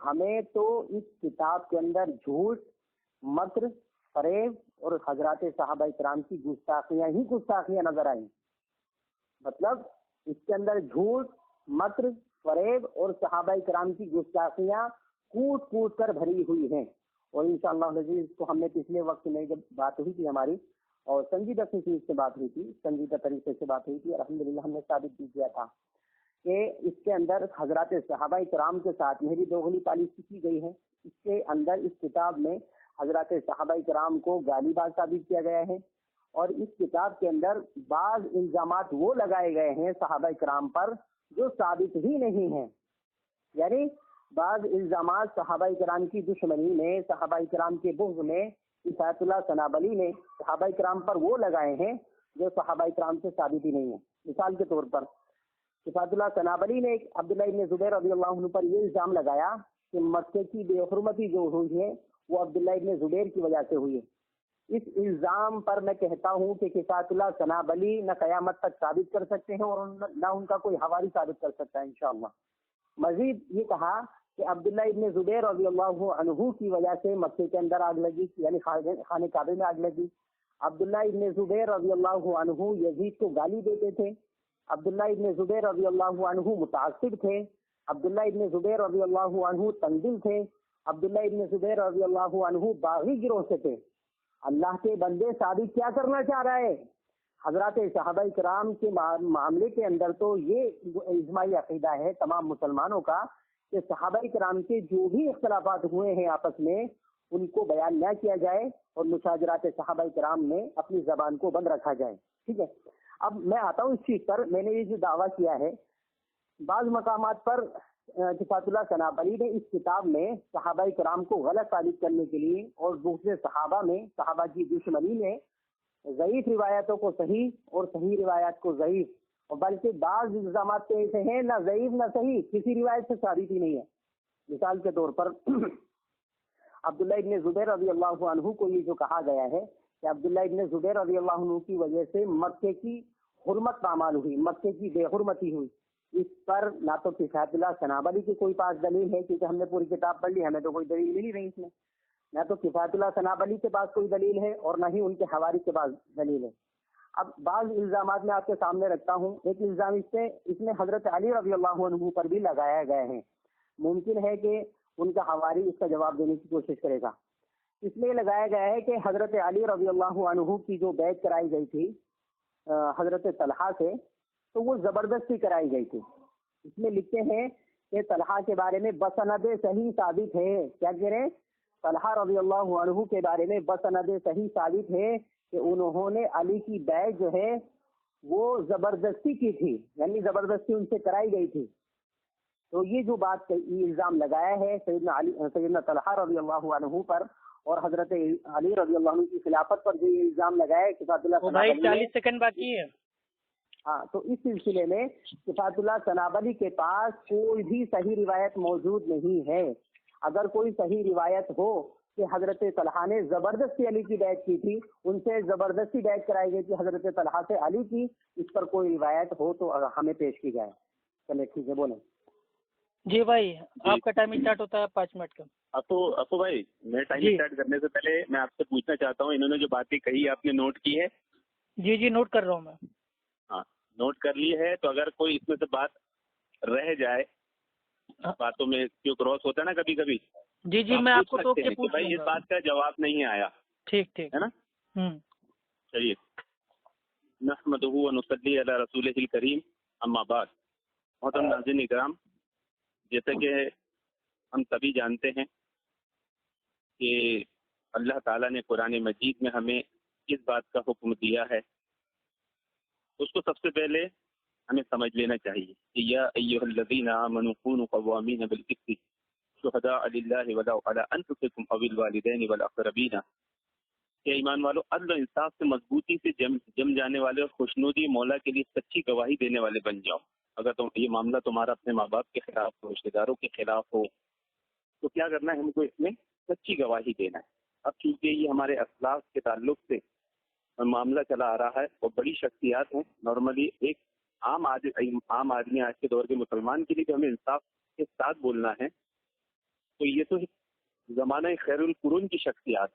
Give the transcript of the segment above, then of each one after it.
ہمیں تو اس کتاب کے اندر جھوٹ، مکر، فریب اور حضرات صحابہ کرام کی گستاخیاں نظر آئیں. مطلب اس کے اندر جھوٹ، مکر، فریب اور صحابہ کرام کی گستاخیاں کوٹ کوٹ کر بھری ہوئی ہیں. اور انشاءاللہ العزیز کو ہم نے پچھلے وقت میں جب بات ہوئی تھی ہماری، اور سنجیدہ قسم سے بات ہوئی تھی، سنجیدہ طریقے سے بات ہوئی تھی، الحمدللہ ہم نے ثابت بھی کیا تھا کہ اس کے اندر حضرات صحابہ کرام کے ساتھ میری دوغلی پالیسی کی گئی ہے. اس کے اندر اس کتاب میں حضرات صحابہ کرام کو گالی باز ثابت کیا گیا ہے، اور اس کتاب کے اندر بعض الزامات وہ لگائے گئے ہیں صحابہ کرام پر جو ثابت ہی نہیں ہیں. یعنی بعض الزامات صحابہ کرام کی دشمنی میں، صحابہ کرام کے بغض میں کفایت اللہ سنابلی نے صحابہ کرام پر وہ لگائے ہیں جو صحابہ کرام سے ثابت ہی نہیں ہیں. مثال کے طور پر کفایت اللہ سنابلی نے عبداللہ ابن زبیر رضی اللہ عنہ پر یہ الزام لگایا کہ مکے کی بے حرمتی جو ہوئی ہے وہ عبداللہ ابن زبیر کی وجہ سے ہوئی ہے. اس الزام پر میں کہتا ہوں کہ کفایت اللہ سنابلی نہ قیامت تک ثابت کر سکتے ہیں اور نہ ان کا کوئی حواری ثابت کر سکتا ہے انشاءاللہ. مزید یہ کہا کہ عبداللہ ابن زبیر رضی اللہ عنہ کی وجہ سے مکے کے اندر آگ لگی، یعنی خانہ کعبے میں آگ لگی. عبداللہ ابن زبیر رضی اللہ عنہ یزید کو گالی دیتے تھے. عبداللہ ابن زبیر رضی اللہ عنہ متعصب تھے. عبداللہ ابن زبیر رضی اللہ عنہ تنزل تھے. عبداللہ ابن زبیر رضی اللہ عنہ باغی گروہ سے تھے. اللہ کے بندے ثابت کیا کرنا چاہ رہا ہے؟ حضرات صحابہ کرام کے معاملے کے اندر تو یہ اجماعی عقیدہ ہے تمام مسلمانوں کا کہ صحابہ کرام کے جو بھی اختلافات ہوئے ہیں آپس میں ان کو بیان نہ کیا جائے اور مشاجرات صحابہ کرام میں اپنی زبان کو بند رکھا جائے. ٹھیک ہے. اب میں آتا ہوں اس چیز پر. میں نے یہ جو دعویٰ کیا ہے بعض مقامات پر کفایت اللہ سنابلی نے اس کتاب میں صحابہ کرام کو غلط ثابت کرنے کے لیے اور دوسرے صحابہ میں صحابہ کی دشمنی میں ضعیف روایتوں کو صحیح اور صحیح روایات کو ضعیف، اور بلکہ بعض الزامات تو ایسے ہیں نہ ضعیف نہ صحیح، کسی روایت سے ثابت ہی نہیں ہے. مثال کے طور پر عبداللہ ابن زبیر رضی اللہ عنہ کو یہ جو کہا گیا ہے کہ عبداللہ ابن زبیر رضی اللہ عنہ کی وجہ سے مکے کی حرمت پامال ہوئی، مکے کی بے حرمتی ہوئی، اس پر نہ تو کفایت اللہ سنابلی کی کوئی پاس دلیل ہے کیونکہ ہم نے پوری کتاب پڑھ لی، ہمیں تو کوئی دلیل ملی نہیں اس میں، نہ تو کفایت اللہ سنابلی کے پاس کوئی دلیل ہے اور نہ ہی ان کے حواری کے پاس دلیل ہے. اب بعض الزامات میں آپ کے سامنے رکھتا ہوں. ایک الزام اس میں حضرت علی رضی اللہ عنہ پر بھی لگایا گیا ہے. ممکن ہے کہ ان کا حواری اس کا جواب دینے کی کوشش کرے گا. اس میں لگایا گیا ہے کہ حضرت علی رضی اللہ عنہ کی جو بیعت کرائی گئی تھی حضرت طلحہ سے تو وہ زبردستی کرائی گئی تھی. اس میں لکھتے ہیں کہ طلحہ کے بارے میں بسند صحیح ثابت ہے. کیا کہہ رہے ہیں؟ طلحہ رضی اللہ عنہ کے بارے میں بسند صحیح ثابت ہے کہ انہوں نے علی کی بیعت جو ہے وہ زبردستی کی تھی، یعنی زبردستی ان سے کرائی گئی تھی. تو یہ جو بات یہ الزام لگایا ہے سیدنا طلحہ رضی اللہ عنہ پر اور حضرت علی رضی اللہ عنہ کی خلافت پر جو یہ الزام لگایا ہے کفایت اللہ سنابلی 40 سیکنڈ باقی ہے. ہاں، تو اس سلسلے میں کفایت اللہ سنابلی کے پاس کوئی بھی صحیح روایت موجود نہیں ہے. اگر کوئی صحیح روایت ہو کہ حضرت طلحہ نے زبردستی علی کی بیعت کی تھی، ان سے زبردستی بیعت کرائی گئی تھی حضرت طلحہ سے علی کی، اس پر کوئی روایت ہو تو ہمیں پیش کی جائے. چلے ٹھیک ہے، بولیں. جی بھائی آپ کا ٹائم اسٹارٹ ہوتا ہے 5 منٹ کا. افو بھائی میں ٹائم اسٹارٹ کرنے سے پہلے میں آپ سے پوچھنا چاہتا ہوں، انہوں نے جو باتیں کہی آپ نے نوٹ کی ہے؟ جی نوٹ کر رہا ہوں میں. ہاں نوٹ کر لی ہے. تو اگر کوئی اس میں سے بات رہ جائے، باتوں میں جو کراس ہوتا ہے نا کبھی کبھی، جی میں آپ کو ٹوک کے پوچھ بھائی اس بات کا جواب نہیں آیا. ٹھیک ہے نا؟ چلیے. نحمدہ و نصلی علی رسولہ الکریم، اما بعد. محترم ناظرین اکرام، جیسا کہ ہم سبھی جانتے ہیں کہ اللہ تعالیٰ نے قرآن مجید میں ہمیں کس بات کا حکم دیا ہے، اس کو سب سے پہلے ہمیں سمجھ لینا چاہیے کہ یا ایھا الذین آمنوا کونوا قوامین بالقسط شہداء للہ ولو علی انفسکم او الوالدین والاقربین. کہ ایمان والو عدل و انصاف سے مضبوطی سے جم جانے والے اور خوشنودی مولا کے لیے سچی گواہی دینے والے بن جاؤ. اگر یہ معاملہ تمہارا اپنے ماں باپ کے خلاف ہو، رشتے داروں کے خلاف ہو، تو کیا کرنا ہے؟ ہم کو اس میں سچی گواہی دینا ہے. اب چونکہ یہ ہمارے اسلاف کے تعلق سے معاملہ چلا آ رہا ہے اور بڑی شخصیات ہیں، نارملی ایک عام آدمی آج کے دور کے مسلمان کے لیے تو ہمیں انصاف کے ساتھ بولنا ہے تو یہ تو زمانہ خیر القرون کی شخصیات،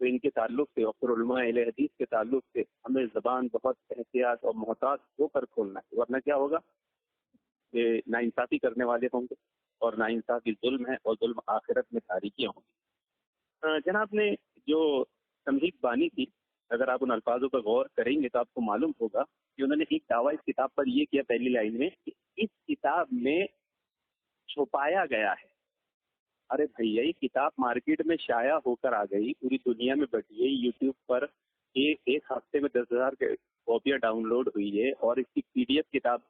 تو ان کے تعلق سے اور پھر علماء اہل حدیث کے تعلق سے ہمیں زبان بہت احتیاط اور محتاط ہو کر کھولنا ہے، ورنہ کیا ہوگا کہ ناانصافی کرنے والے ہوں گے، اور ناانصافی ظلم ہے، اور ظلم آخرت میں تاریکیاں ہوں گی۔ جناب نے جو تمہید بانی تھی، اگر آپ ان الفاظوں پر غور کریں گے تو آپ کو معلوم ہوگا کہ انہوں نے ایک دعویٰ اس کتاب پر یہ کیا پہلی لائن میں کہ اس کتاب میں چھپایا گیا ہے۔ ارے بھیا، یہ کتاب مارکیٹ میں شائع ہو کر آ گئی، پوری دنیا میں بٹی ہے، یوٹیوب پر ایک ہفتے میں 10,000 کاپیاں ڈاؤن لوڈ ہوئی ہے، اور اس کی پی ڈی ایف کتاب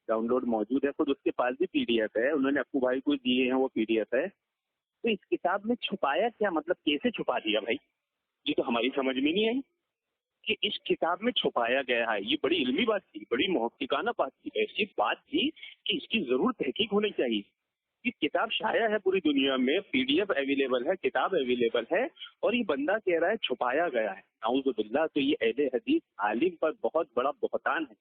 ڈاؤن لوڈ موجود ہے، خود اس کے پاس بھی پی ڈی ایف ہے، انہوں نے ابو بھائی کو دیے ہیں وہ پی ڈی ایف ہے۔ تو اس کتاب میں چھپایا کیا، مطلب کیسے چھپا دیا بھائی؟ یہ تو ہماری سمجھ میں نہیں آئی کہ اس کتاب میں چھپایا گیا ہے۔ یہ بڑی علمی بات تھی، بڑی محققانہ بات تھی، ایسی بات تھی کہ اس کی ضرور تحقیق ہونی چاہیے۔ یہ کتاب شائع ہے پوری دنیا میں، پی ڈی ایف اویلیبل ہے، کتاب اویلیبل ہے، اور یہ بندہ کہہ رہا ہے چھپایا گیا ہے۔ نعوذ باللہ! تو یہ اہل حدیث عالم پر بہت بڑا بہتان ہے،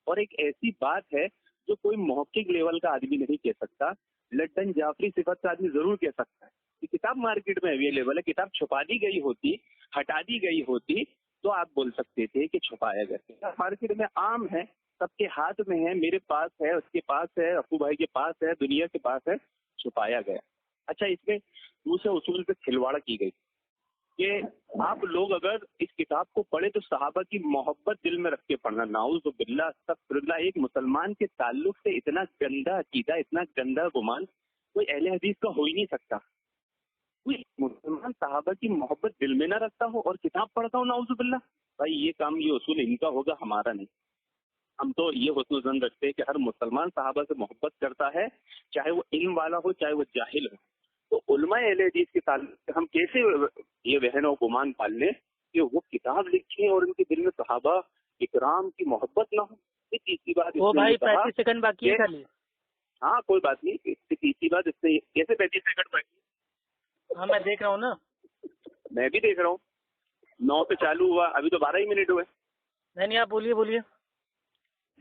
اور ایک ایسی بات ہے جو کوئی محقق لیول کا آدمی نہیں کہہ سکتا، لٹن جعفری صفت کا آدمی ضرور کہہ سکتا ہے۔ یہ کتاب مارکیٹ میں اویلیبل ہے، کتاب چھپا دی گئی ہوتی، ہٹا دی گئی ہوتی تو آپ بول سکتے تھے کہ چھپایا گیا۔ مارکیٹ میں عام ہے، سب کے ہاتھ میں ہے، میرے پاس ہے، اس کے پاس ہے، ابو بھائی کے پاس ہے، دنیا کے پاس ہے، چھپایا گیا۔ اچھا، اس میں دوسرے اصول پہ کھلواڑ کی گئی کہ آپ لوگ اگر اس کتاب کو پڑھیں تو صحابہ کی محبت دل میں رکھ کے پڑھنا۔ نعوذ باللہ، استغفر اللہ! ایک مسلمان کے تعلق سے اتنا گندا عقیدہ، اتنا گندا گمان کوئی اہل حدیث کا ہو ہی نہیں سکتا۔ کوئی مسلمان صحابہ کی محبت دل میں نہ رکھتا ہو اور کتاب پڑھتا ہو، نعوذ باللہ! بھائی یہ کام، یہ اصول ان کا ہوگا، ہمارا نہیں۔ ہم تو یہ حسن ظن رکھتے ہیں کہ ہر مسلمان صحابہ سے محبت کرتا ہے، چاہے وہ علم والا ہو چاہے وہ جاہل ہو۔ تو علماء اہل حدیث کے تعلق سے ہم کیسے یہ وہن و گمان پال لیں کہ وہ کتاب لکھیں اور ان کے دل میں صحابہ اکرام کی محبت نہ ہو؟ یہ تیسری بات وہ بھائی 35 سیکنڈ باقی ہے خالی۔ ہاں کوئی بات نہیں، تیسری بات اس سے کیسے 35 سیکنڈ باقی؟ ہاں میں دیکھ رہا ہوں نا، میں بھی دیکھ رہا ہوں، 9 پہ چالو ہوا، ابھی تو 12 ہی منٹ ہوئے۔ نہیں آپ بولیے۔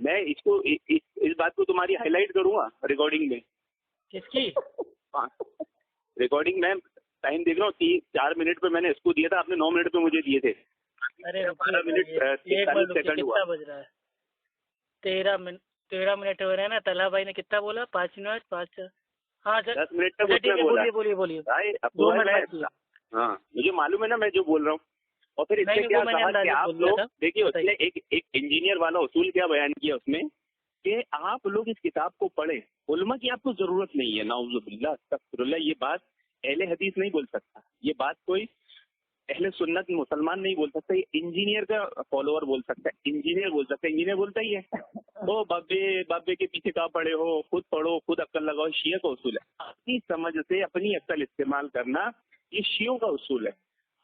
میں اس کو اس بات کو تمہاری ہائی لائٹ کروں گا ریکارڈنگ میں۔ کس کی؟ ریکارڈنگ میں ٹائم دیکھ رہا ہوں، 4 منٹ پہ میں نے اس کو دیا تھا، آپ نے 9 منٹ پہ مجھے دیے تھے۔ ارے 12 منٹ 43 سیکنڈ ہوا۔ کتنا بج رہا ہے؟ 13 منٹ ہو رہے ہیں نا۔ طلحہ بھائی نے کتنا بولا؟ 5 منٹ 5؟ ہاں 10 منٹ تک بولیے۔ ہاں مجھے معلوم ہے نا میں جو بول رہا ہوں۔ اور پھر اس سے کیا کہا کہ آپ لوگ دیکھیے، اس نے ایک انجینئر والا اصول کیا بیان کیا اس میں کہ آپ لوگ اس کتاب کو پڑھیں، علماء کی آپ کو ضرورت نہیں ہے۔ نعوذ باللہ، استغفر اللہ! یہ بات اہل حدیث نہیں بول سکتا، یہ بات کوئی اہل سنت مسلمان نہیں بول سکتا، یہ انجینئر کا فالوور بول سکتا ہے، انجینئر بول سکتا ہے۔ انجینئر بولتا ہی ہے وہ بابے کے پیچھے کہاں پڑے ہو، خود پڑھو، خود عقل لگاؤ۔ شیعہ کا اصول ہے اپنی سمجھ سے اپنی عقل استعمال کرنا، یہ شیعوں کا اصول ہے،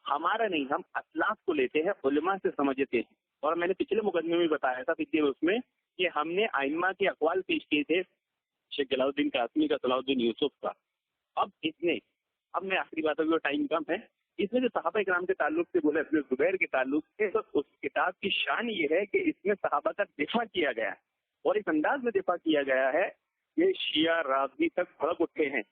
ہمارا نہیں۔ ہم اسلاف کو لیتے ہیں، علماء سے سمجھتے ہیں۔ اور میں نے پچھلے مقدمے میں بتایا تھا پچھلے اس میں کہ ہم نے ائمہ کے اقوال پیش کیے تھے، شیخ جلال الدین قاسمی کا، صلاح الدین یوسف کا۔ اب میں آخری بات ابھی، ٹائم کم ہے، اس میں جو صحابہ اکرام کے تعلق سے بولے، ابن زبیر کے تعلق سے، تو اس کتاب کی شان یہ ہے کہ اس میں صحابہ کا دفاع کیا گیا ہے، اور اس انداز میں دفاع کیا گیا ہے کہ شیعہ رافضی تک بھڑک اٹھے ہیں،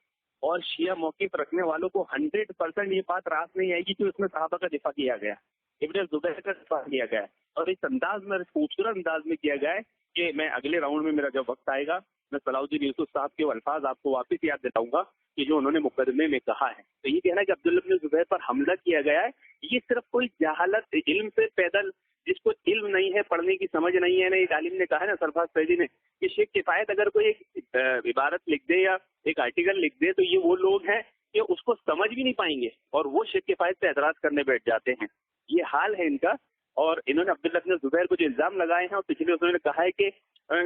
اور شیعہ موقف رکھنے والوں کو 100% یہ بات راست نہیں آئے گی کہ اس میں صحابہ کا دفاع کیا گیا، ابن زبیر کا دفاع کیا گیا، اور اس انداز میں، خوبصورت انداز میں کیا گیا ہے کہ میں اگلے راؤنڈ میں، میرا جب وقت آئے گا، میں صلاح الدین یوسف صاحب کے الفاظ آپ کو واپس یاد دلاؤں گا کہ جو انہوں نے مقدمے میں کہا ہے۔ تو یہ کہنا کہ عبداللہ بن زبیر پر حملہ کیا گیا ہے، یہ صرف کوئی جہالت، علم سے پیدل، جس کو علم نہیں ہے، پڑھنے کی سمجھ نہیں ہے نا، ایک عالم نے کہا ہے نا، سرفراز فیضی نے، کہ شیخ کفایت اگر کوئی ایک عبارت لکھ دے یا ایک آرٹیکل لکھ دے تو یہ وہ لوگ ہیں کہ اس کو سمجھ بھی نہیں پائیں گے، اور وہ شیخ کفایت پہ اعتراض کرنے بیٹھ جاتے ہیں۔ یہ حال ہے ان کا، اور انہوں نے عبداللہ بن زبیر کو جو الزام لگائے ہیں، اور پچھلے انہوں نے کہا ہے کہ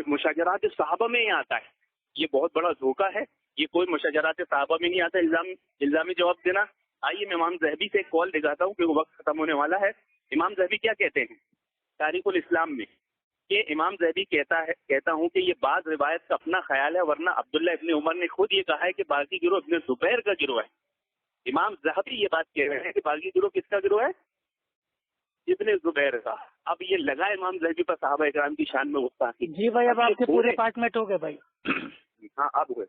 مشاجرات صحابہ میں یہ آتا ہے، یہ بہت بڑا دھوکہ ہے، یہ کوئی مشاجرات صحابہ میں نہیں آتا الزامی جواب دینا۔ آئیے میں امام ذہبی سے ایک کال دکھاتا ہوں کہ وقت ختم ہونے والا ہے۔ امام ذہبی کیا کہتے ہیں تاریخ الاسلام میں، کہ امام ذہبی کہتا ہوں کہ یہ بعض روایت کا اپنا خیال ہے، ورنہ عبداللہ ابن عمر نے خود یہ کہا ہے کہ باقی گروہ ابن زبیر کا گروہ ہے۔ امام ذہبی یہ بات کہہ رہے ہیں کہ باقی گروہ کس کا گروہ ہے؟ ابن زبیر کا۔ اب یہ لگا امام ذہبی پر صحابہ اکرام کی شان میں گستاخی۔ جی بھائی، اب آپ کے پورے 5 منٹ ہو گئے بھائی۔ ہاں اب ہوئے۔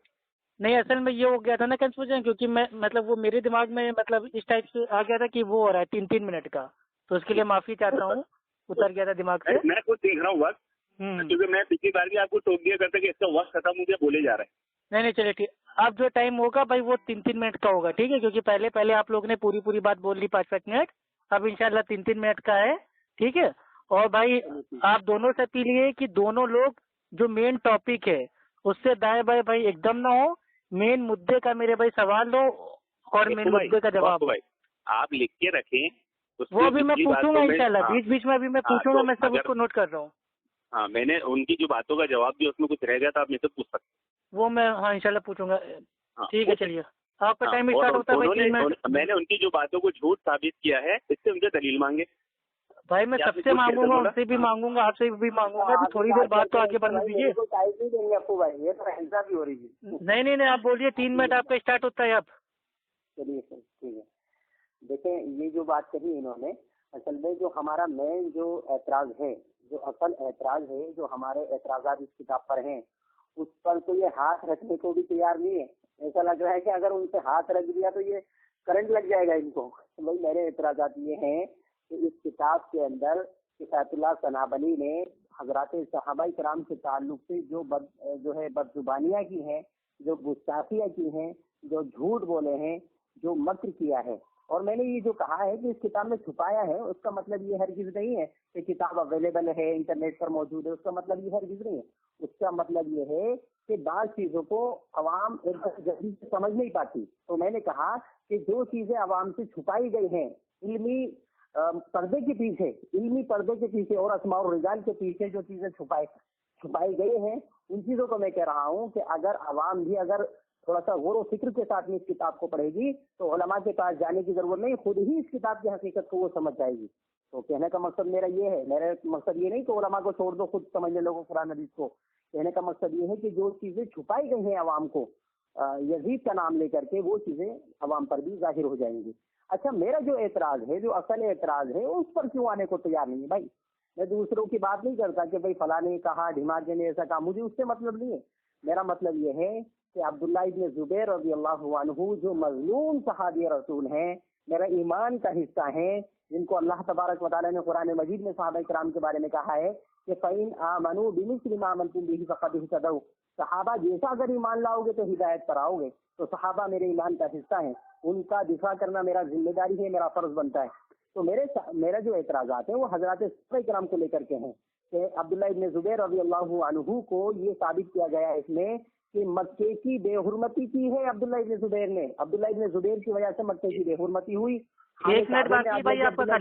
نہیں اصل میں یہ ہو گیا تھا نا کنفیوژن، کیونکہ میں مطلب وہ میرے دماغ میں مطلب اس ٹائپ سے آ گیا تھا کہ وہ ہو رہا ہے 3 منٹ کا، تو اس کے لیے معافی چاہتا ہوں، اتر گیا تھا دماغ سے. میں خود دیکھ رہا ہوں وقت، کیونکہ میں پچھلی بار بھی آپ کو ٹوک دیا کرتا کہ اس کا وقت ختم ہو گیا، بولے جا رہا ہے. نہیں چلیے ٹھیک. اب جو ٹائم ہوگا بھائی وہ 3 منٹ کا ہوگا، ٹھیک ہے، کیونکہ پہلے آپ لوگ نے پوری بات بول لی 5 منٹ، اب انشاءاللہ 3 منٹ کا ہے، ٹھیک ہے. اور بھائی آپ دونوں سے اپیل یہ ہے کہ دونوں لوگ جو مین ٹاپک ہے اس سے دائیں بائیں بھائی ایک دم نہ ہو، مین مدعے کا میرے بھائی سوال دو اور مین مدعے کا جواب بھائی آپ لکھ کے رکھیں، وہ ابھی میں پوچھوں گا انشاءاللہ، بیچ میں ابھی میں پوچھوں گا، میں سب اس کو نوٹ کر رہا ہوں. ہاں میں نے ان کی جو باتوں کا جواب دیا اس میں کچھ رہ گیا تھا، آپ مجھ سے پوچھ سکتے. وہ میں ہاں انشاءاللہ پوچھوں گا. ٹھیک ہے چلیے آپ کا ٹائم اسٹارٹ ہوتا ہے بھائی 3 منٹ. میں نے ان کی جو باتوں کو جھوٹ ثابت کیا ہے، اس سے ان سے دلیل مانگے. بھائی میں سب سے مانگوں گا، ان سے بھی مانگوں گا، آپ سے بھی مانگوں گا. تھوڑی دیر بعد تو آگے بڑھنے دیجیے. نہیں آپ بولیے 3 منٹ آپ کا اسٹارٹ ہوتا ہے اب. چلیے سر ٹھیک ہے. دیکھیں یہ جو بات کہی انہوں نے، اصل میں جو ہمارا مین جو اعتراض ہے، جو اصل اعتراض ہے، جو ہمارے اعتراضات اس کتاب پر ہیں، اس پر تو یہ ہاتھ رکھنے کو بھی تیار نہیں ہے. ایسا لگ رہا ہے کہ اگر ان سے ہاتھ رکھ دیا تو یہ کرنٹ لگ جائے گا ان کو. بھائی میرے اعتراضات یہ ہیں کہ اس کتاب کے اندر کفایت اللہ سنابلی نے حضرات صحابہ کرام کے تعلق سے جو ہے بدزبانیاں کی ہیں، جو گستاخیاں کی ہیں، جو جھوٹ بولے ہیں، جو مکر کیا ہے. اور میں نے یہ جو کہا ہے کہ اس کتاب میں چھپایا ہے، اس کا مطلب یہ ہرگز نہیں ہے کہ کتاب اویلیبل ہے، انٹرنیٹ پر موجود ہے، اس کا مطلب یہ ہرگز نہیں ہے. اس کا مطلب یہ ہے کہ بعض چیزوں کو عوام ایک دم جلدی سے سمجھ نہیں پاتی. تو میں نے کہا کہ جو چیزیں عوام سے چھپائی گئی ہیں علمی پردے کے پیچھے، علمی پردے کے پیچھے اور اسماء الرجال کے پیچھے جو چیزیں چھپائی گئی ہیں، ان چیزوں کو میں کہہ رہا ہوں کہ اگر عوام بھی اگر تھوڑا سا غور و فکر کے ساتھ میں اس کتاب کو پڑھے گی تو علماء کے پاس جانے کی ضرورت نہیں، خود ہی اس کتاب کی حقیقت کو وہ سمجھ جائے گی. تو کہنے کا مقصد میرا یہ ہے، میرا مقصد یہ نہیں کہ علماء کو چھوڑ دو خود سمجھ لے لوگوں قرآن حدیث کو. کہنے کا مقصد یہ ہے کہ جو چیزیں چھپائی گئی ہیں عوام کو یزید کا نام لے کر کے، وہ چیزیں عوام پر بھی ظاہر ہو جائیں گی. اچھا میرا جو اعتراض ہے، جو اصل اعتراض ہے، اس پر کیوں آنے کو تیار نہیں ہے؟ بھائی میں دوسروں کی بات نہیں کرتا کہ بھائی فلاں نے کہا، ڈھماکے نے ایسا کہا، مجھے اس سے مطلب نہیں ہے. میرا مطلب یہ ہے کہ عبداللہ ابن زبیر رضی اللہ عنہ جو مظلوم صحابی رسول ہیں، میرا ایمان کا حصہ ہیں، جن کو اللہ تبارک و تعالیٰ نے قرآن مجید میں صحابہ کرام کے بارے میں کہا ہے کہ فَإِنْ آمَنُوا بِمِثْلِ مَا آمَنْتُمْ بِهِ فَقَدْ اهْتَدَوْا. صحابہ جیسا اگر ایمان لاؤ گے تو ہدایت پر آؤ گے. تو صحابہ میرے ایمان کا حصہ ہیں، ان کا دفاع کرنا میرا ذمہ داری ہے، میرا فرض بنتا ہے. تو میرا جو اعتراضات ہیں وہ حضرات صحابہ کرام کو لے کر کے ہیں کہ عبداللہ ابن زبیر رضی اللہ عنہ کو یہ ثابت کیا گیا اس میں کہ مکے کی بے حرمتی کی ہے عبداللہ ابن زبیر نے. عبداللہ ابن زبیر کی وجہ سے مکے کی بے حرمتی ہوئی. 1 منٹ باقی بھائی آپ کا،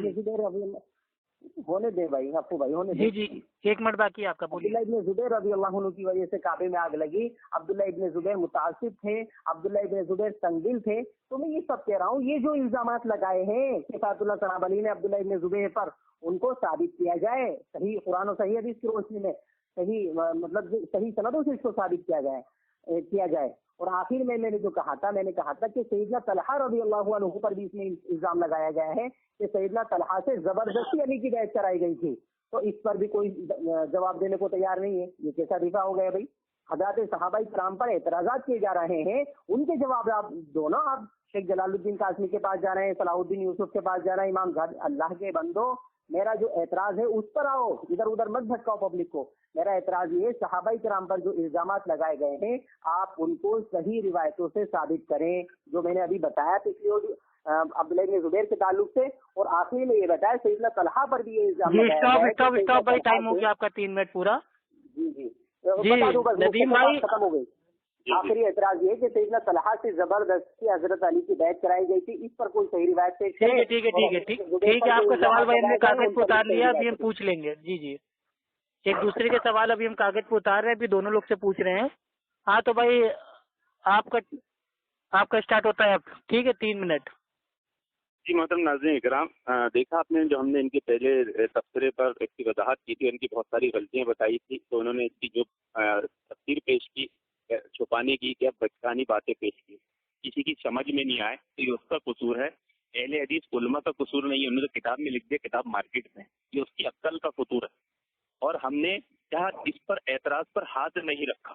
ہونے دے بھائی ابو بھائی ہونے دے. جی 1 منٹ باقی آپ کا. عبداللہ ابن زبیر رضی اللہ عنہ کی وجہ سے کعبے میں آگ لگی. عبداللہ ابن زبیر متعصب تھے، عبداللہ ابن زبیر تنگدل تھے. تو میں یہ سب کہہ رہا ہوں، یہ جو الزامات لگائے ہیں کفایت اللہ سنابلی نے عبداللہ ابن زبیر پر، ان کو ثابت کیا جائے صحیح قرآن و صحیح حدیث کی روشنی میں، صحیح سندوں سے اس کو ثابت کیا جائے. اور آخر میں نے جو کہا تھا کہ سیدنا طلحہ رضی اللہ عنہ پر بھی اس میں الزام لگایا گیا ہے کہ سیدنا طلحہ سے زبردستی علی کی بیعت کرائی گئی تھی. تو اس پر بھی کوئی جواب دینے کو تیار نہیں ہے. یہ کیسا دفاع ہو گیا بھائی؟ حضرات صحابہ کرام پر اعتراضات کیے جا رہے ہیں، ان کے جواب آپ دو نا. آپ شیخ جلال الدین قاسمی کے پاس جا رہے ہیں، صلاح الدین یوسف کے پاس جا رہے ہیں. امام اللہ کے بندو، میرا جو اعتراض ہے اس پر آؤ، ادھر ادھر مت بھٹکاؤ پبلک کو. میرا اعتراض یہ صحابہ کرام پر جو الزامات لگائے گئے ہیں آپ ان کو صحیح روایتوں سے ثابت کریں، جو میں نے ابھی بتایا پچھلی عبداللہ بن زبیر کے تعلق سے، اور آخری میں یہ بتایا سیدنا طلحہ پر بھی یہ الزام اسٹاپ بھائی، ٹائم ہو گیا آپ کا 3 منٹ پورا. جی ندیم بھائی ختم ہو گئی. آخری اعتراض یہ کہ سیدنا طلحہ سے زبردستی حضرت علی کی بیعت کرائی گئی تھی، اس پر کوئی صحیح روایت پیش کرے. ٹھیک ہے آپ کا سوال بھائی ہم نے کاغذ پہ اتار لیا، ابھی ہم پوچھ لیں گے. جی ایک دوسرے کے سوال ابھی ہم کاغذ پہ اتار رہے ہیں، ابھی دونوں لوگ سے پوچھ رہے ہیں. ہاں تو بھائی آپ کا اسٹارٹ ہوتا ہے اب. ٹھیک ہے 3 منٹ. جی محترم ناظرین اکرام، دیکھا آپ نے جو ہم نے ان کے پہلے تبصرے پر ایک کی وضاحت کی تھی، ان کی بہت ساری غلطیاں بتائی تھی، تو انہوں نے اس کی جو تفسیر پیش کی چھپانے کی یا بچکانی باتیں پیش کی، کسی کی سمجھ میں نہیں آئے تو یہ اس کا قصور ہے. اہل حدیث علماء کا قصور نہیں ہے، انہوں نے کتاب میں لکھ دیا، کتاب مارکیٹ میں، یہ اس کی عقل کا قصور ہے. اور ہم نے کیا اس پر اعتراض پر ہاتھ نہیں رکھا.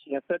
66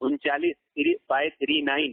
39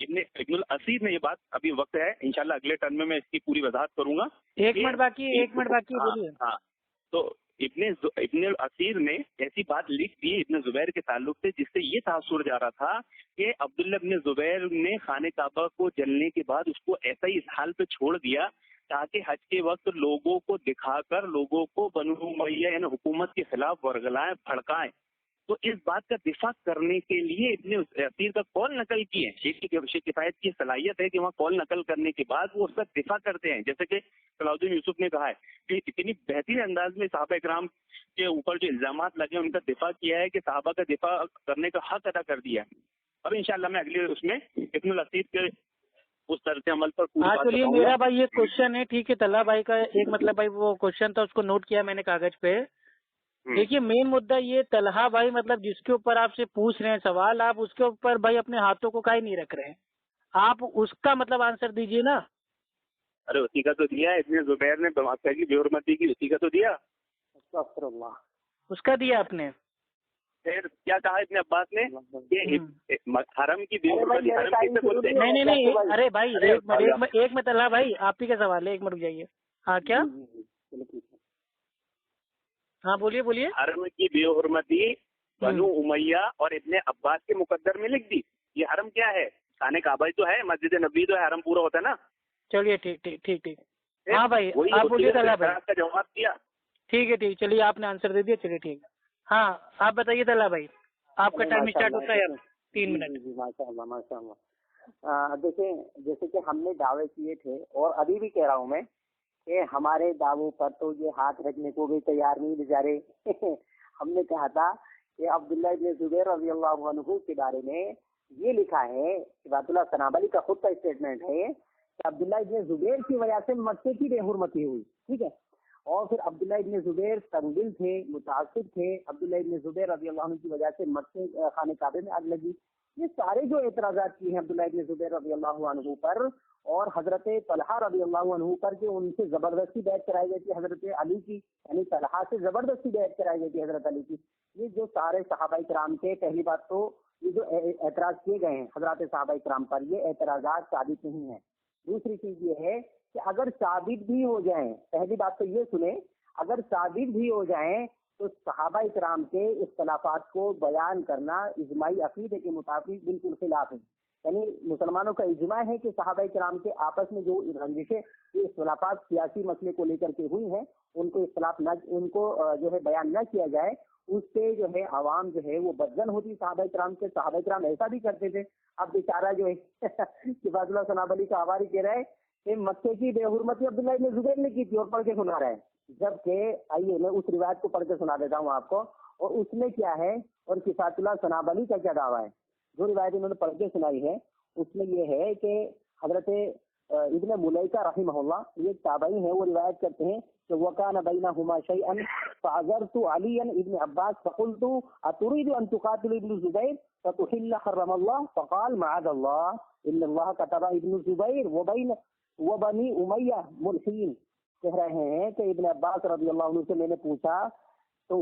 ابن الاسیر نے یہ بات، ابھی وقت ہے انشاءاللہ اگلے ٹرم میں اس کی پوری وضاحت کروں گا. ایک منٹ باقی ہے بولیے. ہاں تو ابن الاسیر نے ایسی بات لکھ دی ابن زبیر کے تعلق سے جس سے یہ تاثر جا رہا تھا کہ عبداللہ ابن زبیر نے خانہ کعبہ کو جلنے کے بعد اس کو ایسا ہی اس حال پہ چھوڑ دیا تاکہ حج کے وقت لوگوں کو دکھا کر لوگوں کو بنو امیہ یعنی حکومت کے خلاف ورگلائیں بھڑکائیں. تو اس بات کا دفاع کرنے کے لیے ابن اسیر کا قول نقل کیے. شیخ کفایت کی صلاحیت ہے کہ وہاں قول نقل کرنے کے بعد وہ اس کا دفاع کرتے ہیں. جیسے کہ صلاح الدین یوسف نے کہا ہے کہ اتنی بہترین انداز میں صحابہ اکرام کے اوپر جو الزامات لگے ان کا دفاع کیا ہے کہ صحابہ کا دفاع کرنے کا حق ادا کر دیا. اب انشاءاللہ میں اگلے اس میں ابن الاسیر کے اس طرز عمل پر پوری بات چلیے میرا بھائی یہ کوشچن ہے ٹھیک ہے. طلحہ بھائی کا ایک مطلب بھائی وہ کوشچن تھا اس کو نوٹ کیا میں نے کاغذ پہ. دیکھیے مین مدعا یہ طلحہ بھائی مطلب جس کے اوپر آپ سے پوچھ رہے ہیں سوال آپ اس کے اوپر بھائی اپنے ہاتھوں کو کاہے نہیں رکھ رہے ہیں. آپ اس کا مطلب آنسر دیجیے نا. ارے اسی کا تو دیا ابن زبیر نے پہلی بے حرمتی کی اسی کا تو دیا. اس کا دیا آپ نے. پھر کیا کہا ابن عباس نے کہ حرم کی بے حرمتی حرم کیسے بولتے ہیں؟ نہیں ارے بھائی ایک میں طلحہ بھائی آپ ہی کا سوال ہے. ایک منٹ رک جائیے. ہاں کیا ہاں بولیے. حرم کی بے حرمتی بنو امیہ اور ابن عباس کے مقدر میں لکھ دی. یہ حرم کیا ہے؟ خانہ کعبہ تو ہے، مسجد نبوی تو ہے، حرم پورا ہوتا ہے نا. چلیے ٹھیک. ہاں بھائی آپ بولیے طلحہ بھائی. کا جواب دیا. ٹھیک ہے چلیے آپ نے آنسر دے دیا. چلیے ٹھیک. ہاں آپ بتائیے طلحہ بھائی آپ کا ٹائم اسٹارٹ ہوتا ہے 3 منٹ. ماشاء اللہ. دیکھیں جیسے کہ ہم نے دعوے کیے تھے اور ابھی بھی کہہ رہا ہوں میں کہ ہمارے دعووں پر تو یہ ہاتھ رکھنے کو بھی تیار نہیں بیچارے. ہم نے کہا تھا کہ عبداللہ ابن زبیر رضی اللہ عنہ کے بارے میں یہ لکھا ہے، عبادت اللہ سنابلی کا خود کا اسٹیٹمنٹ ہے کہ عبداللہ ابن زبیر کی وجہ سے مکے کی بے حرمتی ہوئی. ٹھیک ہے. اور پھر عبداللہ ابن زبیر تنگل تھے، متاثر تھے. عبداللہ ابن زبیر رضی اللہ عنہ کی وجہ سے مکے خانہ کعبے میں آگ لگی. یہ سارے جو اعتراضات کیے ہیں عبداللہ ابن زبیر رضی اللہ عنہ پر اور حضرت طلحہ رضی اللہ عنہ پر کہ ان سے زبردستی بیعت کرائی گئی تھی حضرت علی کی، یعنی طلحہ سے زبردستی بیعت کرائی گئی تھی حضرت علی کی. یہ جو سارے صحابہ کرام کے پہلی بات تو یہ جو اعتراض کیے گئے ہیں حضرات صحابہ کرام پر یہ اعتراضات ثابت نہیں ہیں. دوسری چیز یہ ہے کہ اگر ثابت بھی ہو جائیں، پہلی بات تو یہ سنیں، اگر ثابت بھی ہو جائیں تو صحابہ کرام کے اختلافات کو بیان کرنا اجماعی عقیدے کے مطابق بالکل خلاف ہے. یعنی مسلمانوں کا اجماع ہے کہ صحابہ کرام کے آپس میں جو رنجشیں یہ اختلافات سیاسی مسئلے کو لے کر کے ہوئی ہیں ان کو جو ہے بیان نہ کیا جائے. اس سے جو ہے عوام جو ہے وہ بدزن ہوتی صحابہ کرام کے. صحابہ کرام ایسا بھی کرتے تھے. اب بیچارہ جو ہے عبادت اللہ سنابلی کا آواری کہہ رہا ہے کہ مکے کی بے حرمتی عبداللہ ابن زبیر نے کی تھی اور پڑھ کے سنا رہا ہے. جبکہ آئیے میں اس روایت کو پڑھ کے سنا دیتا ہوں آپ کو اور اس میں کیا ہے اور کفایت اللہ سنابلی کا کیا دعویٰ ہے. جو روایت انہوں نے پڑھ کے سنائی ہے اس میں یہ ہے کہ حضرت ابن ملیکہ رحمہ اللہ یہ تابعی ہیں، وہ روایت کرتے ہیں کہ وَكَانَ بَيْنَهُمَا شَيْئًا فَعَذَرْتُ عَلِيًّا ابن عباس فَقُلْتُ أَتُرِيدُ أَن تُقَاتِلَ ابن زبیر فَتُحِلَّ حَرَّمَ اللَّهُ فَقَالَ مَعَاذَ اللَّهِ إِنَّ اللَّهَ كَتَبَ ابن زبیر وبنی امیہ ملحین. کہہ رہے ہیں کہ ابن عباس رضی اللہ عنہ سے میں نے پوچھا تو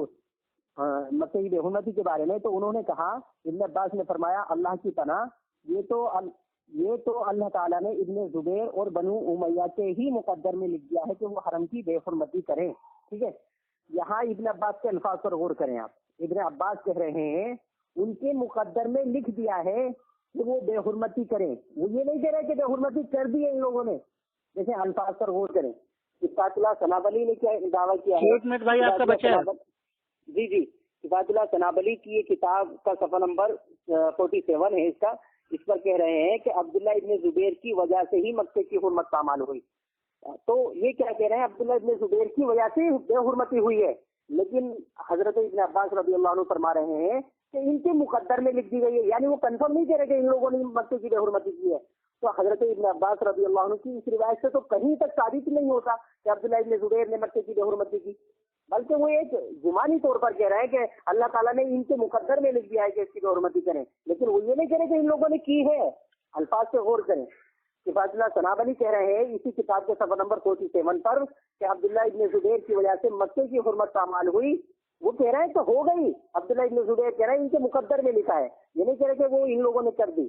مکے کی بے حرمتی کے بارے میں، تو انہوں نے کہا، ابن عباس نے فرمایا اللہ کی پناہ یہ تو اللہ تعالیٰ نے ابن زبیر اور بنو امیہ کے ہی مقدر میں لکھ دیا ہے کہ وہ حرم کی بے حرمتی کریں. ٹھیک ہے. یہاں ابن عباس کے الفاظ پر غور کریں آپ. ابن عباس کہہ رہے ہیں ان کے مقدر میں لکھ دیا ہے کہ وہ بے حرمتی کریں. وہ یہ نہیں کہہ رہے کہ بے حرمتی کر دی ہے ان لوگوں نے. جیسے الفاظ پر غور کریں. کفایت اللہ سنابلی نے کیا دعویٰ کیا ہے؟ ایک منٹ بھائی آپ کا بچہ ہے. جی کفایت اللہ سنابلی کی یہ کتاب کا صفحہ نمبر 47 ہے اس پر کہہ رہے ہیں کہ عبداللہ ابن زبیر کی وجہ سے ہی مکے کی حرمت پامال ہوئی. تو یہ کیا کہہ رہے ہیں؟ عبداللہ ابن زبیر کی وجہ سے بے حرمتی ہوئی ہے. لیکن حضرت ابن عباس رضی اللہ عنہ فرما رہے ہیں کہ ان کے مقدر میں لکھ دی گئی ہے. یعنی وہ کنفرم نہیں کہہ رہے کہ ان لوگوں نے مکے کی بے حرمتی کی ہے. تو حضرت ابن عباس رضی اللہ عنہ کی اس روایت سے تو کہیں تک ثابت نہیں ہوتا کہ عبداللہ ابن زبیر نے مکے کی بے حرمتی کی، بلکہ وہ ایک گمانی طور پر کہہ رہے ہیں کہ اللہ تعالیٰ نے ان کے مقدر میں لکھ دیا ہے کہ اس کی بے حرمتی کریں. لیکن وہ یہ نہیں کہہ رہے کہ ان لوگوں نے کی ہے. الفاظ سے غور کریں. کفایت اللہ سنابلی کہہ رہے ہیں اسی کتاب کے صفحہ نمبر 47 پر کہ عبداللہ ابن زبیر کی وجہ سے مکے کی حرمت پامال ہوئی. وہ کہہ رہے ہیں تو ہو گئی. عبداللہ ابن زبیر کہہ رہے ہیں ان کے مقدر میں لکھا ہے. یہ نہیں کہہ رہے کہ وہ ان لوگوں نے کر دی.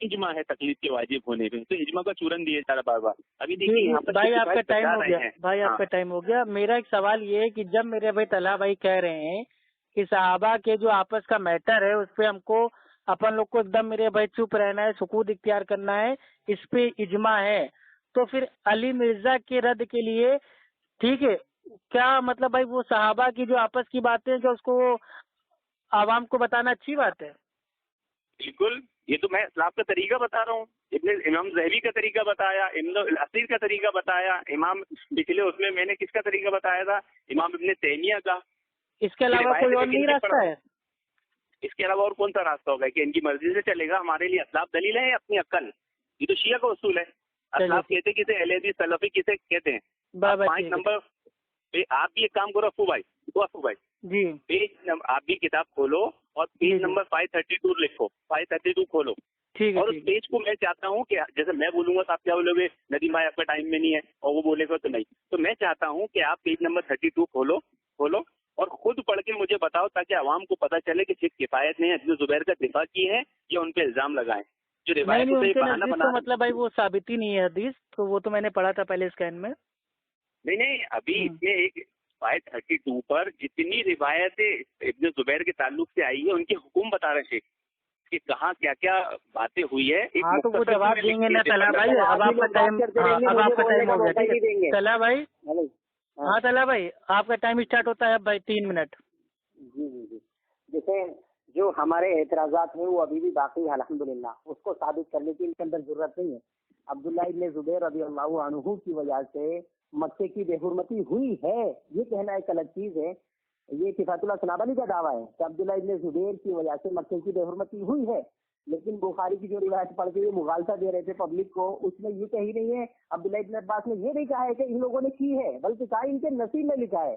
اجماع ہے تقلید کے واجب ہونے پہ، تو اجماع کا چورن دیے جا رہا بار بار. ابھی دیکھیے یہاں پر بھائی آپ کا ٹائم ہو گیا، بھائی آپ ہاں. کا ٹائم ہو گیا. میرا ایک سوال یہ ہے کہ جب میرے بھائی طلحہ بھائی کہہ رہے ہیں کہ صحابہ کے جو آپس کا میٹر ہے اس پہ ہم کو اپن لوگ کو ایک دم میرے بھائی چپ رہنا ہے، سکوت اختیار کرنا ہے، اس پہ اجماع ہے، تو پھر علی مرزا کے رد کے لیے ٹھیک ہے کیا مطلب بھائی وہ صحابہ کی جو آپس کی باتیں جو اس کو عوام کو بتانا اچھی بات ہے؟ بالکل، یہ تو میں اسلام کا طریقہ بتا رہا ہوں. امام ذہبی کا طریقہ بتایا، ابن الاثیر کا طریقہ بتایا، امام پچھلے اس میں نے کس کا طریقہ بتایا تھا، امام ابن تیمیہ کا. اس کے علاوہ کوئی اور نہیں راستہ ہے؟ اس کے علاوہ اور کون سا راستہ ہوگا کہ ان کی مرضی سے چلے گا؟ ہمارے لیے اسلاف دلیل ہے اپنی عقل. یہ تو شیعہ کا اصول ہے. اسلاف کہتے کسے؟ اہل حدیث سلفی کسے کہتے ہیں؟ 5 نمبر پہ آپ بھی ایک کام کرو افو بھائی جی، پیج آپ بھی کتاب کھولو اور پیج نمبر 532 لکھو، 532 کھولو. اور اس پیج کو میں چاہتا ہوں کہ جیسے میں بولوں گا تو آپ کیا بولو گے؟ ندیم بھائی آپ کا ٹائم میں نہیں ہے، اور وہ بولے گا تو نہیں. تو میں چاہتا ہوں کہ آپ پیج نمبر 32 کھولو اور خود پڑھ کے مجھے بتاؤ تاکہ عوام کو پتہ چلے کہ صرف کفایت نے ابن زبیر کا دفاع کی ہے یا ان پہ الزام لگائے. جو روایت مطلب بھائی وہ ثابت ہی نہیں ہے حدیث، تو وہ تو میں نے پڑھا تھا پہلے اسکین میں. نہیں ابھی اس میں ایک 532 پر جتنی روایتیں ابن زبیر کے تعلق سے آئی ہے ان کے حکم بتا رہے تھے کہ کہاں کیا کیا باتیں ہوئی ہے. تو وہ جواب دیں گے نا طلحہ بھائی. اب آپ کا ٹائم ہو گیا. طلحہ بھائی، ہاں طلحہ بھائی آپ کا ٹائم اسٹارٹ ہوتا ہے اب بھائی 3 منٹ. جی جیسے جو ہمارے اعتراضات ہیں وہ ابھی بھی باقی ہے الحمدللہ، اس کو ثابت کرنے کی ان کے اندر ضرورت نہیں ہے. عبداللہ ابن زبیر رضی اللہ عنہ کی وجہ سے مکے کی بے حرمتی ہوئی ہے، یہ کہنا ایک الگ چیز ہے. یہ کفایت اللہ ثنابلی کا دعویٰ ہے کہ عبداللہ ابن زبیر کی وجہ سے مکے کی بے حرمتی ہوئی ہے، لیکن بخاری کی جو روایت پڑھ کے یہ مغالطہ دے رہے تھے پبلک کو، اس میں یہ کہی نہیں ہے. عبداللہ ابن عباس نے یہ نہیں کہا ہے کہ ان لوگوں نے کی ہے، بلکہ کہا ان کے نصیب میں لکھا ہے.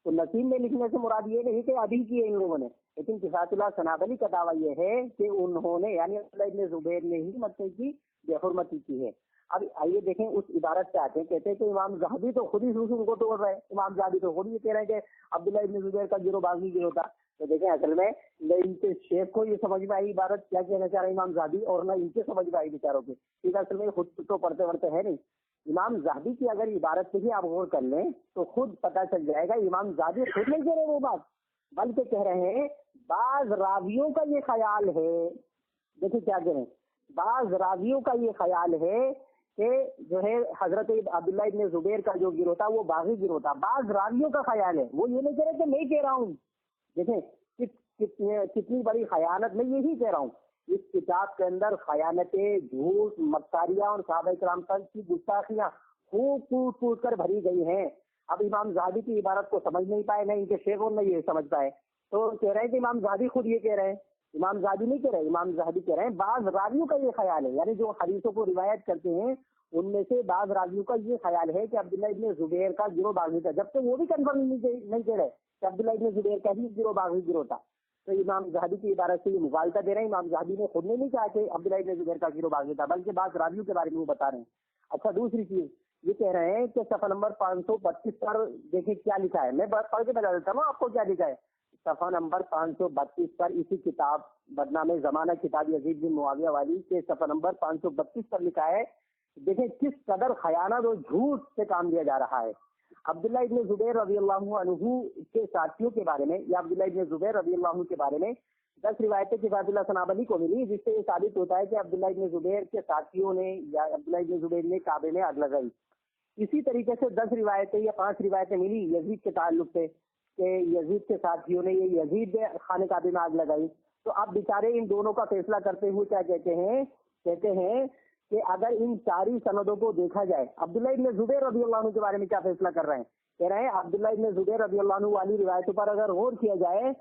تو نصیب میں لکھنے سے مراد یہ نہیں کہ ابھی کی ہے ان لوگوں نے، لیکن کفایت اللہ ثنابلی کا دعویٰ یہ ہے کہ انہوں نے یعنی عبداللہ ابن زبیر نے ہی مکے کی بے حرمتی کی ہے. اب آئیے دیکھیں اس عبارت سے آتے ہیں، کہتے ہیں کہ امام زہبی تو خود ہی رسول کو توڑ رہے ہیں. امام زہبی تو خود ہی کہہ رہے ہیں کہ عبداللہ ابن زبیر کا گروہ بازی گروہ تھا. تو دیکھیں اصل میں نہ ان کے شیخ کو یہ سمجھ میں آئی عبارت کیا کہنا چاہ رہے ہیں امام زہبی، اور نہ ان کے سمجھ میں آئی بیچاروں کے، کیونکہ اصل میں خود تو پڑھتے ہے نہیں. امام زہبی کی اگر عبارت سے ہی آپ غور کر لیں تو خود پتہ چل جائے گا امام زہبی خود نہیں کہہ رہے وہ بات، بلکہ کہہ رہے ہیں بعض راویوں کا یہ خیال ہے. دیکھیں کیا کہہ رہے ہیں، بعض راویوں کا یہ خیال ہے کہ جو ہے حضرت عبداللہ ابن زبیر کا جو گروہ تھا وہ باغی گروہ تھا. بعض راویوں کا خیال ہے، وہ یہ نہیں کہہ رہے کہ میں کہہ رہا ہوں. دیکھیں کتنی بڑی خیانت، میں یہی کہہ رہا ہوں اس کتاب کے اندر خیانتیں، جھوٹ، مکاریاں اور صحابہ کرام کی گستاخیاں خوب ٹوٹ کر بھری گئی ہیں. اب امام زہبی کی عبارت کو سمجھ نہیں پائے، نہ ان کے شیخ اور نہ یہ سمجھ پائے، تو کہہ رہے ہیں کہ امام زہبی خود یہ کہہ رہے ہیں. امام زہبی نہیں کہہ رہے، امام زہبی کہہ رہے ہیں بعض راویوں کا یہ خیال ہے، یعنی جو حدیثوں کو روایت کرتے ہیں ان میں سے بعض راویوں کا یہ خیال ہے کہ عبداللہ ابن زبیر کا گروہ باغی تھا، جبکہ وہ بھی کنفرم نہیں کہہ رہے کہ عبداللہ ابن زبیر کا ہی گروہ باغی گروہ تھا. تو امام زہبی کی عبارت سے یہ مغالطہ دے رہے ہیں. امام زہبی نے خود نے نہیں کہا کہ عبداللہ ابن زبیر کا گروہ باغی تھا، بلکہ بعض راویوں کے بارے میں وہ بتا رہے ہیں. اچھا دوسری چیز یہ کہہ رہے ہیں کہ صفحہ نمبر 532 پر دیکھیں کیا لکھا ہے، میں پڑھ کے بتا دیتا ہوں آپ کو کیا لکھا ہے. صفحہ نمبر 532 پر اسی کتاب بدنام زمانہ کتاب یزید بن معاویہ والی کے صفحہ نمبر 532 پر لکھا ہے. دیکھیں کس قدر خیانت اور جھوٹ سے کام لیا جا رہا ہے. عبداللہ ابن زبیر رضی اللہ عنہ کے ساتھیوں کے بارے میں یا عبداللہ ابن زبیر رضی اللہ عنہ کے بارے میں 10 روایتیں کفایت اللہ ثنابلی کو ملی، جس سے یہ ثابت ہوتا ہے کہ عبداللہ ابن زبیر کے ساتھیوں نے یا عبداللہ ابن زبیر نے کعبے میں آگ لگائی. اسی طریقے سے 10 روایتیں یا 5 روایتیں ملی یزید کے تعلق سے کہ یزید کے ساتھیوں نے یہ یزید خانہ کعبے میں آگ لگائی. تو اب بیچارے ان دونوں کا فیصلہ کرتے ہوئے کیا کہتے ہیں کہ اگر ان ساری سندوں کو دیکھا جائے، عبداللہ ابن زبیر رضی اللہ عنہ کے بارے میں کیا فیصلہ کر رہے ہیں، کہہ رہے ہیں عبداللہ ابن زبیر رضی اللہ عنہ والی روایتوں پر اگر غور کیا جائے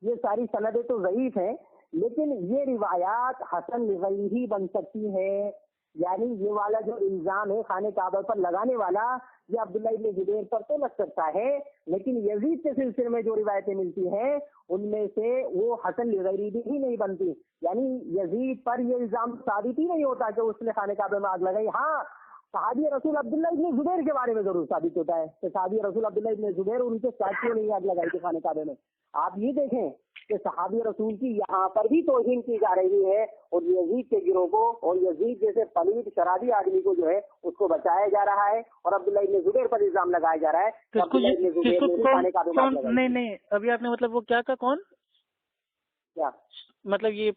یہ ساری سندیں تو ضعیف ہیں، لیکن یہ روایات حسن لغیرہ بن سکتی ہیں. یعنی یہ والا جو الزام ہے خانہ کعبہ پر لگانے والا یہ عبداللہ ابن زبیر پر تو لگ سکتا ہے، لیکن یزید کے سلسلے میں جو روایتیں ملتی ہیں ان میں سے وہ حسن لغیرہ بھی نہیں بنتی. یعنی یزید پر یہ الزام ثابت ہی نہیں ہوتا کہ اس نے خانہ کعبہ میں آگ لگائی. ہاں صحابی رسول عبداللہ ابن زبیر کے بارے میں ضرور ثابت ہوتا ہے کہ صحابی رسول عبداللہ ابن زبیر ان کے ساتھیوں نے آگ لگائی تھی خانہ کعبے میں. آپ یہ دیکھیں کہ صحابی رسول کی یہاں پر بھی توہین کی جا رہی ہے اور یزید کے گروہ کو اور یزید جیسے پلید شرابی آدمی کو جو ہے اس کو بچایا جا رہا ہے اور عبداللہ ابن زبیر پر الزام لگایا جا رہا ہے. نہیں ابھی آپ نے مطلب وہ کیا کون کیا مطلب یہ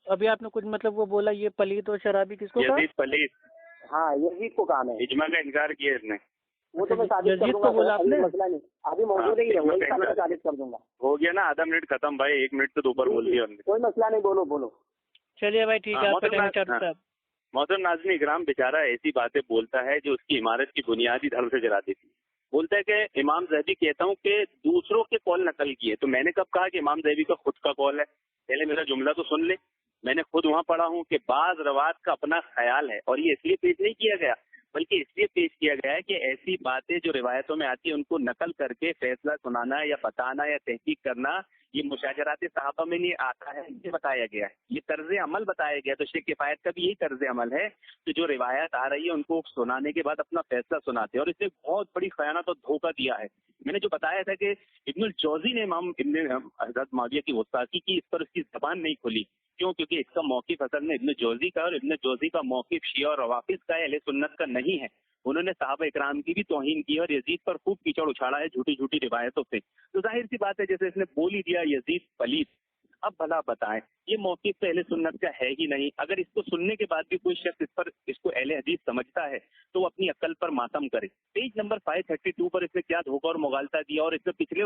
ابھی آپ نے کچھ مطلب وہ بولا یہ پلید اور شرابی کس کو کہا؟ یزید پلید. ہاں یزید کو کام ہے. اجماع کا انکار کیا اس نے. وہ تو میں ثابت کر دوں گا, ابھی مسئلہ نہیں, ابھی موجود ہی ہے وہی ثابت کر دوں گا. ہو گیا نا آدھا منٹ ختم بھائی, 1 منٹ تو اوپر بول دیا. کوئی مسئلہ نہیں, بولو. چلیے بھائی ٹھیک ہے. محترم ناظرین اکرام, بیچارہ ایسی باتیں بولتا ہے جو اس کی عمارت کی بنیادی دھڑ سے جلا دیتی. بولتا ہے کہ امام زہبی کہتا ہوں کہ دوسروں کے قول نقل کیے. تو میں نے کب کہا کہ امام زہبی کا خود کا قول ہے؟ پہلے میرا جملہ تو سن لے. میں نے خود وہاں پڑھا ہوں کہ بعض روایات کا اپنا خیال ہے, اور یہ اس لیے پیش نہیں کیا گیا بلکہ اس لیے پیش کیا گیا ہے کہ ایسی باتیں جو روایتوں میں آتی ہیں ان کو نقل کر کے فیصلہ سنانا یا بتانا یا تحقیق کرنا یہ مشاجرات صحابہ میں نہیں آتا ہے, یہ بتایا گیا ہے, یہ طرز عمل بتایا گیا. تو شیخ کفایت کا بھی یہی طرز عمل ہے کہ جو روایت آ رہی ہے ان کو سنانے کے بعد اپنا فیصلہ سناتے ہیں, اور اس نے بہت بڑی خیانت اور دھوکہ دیا ہے. میں نے جو بتایا تھا کہ ابن الجوزی نے امام ابن حضرت معاویہ کی گستاخی کی, اس پر اس کی زبان نہیں کھلی. کیوں؟ کیونکہ اس کا موقف اصل میں ابن جوزی کا, اور ابن جوزی کا موقف شیعہ اور روافض کا, اہل سنت کا نہیں ہے. انہوں نے صحابہ اکرام کی بھی توہین کی اور یزید پر خوب کیچڑ اچھاڑا ہے جھوٹی جھوٹی روایتوں سے. تو ظاہر سی بات ہے جیسے اس نے بول ہی دیا یزید پلید. اب بھلا بتائیں یہ موقف تو اہل سنت کا ہے ہی نہیں. اگر اس کو سننے کے بعد بھی کوئی شخص اس کو اہل حدیث سمجھتا ہے تو وہ اپنی عقل پر ماتم کرے. پیج نمبر 532 پر اس نے کیا دھوکہ اور مغالطہ دیا, اور اس نے پچھلے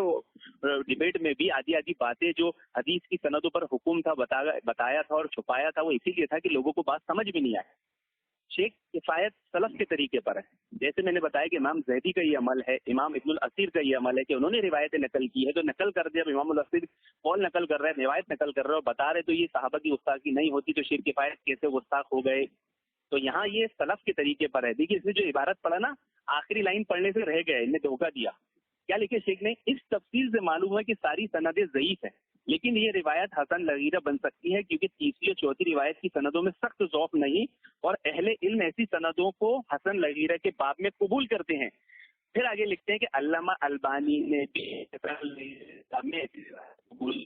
ڈیبیٹ میں بھی آدھی باتیں جو حدیث کی سندوں پر حکم تھا بتایا تھا اور چھپایا تھا, وہ اسی لیے تھا کہ لوگوں کو بات سمجھ بھی نہیں آئے. شیخ کفایت سلف کے طریقے پر ہے. جیسے میں نے بتایا کہ امام زہبی کا یہ عمل ہے, امام ابن الاسیر کا یہ عمل ہے کہ انہوں نے روایتیں نقل کی ہے, تو نقل کر دیا. امام الاسیر قول نقل کر رہے ہیں, روایت نقل کر رہے ہیں اور بتا رہے, تو یہ صحابہ کی گستاخی نہیں ہوتی تو شیخ کفایت کیسے گستاخ ہو گئے؟ تو یہاں یہ سلف کے طریقے پر ہے. دیکھیے اس نے جو عبارت پڑھا نا, آخری لائن پڑھنے سے رہ گئے, انہیں دھوکہ دیا. کیا لکھے شیخ نے؟ اس تفصیل سے معلوم ہے کہ ساری سندیں ضعیف ہیں, لیکن یہ روایت حسن لغیرہ بن سکتی ہے کیونکہ تیسری اور چوتھی روایت کی سندوں میں سخت ضعف نہیں, اور اہل علم ایسی سندوں کو حسن لغیرہ کے باب میں قبول کرتے ہیں. پھر آگے لکھتے ہیں کہ علامہ البانی نے بھی قبول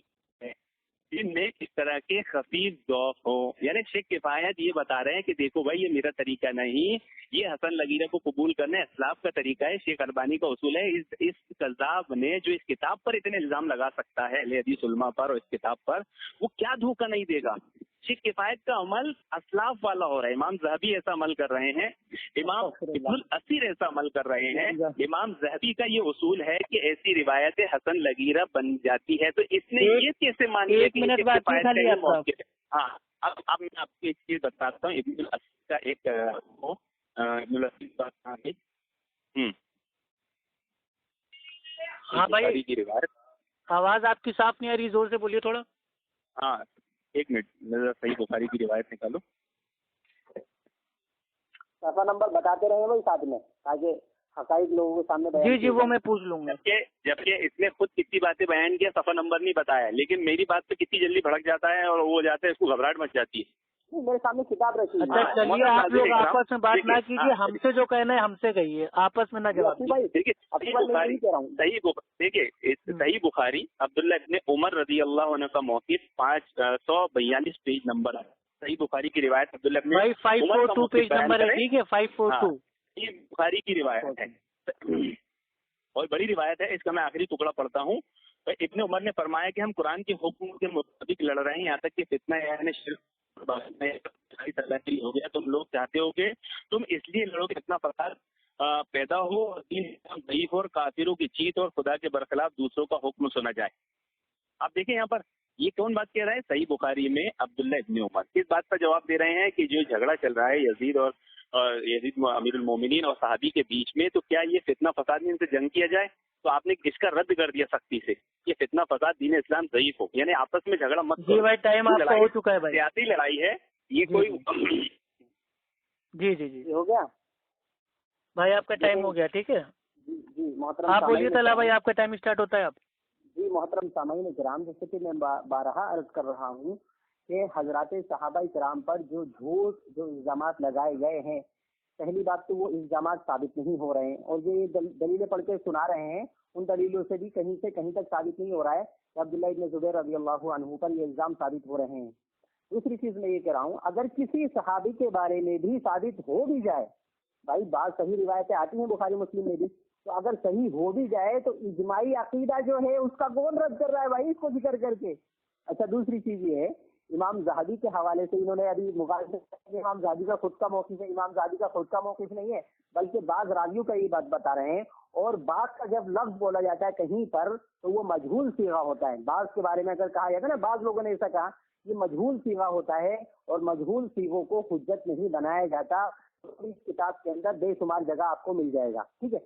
جن میں اس طرح کے خفیف ضعف ہو. یعنی شیخ کفایت یہ بتا رہے ہیں کہ دیکھو بھائی یہ میرا طریقہ نہیں, یہ حسن لغیرہ کو قبول کرنا اسلاف کا طریقہ ہے, شیخ البانی کا اصول ہے. اس کذاب نے جو اس کتاب پر اتنے الزام لگا سکتا ہے اہل حدیث علماء پر اور اس کتاب پر, وہ کیا دھوکہ نہیں دے گا. شیخ کفایت کا عمل اسلاف والا ہو رہا ہے. امام زہبی ایسا عمل کر رہے ہیں, امام ابن الاسیر ایسا عمل کر رہے ہیں, امام زہبی کا یہ اصول ہے کہ ایسی روایتیں حسن لغیرہ بن جاتی ہے. تو اس نے یہ کیسے مان لیا کہ شیخ کفایت کا یہ موقف ہے؟ ہاں اب میں آپ کو ایک چیز بتاتا ہوں. ابن الاسیر کا ایک ابن الاسیر کا ہاں بھائی کی روایت, آواز آپ کی صاف نہیں آ رہی, زور سے بولیے تھوڑا. ہاں 1 منٹ, صحیح بخاری کی روایت نکالو. صفحہ نمبر بتاتے رہے بھائی ساتھ میں, تاکہ حقائق لوگوں کے سامنے. جی وہ میں پوچھ لوں گا. جبکہ اس نے خود کتنی باتیں بیان کیا, صفحہ نمبر نہیں بتایا, لیکن میری بات پہ کتنی جلدی بھڑک جاتا ہے اور وہ جاتا ہے, اس کو گھبراہٹ مچ جاتی ہے. میرے سامنے کتاب رکھی ہے. اچھا چلیے آپ لوگ آپس میں بات نہ کیجیے, ہم سے جو کہنا ہے ہم سے کہیے, آپس میں نہ جواب دیجیے. دیکھیے صحیح بخاری عبداللہ ابن عمر رضی اللہ عنہ کا موقف 542 پیج نمبر ہے. صحیح بخاری کی روایت عبداللہ ابن بھائی 542 پیج نمبر ہے, ٹھیک ہے 542. یہ بخاری کی روایت ہے اور بڑی روایت ہے. اس کا میں آخری ٹکڑا پڑھتا ہوں. ابن عمر نے فرمایا کہ ہم قرآن کے حکم کے مطابق لڑ رہے ہیں, یہاں تک کہ فتنہ یعنی شرک ہو گیا. تم لوگ چاہتے ہو کہ تم اس لیے لڑو کہ اتنا فساد پیدا ہو, ضعیف اور کافروں کی چیت اور خدا کے برخلاف دوسروں کا حکم سنا جائے. آپ دیکھیں یہاں پر یہ کون بات کہہ رہا ہے؟ صحیح بخاری میں عبداللہ ابن عمر اس بات پر جواب دے رہے ہیں کہ جو جھگڑا چل رہا ہے یزید اور یزید امیر المومنین اور صحابی کے بیچ میں, تو کیا یہ فتنہ فساد میں ان سے جنگ کیا جائے؟ تو آپ نے اس کا رد کر دیا سختی سے, یہ فتنہ فساد دین اسلام ضعیف ہو, یعنی آپس میں جھگڑا مت. جی بھائی ٹائم آپ کا ہو چکا ہے بھائی, سیاسی لڑائی ہے یہ کوئی. جی ہو گیا بھائی, آپ کا ٹائم ہو گیا, ٹھیک ہے. جی محترم آپ بولیے طلحہ بھائی, آپ کا ٹائم اسٹارٹ ہوتا ہے. آپ جی محترم سامعین کرام, جیسے کہ میں بارہا عرض کر رہا ہوں کہ حضرات صحابہ کرام پر جو جھوٹ جو الزامات لگائے گئے ہیں, پہلی بات تو وہ الزامات ثابت نہیں ہو رہے ہیں, اور جو یہ دلیلیں پڑھ کے سنا رہے ہیں ان دلیلوں سے بھی کہیں تک ثابت نہیں ہو رہا ہے کہ عبداللہ ابن زبیر رضی اللہ عنہ پر یہ الزام ثابت ہو رہے ہیں۔ دوسری چیز میں یہ کہہ رہا ہوں، اگر کسی صحابی کے بارے میں بھی ثابت ہو بھی جائے، بھائی بعض صحیح روایتیں آتی ہیں بخاری مسلم میں بھی، تو اگر صحیح ہو بھی جائے تو اجماعی عقیدہ جو ہے اس کا کون رد کر رہا ہے بھائی، اس کو ذکر کر کے۔ اچھا دوسری چیز یہ ہے، امام زہبی کے حوالے سے انہوں نے ابھی مغالطہ کیا، امام زہبی کا خود کا موقف ہے، امام زہبی کا خود کا موقف نہیں ہے، بلکہ بعض راویوں کا یہ بات بتا رہے ہیں۔ اور بعض کا جب لفظ بولا جاتا ہے کہیں پر تو وہ مجہول صیغہ ہوتا ہے، بعض کے بارے میں اگر کہا جاتا ہے نا، بعض لوگوں نے ایسا کہا یہ مجہول صیغہ ہوتا ہے، اور مجہول صیغوں کو حجت نہیں بنایا جاتا۔ اس کتاب کے اندر بے شمار جگہ آپ کو مل جائے گا، ٹھیک ہے۔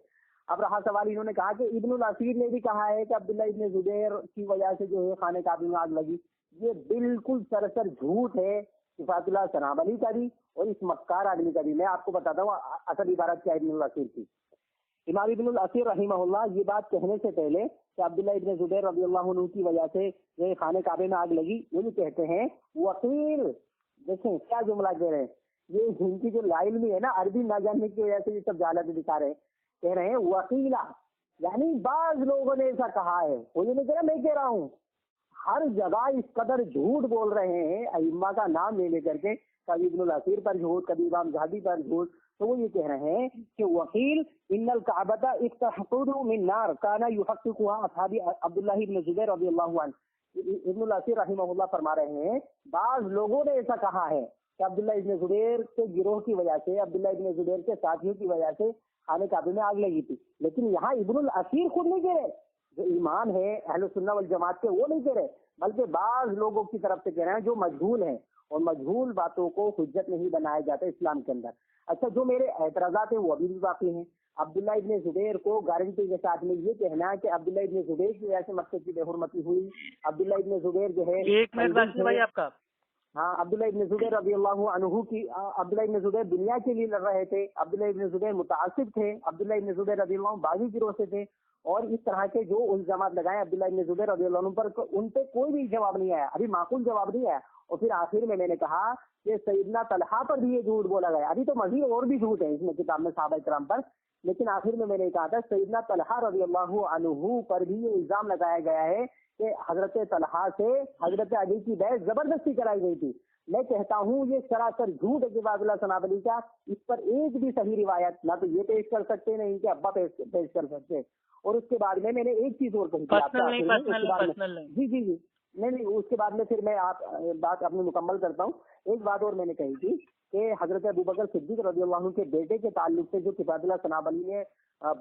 اب رہا سوال، انہوں نے کہا کہ ابن الاثیر نے بھی کہا ہے کہ عبداللہ ابن زبیر کی وجہ سے جو ہے خانہ کعبہ میں آگ لگی، یہ بالکل سراسر جھوٹ ہے، صفات اللہ سنابلی کا بھی اور اس مکار آدمی کا بھی۔ میں آپ کو بتاتا ہوں اصل عبارت کیا ابن الاثیر کی۔ امام ابن الاثیر رحمہ اللہ یہ بات کہنے سے پہلے کہ عبداللہ ابن زبیر رضی اللہ عنہ کی وجہ سے یہ خانہ کعبہ میں آگ لگی، وہ یہ کہتے ہیں وکیل، دیکھیں کیا جملہ کہہ رہے ہیں، یہ ان کی جو لا علمی ہے نا، عربی نہ جاننے کی وجہ سے یہ سب جہالت دکھا رہے ہیں، کہہ رہے ہیں وکیلا، یعنی بعض لوگوں نے ایسا کہا ہے، وہ یہ نہیں کہہ رہا، میں کہہ رہا ہوں۔ ہر جگہ اس قدر جھوٹ بول رہے ہیں ائمہ کا نام لے لے کر کے، کبھی ابن الاثیر پر جھوٹ، کبھی امام زہبی پر جھوٹ، تو وہ یہ کہہ رہے ہیں کہ وکیل ان الکعبۃ اقتحفظ من نار کان یحققها اصحاب عبداللہ ابن زبیر رضی اللہ عنہ۔ ابن الاثیر رحمہ اللہ فرما رہے ہیں بعض لوگوں نے ایسا کہا ہے کہ عبداللہ ابن زبیر کے گروہ کی وجہ سے، عبداللہ ابن زبیر کے ساتھیوں کی وجہ سے خانہ کعبہ میں آگ لگی تھی، لیکن یہاں ابن الاثیر خود نہیں کہہ رہے، جو ایمان ہے اہل سنہ والجماعت کے وہ نہیں کہہ رہے، بلکہ بعض لوگوں کی طرف سے کہہ رہے ہیں جو مجہول ہیں، اور مجہول باتوں کو حجت نہیں بنایا جاتا اسلام کے اندر۔ اچھا جو میرے اعتراضات ہیں وہ ابھی بھی باقی ہیں۔ عبداللہ ابن زبیر کو گارنٹی کے ساتھ میں یہ کہنا ہے کہ عبداللہ ابن زبیر کی وجہ سے مکے کی بے حرمتی ہوئی، عبداللہ ابن زبیر جو ہے، ایک منٹ باقی بھائی آپ کا، ہاں عبداللہ ابن زبیر رضی اللہ عنہ کی، عبداللہ ابن زبیر دنیا کے لیے لڑ رہے تھے، عبداللہ ابن زبیر متعصب تھے، عبداللہ ابن زبیر رضی اللہ عنہ باغی گروہ سے تھے، اور اس طرح کے جو الزامات لگائے عبداللہ ابن زبیر رضی اللہ عنہ پر، ان پہ کوئی بھی جواب نہیں آیا، ابھی معقول جواب نہیں آیا۔ اور پھر آخر میں نے کہا کہ سیدنا طلحہ پر بھی یہ جھوٹ بولا گیا، ابھی تو مزید اور بھی جھوٹ ہے اس میں کتاب میں صحابہ کرام پر، لیکن آخر میں نے کہا تھا سیدنا طلحہ رضی اللہ عنہ پر بھی یہ الزام لگایا گیا ہے کہ حضرت طلحہ سے حضرت علی کی بیعت زبردستی کرائی گئی تھی۔ میں کہتا ہوں یہ سراسر جھوٹ ہے جواب اللہ سنابلی کا، اس پر ایک بھی صحیح روایت نہ تو یہ پیش کر سکتے ہیں، نہ ان کے ابا پیش کر سکتے۔ اور اس کے بعد میں نے ایک چیز اور کہی تھی، جی نہیں اس کے بعد میں پھر میں آپ بات اپنی مکمل کرتا ہوں۔ ایک بات اور میں نے کہی تھی کہ حضرت ابوبکر صدیق رضی اللہ عنہ کے بیٹے کے تعلق سے جو کتاب اللہ سنابلی نے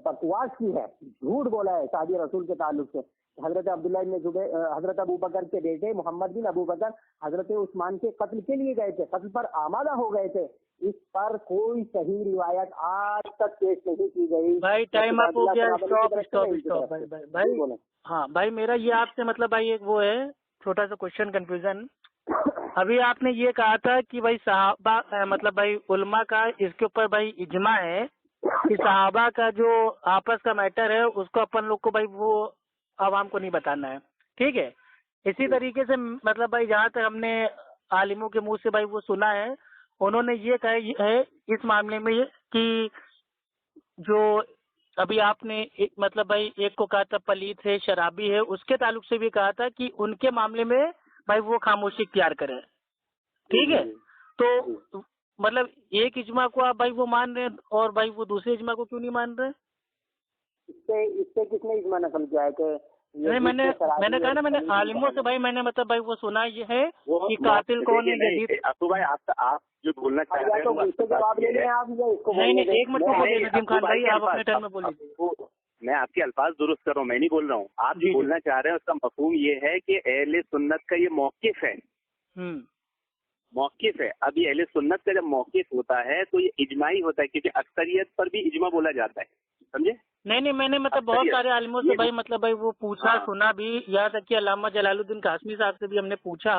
بکواس کی ہے، جھوٹ بولا ہے صحابی رسول کے تعلق سے، حضرت عبداللہ بن زبیر، حضرت ابوبکر کے بیٹے محمد بن ابوبکر حضرت عثمان کے قتل کے لیے گئے تھے، قتل پر آمادہ ہو گئے تھے، اس پر کوئی صحیح روایت آج تک پیش نہیں کی گئی۔ بھائی ٹائم آپ ہو گیا، اسٹاپ بھائی۔ ہاں بھائی میرا یہ آپ سے مطلب بھائی ایک وہ ہے چھوٹا سا کوشچن کنفیوژن، ابھی آپ نے یہ کہا تھا کہ بھائی صحابہ مطلب بھائی علماء کا اس کے اوپر بھائی اجماع ہے کہ صحابہ کا جو آپس کا میٹر ہے اس کو اپن لوگ کو بھائی وہ عوام کو نہیں بتانا ہے، ٹھیک ہے۔ اسی طریقے سے مطلب بھائی جہاں تک ہم نے عالموں کے منہ سے بھائی وہ سنا ہے، انہوں نے یہ کہا ہے اس معاملے میں کہ جو ابھی آپ نے مطلب بھائی ایک کو کہا تھا پلیت ہے، شرابی ہے، اس کے تعلق سے بھی کہا تھا کہ ان کے معاملے میں بھائی وہ خاموشی اختیار کریں، ٹھیک ہے۔ تو مطلب ایک اجماع کو آپ بھائی وہ مان رہے ہیں اور بھائی وہ دوسرے اجماع کو کیوں نہیں مان رہے؟ اس سے کس نے اجماع نقل کیا ہے کہ نہیں، میں نے کہا نا، میں نے عالموں سے بھائی میں نے مطلب بھائی وہ سنا یہ ہے کہ قاتل کون ہے۔ ابو بھائی آپ جو بولنا چاہ رہے ہیں، نہیں ایک منٹ بولیے ندیم خان بھائی، آپ اپنے ٹائم میں بولیے۔ میں آپ کے الفاظ درست کر رہا ہوں، میں نہیں بول رہا ہوں، آپ جو بولنا چاہ رہے ہیں اس کا مفہوم یہ ہے کہ اہل سنت کا یہ موقف ہے، موقف ہے۔ ابھی اہل سنت کا جب موقف ہوتا ہے تو یہ اجماعی ہوتا ہے، کیونکہ اکثریت پر بھی اجماع بولا جاتا ہے، سمجھے؟ نہیں میں نے مطلب بہت سارے عالموں سے بھائی مطلب بھائی وہ پوچھا سنا بھی، یہاں تک کہ علامہ جلال الدین قاسمی صاحب سے بھی ہم نے پوچھا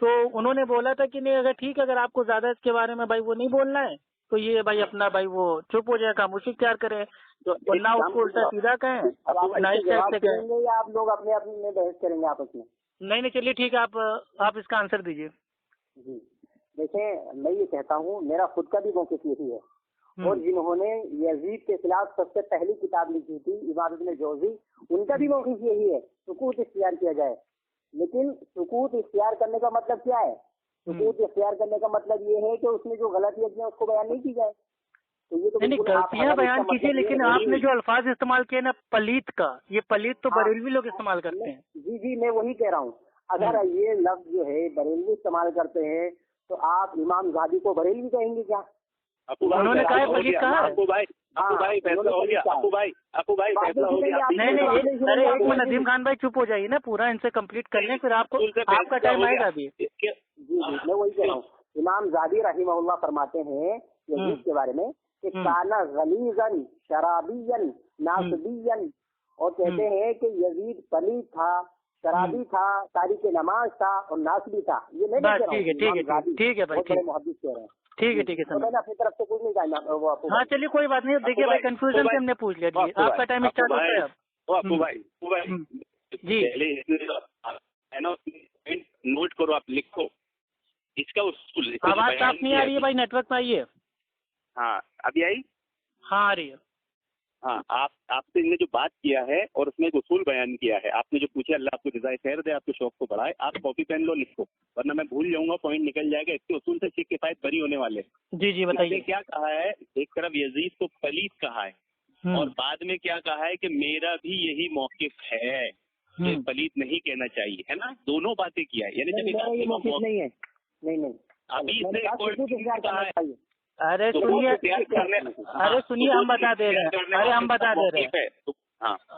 تو انہوں نے بولا تھا کہ نہیں اگر ٹھیک ہے، اگر آپ کو زیادہ اس کے بارے میں بھائی وہ نہیں بولنا ہے تو یہ بھائی اپنا بھائی وہ چپ ہو جائے، خاموشی اختیار کرے، تو نہ اس کو الٹا سیدھا کہیں نہ اس ٹائپ سے کہیں، آپ لوگ اپنے میں بحث کریں گے آپس میں۔ نہیں چلیے ٹھیک ہے، آپ اس کا آنسر دیجیے۔ جی دیکھیں، میں یہ کہتا ہوں میرا خود کا بھی موقف یہی ہے، اور جنہوں نے یزید کے خلاف سب سے پہلی کتاب لکھی تھی امام ابن جوزی، ان کا بھی موقف یہی ہے سکوت اختیار کیا جائے. لیکن سکوت اختیار کرنے کا مطلب کیا ہے؟ سکوت اختیار کرنے کا مطلب یہ ہے کہ اس میں جو غلطیاں ہیں اس کو بیان نہیں کی جائے. تو یہ تو غلطیاں بیان کیجیے، لیکن آپ نے جو الفاظ استعمال کیے نا پلیت کا، یہ پلیت تو بریلوی لوگ استعمال کرتے ہیں. جی میں وہی کہہ رہا ہوں. اگر یہ لفظ جو ہے بریلوی استعمال کرتے ہیں تو آپ امام زادی کو بریلوی کہیں گے کیا؟ انہوں نے کہا پلیت کہا ہے. نہیں ارے ایک منٹ ندیم خان بھائی چپ ہو جائیے نا، پورا ان سے کمپلیٹ کر لیں، پھر آپ کو آپ کا ٹائم آئے گا ابھی. جی میں وہی کہہ رہا ہوں. امام زادی رحمہ اللہ فرماتے ہیں یزید کے بارے میں کہ کانا غلیظاً شرابیاً ناصبیاً، اور کہتے ہیں کہ یزید پلیت تھا، شرابی تھا، تاریخ نماز تھا اور ناصبی تھا. یہ میں نہیں کہہ رہا ہوں، ٹھیک ہے بھائی، بڑے محدث کہہ رہے ہیں. ٹھیک ہے میں نے اپنی طرف سے کچھ نہیں کہا. ہاں چلیے کوئی بات نہیں. دیکھیے بھائی کنفیوژن سے ہم نے پوچھ لیا. جی آپ کا ٹائم اسٹارٹ ہوتا ہے اب. جی نوٹ کرو، آپ لکھو اس کا اصول. آواز صاف نہیں آ رہی ہے بھائی، نیٹ ورک میں آئیے. ہاں ابھی آئی؟ ہاں آ رہی ہے. ہاں آپ سے نے جو بات کیا ہے اور اس میں ایک اصول بیان کیا ہے، آپ نے جو پوچھا اللہ آپ کو جزائے خیر دے، آپ کے شوق کو بڑھائے. آپ کاپی پین لو، لکھو، ورنہ میں بھول جاؤں گا، پوائنٹ نکل جائے گا. اس کے اصول سے شک کفایت بری ہونے والے. جی بتائیے. کیا کہا ہے؟ ایک طرف یزید کو پلیت کہا ہے اور بعد میں کیا کہا ہے کہ میرا بھی یہی موقف ہے کہ پلیت نہیں کہنا چاہیے، ہے نا. دونوں باتیں کیا ہے. یعنی ارے سنیے ہم بتا دے رہے ہیں.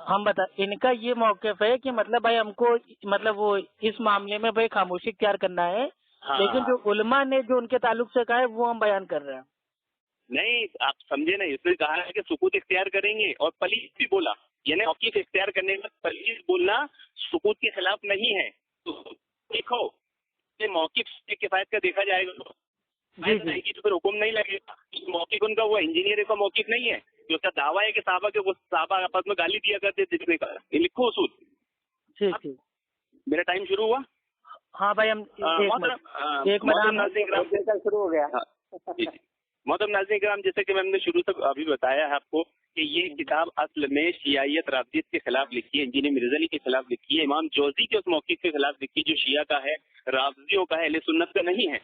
ہم ان کا یہ موقف ہے کہ مطلب بھائی ہم کو مطلب وہ اس معاملے میں بھائی خاموشی اختیار کرنا ہے، لیکن جو علماء نے جو ان کے تعلق سے کہا ہے وہ ہم بیان کر رہے ہیں. نہیں آپ سمجھے نہیں، اس نے کہا ہے کہ سکوت اختیار کریں گے اور پلیت بھی بولا، یعنی موقف اختیار کرنے کا پلیت بولنا سکوت کے خلاف نہیں ہے. تو دیکھو یہ موقف سے کفایت کا دیکھا جائے گا تو پھر حکم نہیں لگے گا. موقف ان کا وہ انجینئر کا موقف نہیں ہے جو اس کا دعویٰ ہے کہ صحابہ آپس میں گالی دیا کرتے جتنے کا. یہ لکھو اصول. ٹھیک میرا ٹائم شروع ہوا. ہاں بھائی ہم شروع ہو گیا. محترم ناظرین کرام، جیسے کہ میں نے شروع سے ابھی بتایا ہے آپ کو کہ یہ کتاب اصل میں شیعیت رافضیت کے خلاف لکھی ہے، انجینئر مرزا علی کے خلاف لکھی ہے، امام جوزی کے اس موقف کے خلاف لکھی جو شیعہ کا ہے، رافضیوں کا ہے، اہل سنت کا نہیں ہے.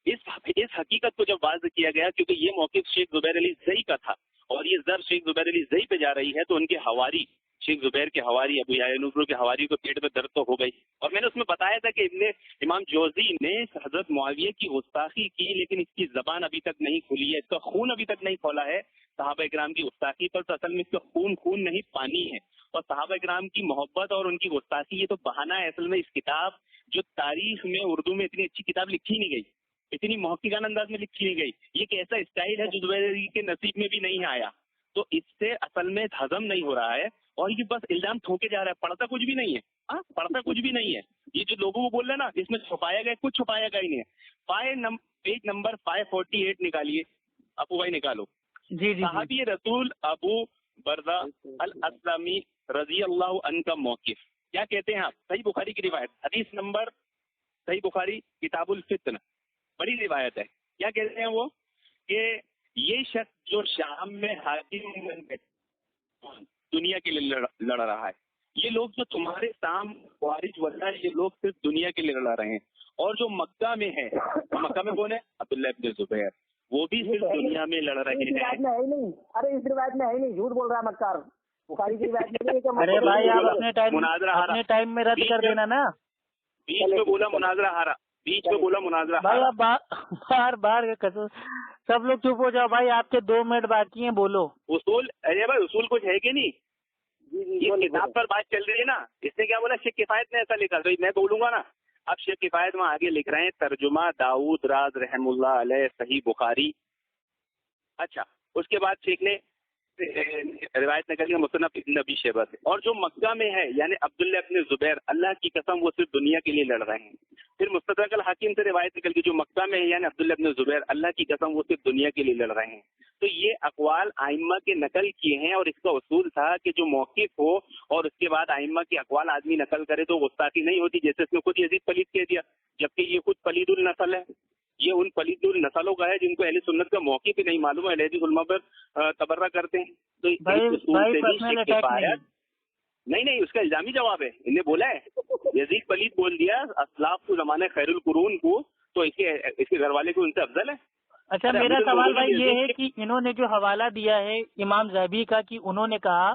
اس حقیقت کو جب واضح کیا گیا کیونکہ یہ موقف شیخ زبیر علی زئی کا تھا اور یہ ضرب شیخ زبیر علی زئی پہ جا رہی ہے، تو ان کے حواری شیخ زبیر کے حواری ابو یحییٰ نصری کے حواری کو پیٹ میں درد تو ہو گئی. اور میں نے اس میں بتایا تھا کہ امام جوزی نے حضرت معاویہ کی گستاخی کی، لیکن اس کی زبان ابھی تک نہیں کھلی ہے، اس کا خون ابھی تک نہیں کھولا ہے صحابہ کرام کی گستاخی پر. تو اصل میں اس کا خون نہیں پانی ہے. اور صحابہ کرام کی محبت اور ان کی گستاخی یہ تو بہانہ ہے. اصل میں اس کتاب جو تاریخ میں اردو میں اتنی اچھی کتاب لکھی نہیں گئی، اتنی محققانہ انداز میں لکھی نہیں گئی. یہ ایک ایسا اسٹائل ہے جو زبیر کے نصیب میں بھی نہیں آیا. تو اس سے اصل میں ہضم نہیں ہو رہا ہے اور یہ بس الزام ٹھوکے جا رہا ہے. پڑھتا کچھ بھی نہیں ہے، پڑھتا کچھ بھی نہیں ہے. یہ جو لوگوں کو بول رہے ہیں نا اس میں چھپایا گیا، کچھ چھپایا گیا ہی نہیں ہے. پیج نمبر 548 نکالیے ابو بھائی، نکالو. صحابی رسول ابو برزہ الاسلمی رضی اللہ عنہ کا موقف کیا کہتے ہیں آپ؟ صحیح بخاری کی روایت، حدیث نمبر صحیح بخاری کتاب الفتن، بڑی روایت ہے. کیا کہتے ہیں وہ کہ یہ شخص جو شام میں حاکم دنیا کے لیے لڑ رہا ہے، یہ لوگ جو تمہارے سام خوارج وغیرہ یہ لوگ صرف دنیا کے لیے لڑ رہے ہیں. اور جو مکہ میں ہے، مکہ میں کون ہے؟ عبداللہ ابن زبیر، وہ بھی صرف دنیا میں لڑ رہے ہیں. ارے اس روایت میں ہے نہیں، جھوٹ بول رہا ہے مکار. بخاری کی روایت میں نہیں ہے. ارے بھائی آپ اپنے ٹائم میں رد کر دینا نا. بیچ میں بولا مناظرہ ہارا، بیچ میں بولا مناظرہ بھائی. آپ بار سب لوگ چپ ہو جاؤ بھائی، آپ کے 2 منٹ باقی ہیں، بولو. اصول ارے بھائی اصول کچھ ہے کہ نہیں؟ یہ کتاب پر بات چل رہی ہے نا. اس نے کیا بولا؟ شیخ کفایت نے ایسا لکھا، تو میں بولوں گا نا. اب شیخ کفایت وہاں آگے لکھ رہے ہیں ترجمہ داؤد راز رحم اللہ علیہ صحیح بخاری. اچھا اس کے بعد شیخ نے روایت نکل مصنف ابن ابی شیبہ سے. اور جو مکہ میں ہے یعنی عبداللہ ابن زبیر، اللہ کی قسم وہ صرف دنیا کے لیے لڑ رہے ہیں. پھر مستدرک الحاکم سے روایت نکل کے جو مکہ میں ہے یعنی عبداللہ ابن زبیر، اللہ کی قسم وہ صرف دنیا کے لیے لڑ رہے ہیں. تو یہ اقوال آئمہ کے نقل کیے ہیں اور اس کا اصول تھا کہ جو موقف ہو اور اس کے بعد آئمہ کے اقوال آدمی نقل کرے تو گستاخی نہیں ہوتی. جیسے اس نے خود یزید پلید کہہ دیا جبکہ یہ خود پلید النسل ہے. یہ ان پلیت نسلوں کا ہے جن کو اہل سنت کا موقف ہی نہیں معلوم ہے، اہل حدیث علماء پر تبرہ کرتے ہیں. تو نہیں اس کا الزامی جواب ہے. انہیں بولا ہے یزید پلیت بول دیا اسلاف کو زمانے خیر القرون کو، تو اس کے گھر والے کو ان سے افضل ہے. اچھا میرا سوال بھائی یہ ہے کہ انہوں نے جو حوالہ دیا ہے امام ذہبی کا کہ انہوں نے کہا،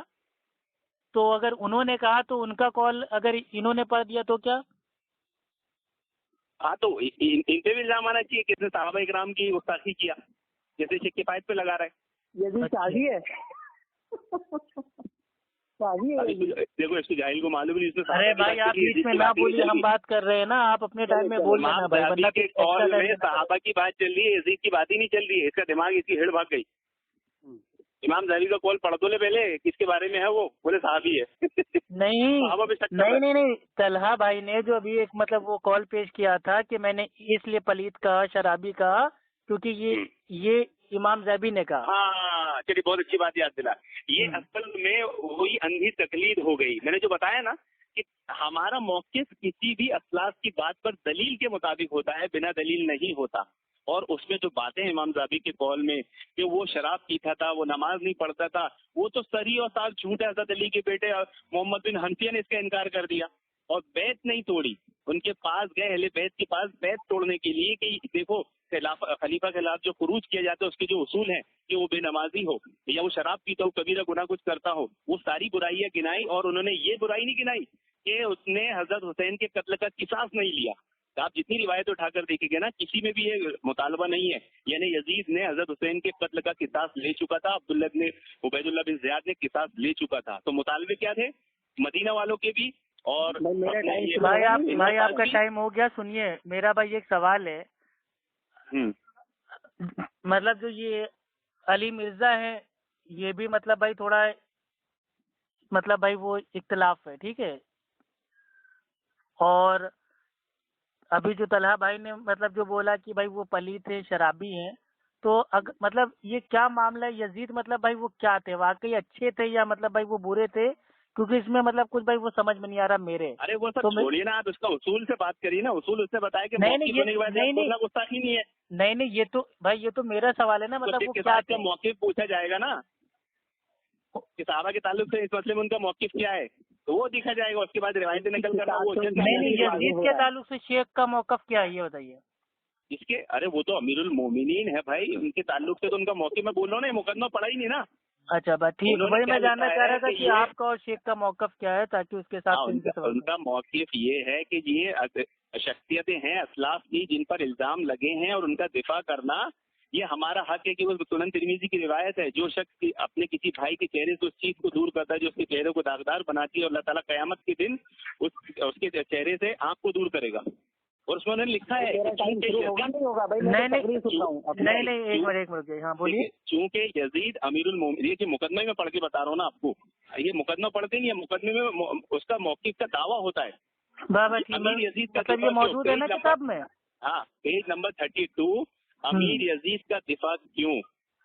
تو اگر انہوں نے کہا تو ان کا قول اگر انہوں نے پڑھ دیا تو کیا؟ ہاں تو ان پہ بھی الزام آنا چاہیے کہ اس نے صحابہ اکرام کی گستاخی کیا، جیسے شیخ کفایت پہ لگا رہا ہے. یہ بھی شادی ہے. دیکھو اس کو جاہل کو معلوم نہیں. ارے بھائی آپ بیچ میں نہ بولیے، ہم بات کر رہے ہیں نا، آپ اپنے ٹائم میں بول لینا بھائی، ورنہ کے قول میں صحابہ کی بات چل رہی ہے، یزید کی بات ہی نہیں چل رہی ہے. اس کا دماغ اس کی ہڑ بھاگ گئی. امام ذہبی کا قول پڑھ دو لے پہلے، کس کے بارے میں ہے وہ؟ بولے صحابی ہے. نہیں طلحہ بھائی نے جو ابھی ایک مطلب وہ کال پیش کیا تھا کہ میں نے اس لیے پلیت کہا، شرابی کہا کیونکہ یہ امام ذہبی نے کہا. ہاں چلیے بہت اچھی بات یاد دلا. یہ اصل میں وہی اندھی تقلید ہو گئی. میں نے جو بتایا نا کہ ہمارا موقف کسی بھی اسلاف کی بات پر دلیل کے مطابق ہوتا ہے، بنا دلیل نہیں ہوتا. اور اس میں جو باتیں امام ذہبی کے قول میں کہ وہ شراب پیتا تھا، وہ نماز نہیں پڑھتا تھا، وہ تو صریح اور صاف جھوٹ ہے. حضرت علی کے بیٹے محمد بن حنفیہ نے اس کا انکار کر دیا اور بیعت نہیں توڑی. ان کے پاس گئے اہل بیت کے پاس بیعت توڑنے کے لیے کہ دیکھو خلیفہ کے خلاف جو خروج کیا جاتا ہے اس کے جو اصول ہیں کہ وہ بے نمازی ہو یا وہ شراب پیتا ہو، کبیرہ گناہ کچھ کرتا ہو، وہ ساری برائیاں گنائی. اور انہوں نے یہ برائی نہیں گنائی کہ اس نے حضرت حسین کے قتل کا قصاص نہیں لیا. آپ جتنی روایت اٹھا کر دیکھیں گے نا، کسی میں بھی یہ مطالبہ نہیں ہے. یعنی یزید نے حضرت حسین کے قتل کا قصاص لے چکا تھا، عبید اللہ بن زیاد نے قصاص لے چکا تھا. تو مطالبے کیا تھے مدینہ والوں کے بھی. اور بھائی آپ کا ٹائم ہو گیا. سنیے میرا بھائی ایک سوال ہے. مطلب جو یہ علی مرزا ہے یہ بھی مطلب بھائی تھوڑا مطلب بھائی وہ اختلاف ہے، ٹھیک ہے. اور ابھی جو طلحہ بھائی نے مطلب جو بولا کہ بھائی وہ پلیت ہیں، شرابی ہیں، تو مطلب یہ کیا معاملہ ہے؟ یزید مطلب بھائی وہ کیا تھے؟ واقعی اچھے تھے یا مطلب بھائی وہ برے تھے؟ کیونکہ اس میں مطلب کچھ بھائی وہ سمجھ میں نہیں آ رہا میرے. ارے وہ سب چھوڑیے نا، آپ اس کا اصول سے بات کریے نا. اصول اس سے بتایا کہ گستاخی نہیں ہے. نہیں یہ تو بھائی یہ تو میرا سوال ہے نا. مطلب وہ کیا تھے؟ موقف پوچھا جائے گا نا کہ صحابہ کے تعلق سے اس مسئلے میں ان کا موقف کیا ہے، تو وہ دیکھا جائے گا. اس کے بعد روایتیں نقل کرنا وہ یزید کے تعلق سے شیخ کا موقف کیا ہے یہ بتائیے. اس کے ارے وہ تو امیر المومنین ہے بھائی، ان کے تعلق سے تو ان کا موقف میں بول رہا ہوں نا، مقدمہ پڑا ہی نہیں نا. اچھا بھائی ٹھیک ہے. وہی میں جاننا چاہ رہا تھا کہ آپ کا اور شیخ کا موقف کیا ہے تاکہ اس کے ساتھ ان کا موقف یہ ہے کہ یہ شخصیتیں ہیں اسلاف کی جن پر الزام لگے ہیں، اور ان کا دفاع کرنا یہ ہمارا حق ہے. کہ وہ سنن ترمذی کی روایت ہے، جو شخص اپنے کسی بھائی کے چہرے سے اس چیز کو دور کرتا ہے جو اس کے چہرے کو داغدار بناتی ہے، اور اللہ تعالیٰ قیامت کے دن اس کے چہرے سے آنکھ کو دور کرے گا. اور اس میں انہوں نے لکھا ہے چونکہ یزید امیر المومنین، یہ مقدمے میں پڑھ کے بتا رہا ہوں نا آپ کو، یہ مقدمہ پڑھتے نہیں ہے، مقدمے میں اس کا موقف کا دعویٰ ہوتا ہے. امیر یزید کا یہ موجود ہے نا کتاب میں. ہاں پیج نمبر 32 امیر یزید کا دفاع کیوں.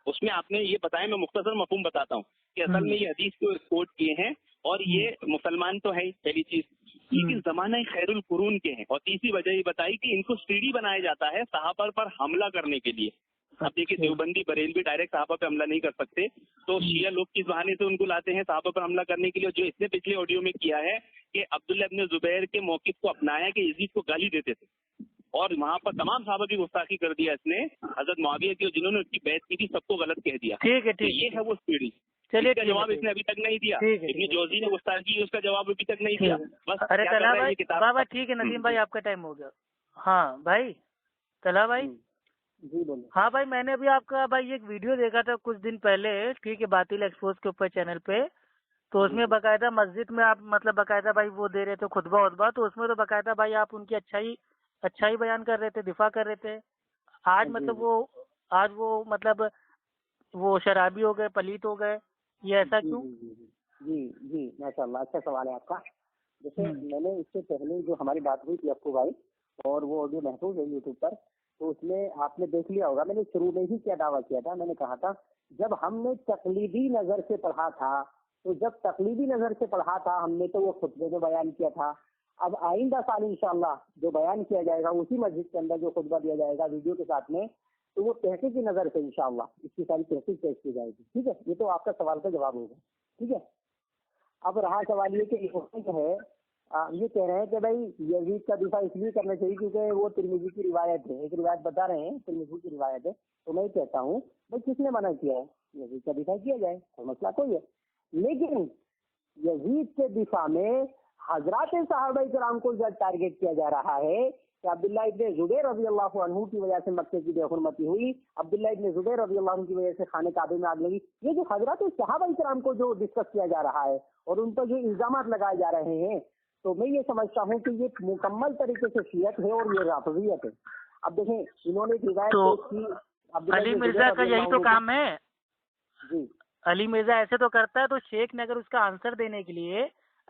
اس میں آپ نے یہ بتایا، میں مختصر مفہوم بتاتا ہوں کہ اصل میں یہ حدیث کو کوٹ کیے ہیں، اور یہ مسلمان تو ہے پہلی چیز، لیکن زمانہ خیر القرون کے ہیں. اور تیسری وجہ یہ بتائی کہ ان کو سیڑھی بنایا جاتا ہے صحابہ پر حملہ کرنے کے لیے. اب دیکھیے دیوبندی بریلوی ڈائریکٹ صحابہ پہ حملہ نہیں کر سکتے، تو شیعہ لوگ کس بہانے سے ان کو لاتے ہیں صحابہ پر حملہ کرنے کے لیے. جو اس نے پچھلے آڈیو میں کیا ہے کہ عبداللہ ابن زبیر کے موقف کو اپنایا کہ یزید کو گالی دیتے تھے، اور وہاں پر تمام صحابہ کی گستاخی کر دیا اس نے. حضرت معاویہ کی جنہوں نے اس کی بیعت کی تھی سب کو غلط کہہ دیا. ٹھیک ہے یہ ہے وہ سیڑھی. چلیے اس کا جواب اس نے ابھی تک نہیں دیا. ابن جوزی نے گستاخی اس کا جواب ابھی تک نہیں دیا. ارے طلحہ بھائی بابا ٹھیک ہے. ندیم بھائی آپ کا ٹائم ہو گیا. ہاں بھائی طلحہ بھائی. جی بولیں. ہاں بھائی میں نے ابھی آپ کا بھائی ایک ویڈیو دیکھا تھا کچھ دن پہلے، ٹھیک ہے، باطل ایکسپوز کے اوپر چینل پہ. تو اس میں باقاعدہ مسجد میں آپ مطلب باقاعدہ بھائی وہ دے رہے تھے خطبہ وطبہ، تو اس میں تو باقاعدہ بھائی آپ ان کی اچھائی بیان کر رہے تھے، دفاع کر رہے تھے. آج مطلب وہ مطلب وہ شرابی ہو گئے، پلیت ہو گئے، یہ ایسا کیوں؟ جی ماشاء اللہ، اچھا سوال ہے آپ کا. جیسے میں نے اس سے پہلے جو ہماری بات ہوئی تھی ابو بھائی، اور وہ آڈیو محفوظ ہے یوٹیوب پر، تو اس میں آپ نے دیکھ لیا ہوگا. میں نے شروع میں ہی کیا دعویٰ کیا تھا. میں نے کہا تھا جب ہم نے تقلیدی نظر سے پڑھا تھا، تو جب تقلیدی نظر سے پڑھا تھا ہم نے تو وہ خطبے میں بیان کیا تھا. اب آئندہ سال انشاءاللہ جو بیان کیا جائے گا اسی مسجد کے اندر جو خطبہ دیا جائے گا ویڈیو کے ساتھ میں، تو وہ تحقیق کی نظر سے انشاءاللہ اس کی ساری تحقیق پیش کی جائے گی. ٹھیک ہے، یہ تو آپ کا سوال کا جواب ہوگا. ٹھیک ہے. اب رہا سوال یہ کہ جو ہے یہ کہہ رہے ہیں کہ بھائی یزید کا دفاع اس لیے کرنا چاہیے کیونکہ وہ ترمذی کی روایت ہے، ایک روایت بتا رہے ہیں ترمذی کی روایت ہے. تو میں یہ کہتا ہوں بھائی کس نے منع کیا ہے یزید کا دفاع کیا جائے، کوئی مسئلہ کوئی ہے. لیکن یزید کے دفاع میں حضرات صحابہ کرام کو جو ٹارگیٹ کیا جا رہا ہے کہ عبداللہ ابن زبیر رضی اللہ عنہ کی وجہ سے مکے کی بے حرمتی ہوئی، عبداللہ ابن زبیر رضی اللہ عنہ کی وجہ سے خانہ کعبہ میں آگ لگی، یہ جو حضرات صحابہ کرام کو جو ڈسکس کیا جا رہا ہے اور ان پر جو الزامات لگائے جا رہے ہیں، تو میں یہ سمجھتا ہوں کہ یہ مکمل طریقے سے شیعت ہے اور یہ رافضیت ہے. اب دیکھیں انہوں نے روایت کی علی مرزا کا یہی تو کام ہے. جی علی مرزا ایسے تو کرتا ہے، تو شیخ نے اگر اس کا آنسر دینے کے لیے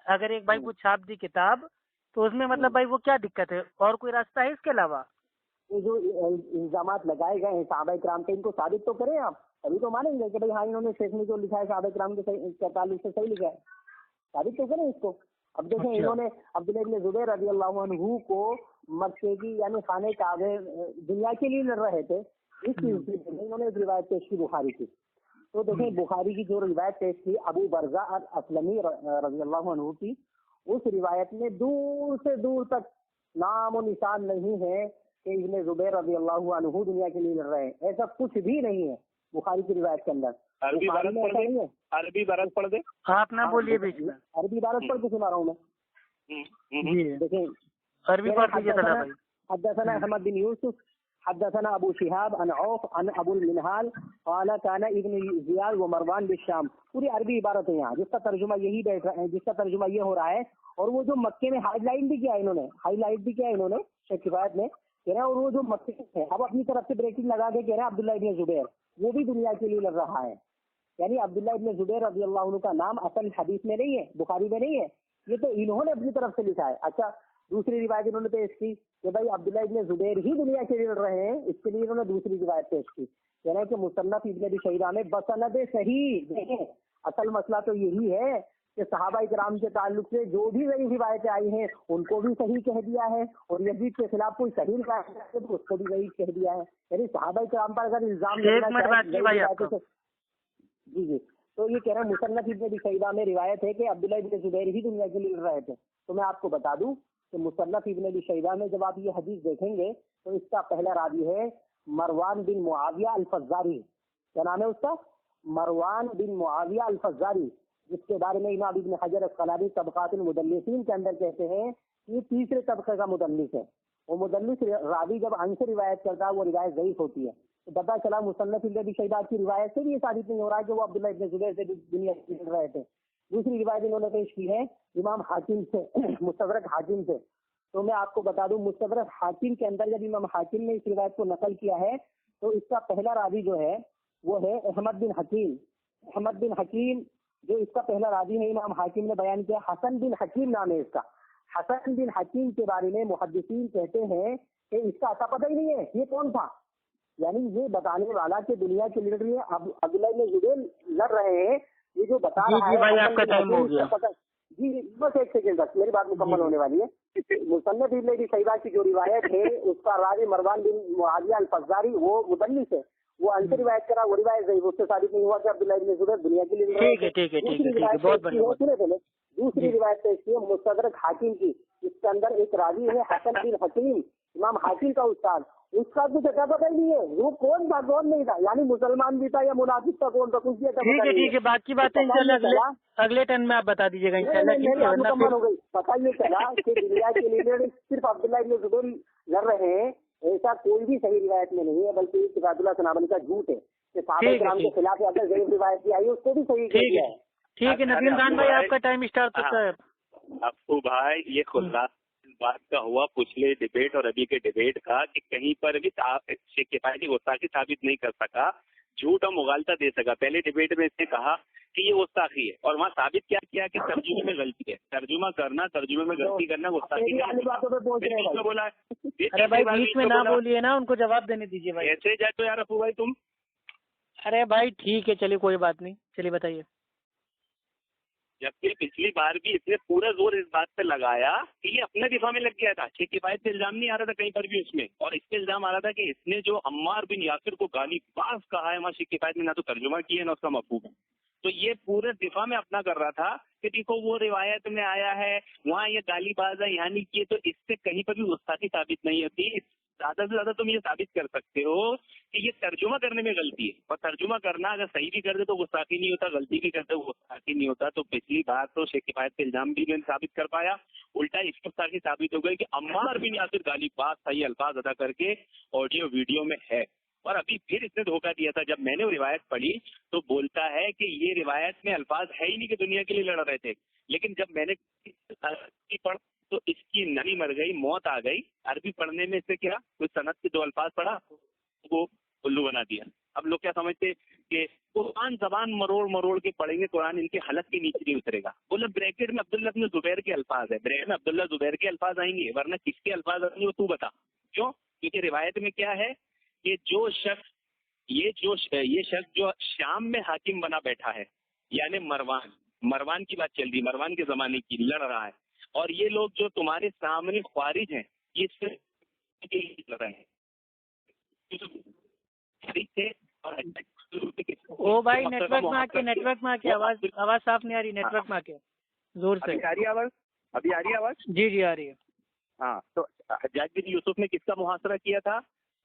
اگر ایک بھائی کو چھاپ دی کتاب تو اس میں مطلب بھائی وہ کیا دقت ہے، اور کوئی راستہ ہے اس کے علاوہ؟ یہ جو الزامات لگائے گئے ہیں صحابہ کرام پہ ان کو ثابت تو کریں آپ، تبھی تو مانیں گے کہ بھائی ہاں انہوں نے شیخ نے جو لکھا ہے صحابہ کرام کے تعلق سے صحیح لکھا ہے، ثابت تو کریں اس کو. اب دیکھیں انہوں نے عبداللہ ابن زبیر رضی اللہ عنہ کو مکے کی یعنی خانہ کعبہ دنیا کے لیے لڑ رہے تھے، اس چیز کی انہوں نے ایک روایت پیش کی بخاری کی. تو دیکھیں بخاری کی جو روایت پیش کی ابو برزہ الاسلمی رضی اللہ عنہ کی، اس روایت میں دور سے دور تک نام و نشان نہیں ہے کہ ابن زبیر رضی اللہ عنہ دنیا کے لیے لڑ رہے ہیں، ایسا کچھ بھی نہیں ہے بخاری کی روایت کے اندر. عربی عبارت پڑھ دے آپ نہ بولیے بیچ میں. عربی عبارت پڑھ کے سنا رہا ہوں میں. دیکھیں عربی پڑھ دیجیے بھائی. حدثنا احمد بن یوسف حدثنا ابو شہاب عن عوف عن ابو المنہال قال كان ابن زیاد ومروان بالشام. پوری عربی عبارت ہے یہاں جس کا ترجمہ یہی بیٹھ رہا ہے، جس کا ترجمہ یہ ہو رہا ہے. اور وہ جو مکے میں ہائی لائٹ بھی کیا انہوں نے شیخ کفایت نے کہہ رہا ہے، اور وہ جو مکے ہے اب اپنی طرف سے بریکنگ لگا کے کہہ رہے ہیں عبداللہ ابن زبیر وہ بھی دنیا کے لیے لڑ رہا ہے. یعنی عبداللہ ابن زبیر رضی اللہ عنہ کا نام اصل حدیث میں نہیں ہے، بخاری میں نہیں ہے، یہ تو انہوں نے اپنی طرف سے لکھا ہے. اچھا دوسری روایت انہوں نے پیش کی کہ بھائی عبداللہ ابن زبیر ہی دنیا کے لیے لڑ رہے ہیں، اس کے لیے انہوں نے دوسری روایت پیش کی، کہہ رہے ہیں کہ مصنف ابن ابی شیبہ میں بسند صحیح. دیکھیں اصل مسئلہ تو یہی ہے کہ صحابہ کرام کے تعلق سے جو بھی نئی روایتیں آئی ہیں ان کو بھی صحیح کہہ دیا ہے، اور یزید کے خلاف کوئی صحیح روایت ہے تو اس کو بھی صحیح کہہ دیا ہے. یعنی صحابہ کرام پر اگر الزام جی تو یہ کہہ رہے ہیں مصنف ابن ابی شیبہ میں روایت ہے کہ عبداللہ ابن زبیر ہی دنیا کے لیے لڑ رہے تھے. تو میں آپ کو بتا دوں کہ مصنف ابن ابی شیبہ میں جب آپ یہ حدیث دیکھیں گے تو اس کا پہلا راوی ہے مروان بن معاویہ الفزاری. کیا نام ہے اس کا؟ مروان بن معاویہ الفزاری، جس کے بارے میں امام ابن حجر اسقلانی طبقات المدلسین کے اندر کہتے ہیں کہ یہ تیسرے طبقے کا مدلس ہے. وہ مدلس راوی جب عن سے روایت کرتا ہے وہ روایت ضعیف ہوتی ہے. تو پتا چلا مصنف ابن ابی شیبہ کی روایت سے بھی یہ ثابت نہیں ہو رہا ہے کہ وہ عبداللہ ابن زبیر سے دنیا سے لڑ رہے تھے. دوسری روایت انہوں نے پیش کی ہے امام حاکم سے، مستدرک حاکم سے. تو میں آپ کو بتا دوں مستدرک حاکم کے اندر جب امام حاکم نے اس روایت کو نقل کیا ہے تو اس کا پہلا راوی جو ہے وہ ہے احمد بن حکیم. احمد بن حکیم جو اس کا پہلا راوی ہے امام حاکم نے بیان کیا. حسن بن حکیم نام ہے اس کا. حسن بن حکیم کے بارے میں محدثین کہتے ہیں کہ اس کا اتا پتہ ہی نہیں ہے یہ کون تھا. یعنی یہ بتانے والا کہ دنیا کے لیڈر یہ عبداللہ ابن زبیر لڑ رہے ہیں، یہ جو بتا رہا ہے بھائی آپ کا ٹائم ہو گیا. جی بس ایک سیکنڈ بس میری بات مکمل ہونے والی ہے. مصنف ابن ابی شیبہ کی جو روایت ہے اس کا راوی مروان بن معاویہ الفزاری وہ مدلس ہے، وہ ان سے روایت کرا، وہ روایت ضعیف، اس سے ثابت نہیں ہوا کہ عبداللہ ابن زبیر دنیا کے لیے. دوسری روایت پیش کی ہے مستدرک حاکم کی، اس کے اندر ایک راوی ہے حسن بن حکیم، امام حاکم کا استاد. اس کا کچھ اتا پتہ ہی نہیں ہے وہ کون تھا کون نہیں تھا، یعنی مسلمان بھی تھا یا منافق تھا کون تھا کچھ. ٹھیک ہے باقی باتیں انشاءاللہ اگلے ٹرن میں آپ بتا دیجیے گا انشاءاللہ. مکمل ہو گئی. پتہ یہ چلا کہ دنیا کے لیڈر صرف عبداللہ ابن زبیر لڑ رہے ہیں، ایسا کوئی بھی صحیح روایت میں نہیں ہے، بلکہ کتاب اللہ سنابنی کا جھوٹ ہے کہ صحابہ کرام کے خلاف اگر ضعیف روایت کی آئی ہے اس کو بھی صحیح کیا ہے. ٹھیک ہے ندیم خان بھائی آپ کا ٹائم اسٹارٹ ہوتا ہے. ابو بھائی یہ خلاصہ بات کا ہوا پچھلے ڈبیٹ اور ابھی کے ڈبیٹ کا کہ کہیں پر بھی شیخ کفایتی گستاخی ثابت نہیں کر سکا، جھوٹ اور مغالطہ دے سکا. پہلے ڈبیٹ میں اس نے کہا کہ یہ گستاخی ہے اور وہاں ثابت کیا کہ ترجمے میں غلطی ہے. ترجمہ کرنا، ترجمے میں غلطی کرنا گستاخی بولا. ارے بھائی بیچ میں نہ بولیے نا، ان کو جواب دینے دیجیے بھائی. ایسے جائے تو یار ابو بھائی تم. ارے بھائی ٹھیک ہے چلیے کوئی بات نہیں، چلیے بتائیے. جبکہ پچھلی بار بھی اس نے پورا زور اس بات پہ لگایا کہ یہ اپنے دفاع میں لگ گیا تھا. شیخ کفایت سے الزام نہیں آ رہا تھا کہیں پر بھی اس میں, اور اس پہ الزام آ رہا تھا کہ اس نے جو عمار بن یاسر کو گالی باز کہا ہے, وہاں شیخ کفایت نے نہ تو ترجمہ کیا ہے نہ اس کا مفہوم ہے. تو یہ پورے دفاع میں اپنا کر رہا تھا کہ دیکھو وہ روایت میں آیا ہے, وہاں یہ گالی باز ہے, یہاں نہیں کیے. تو اس سے کہیں پر بھی گستاخی ثابت نہیں ہوتی. زیادہ سے زیادہ تم یہ ثابت کر سکتے ہو کہ یہ ترجمہ کرنے میں غلطی ہے, اور ترجمہ کرنا اگر صحیح بھی کر دے تو گستاخی نہیں ہوتا, غلطی بھی کر دے وہ گستاخی نہیں ہوتا. تو پچھلی بار تو شیخ کفایت کے الزام بھی میں نے ثابت کر پایا, الٹا اس گستاخی ثابت ہو گئی کہ عمار بن یاسر گالی باز صحیح الفاظ ادا کر کے آڈیو ویڈیو میں ہے. اور ابھی پھر اس نے دھوکہ دیا تھا, جب میں نے وہ روایت پڑھی تو بولتا ہے کہ یہ روایت میں الفاظ ہے ہی نہیں کہ دنیا کے لیے لڑ رہے تھے. لیکن جب میں نے پڑھ تو اس کی نلی مر گئی, موت آ گئی. عربی پڑھنے میں سے کیا کوئی صنعت کے 2 الفاظ پڑھا وہ الو بنا دیا. اب لوگ کیا سمجھتے کہ قرآن زبان مروڑ مروڑ کے پڑھیں گے, قرآن ان کے حلق کے نیچے نہیں اترے گا. بولے بریکٹ میں عبداللہ بن زبیر کے الفاظ ہے, بریکٹ میں عبداللہ زبیر کے الفاظ آئیں گے, ورنہ کس کے الفاظ آئیں گے وہ تو بتا. کیوں؟ کیونکہ روایت میں کیا ہے کہ یہ شخص جو شام میں حاکم بنا بیٹھا ہے, یعنی مروان کی بات چل رہی, مروان کے زمانے کی لڑ رہا ہے, اور یہ لوگ جو تمہارے سامنے خوارج ہیں یہ لڑ رہے ہیں. او بھائی نیٹ ورک میں آ کے آواز صاف نہیں آ رہی, نیٹ ورک میں آ کے زور سے. آ رہی آواز؟ ابھی آ رہی ہے آواز؟ جی آ رہی ہے. ہاں, تو حجاج بن یوسف نے کس کا محاصرہ کیا تھا؟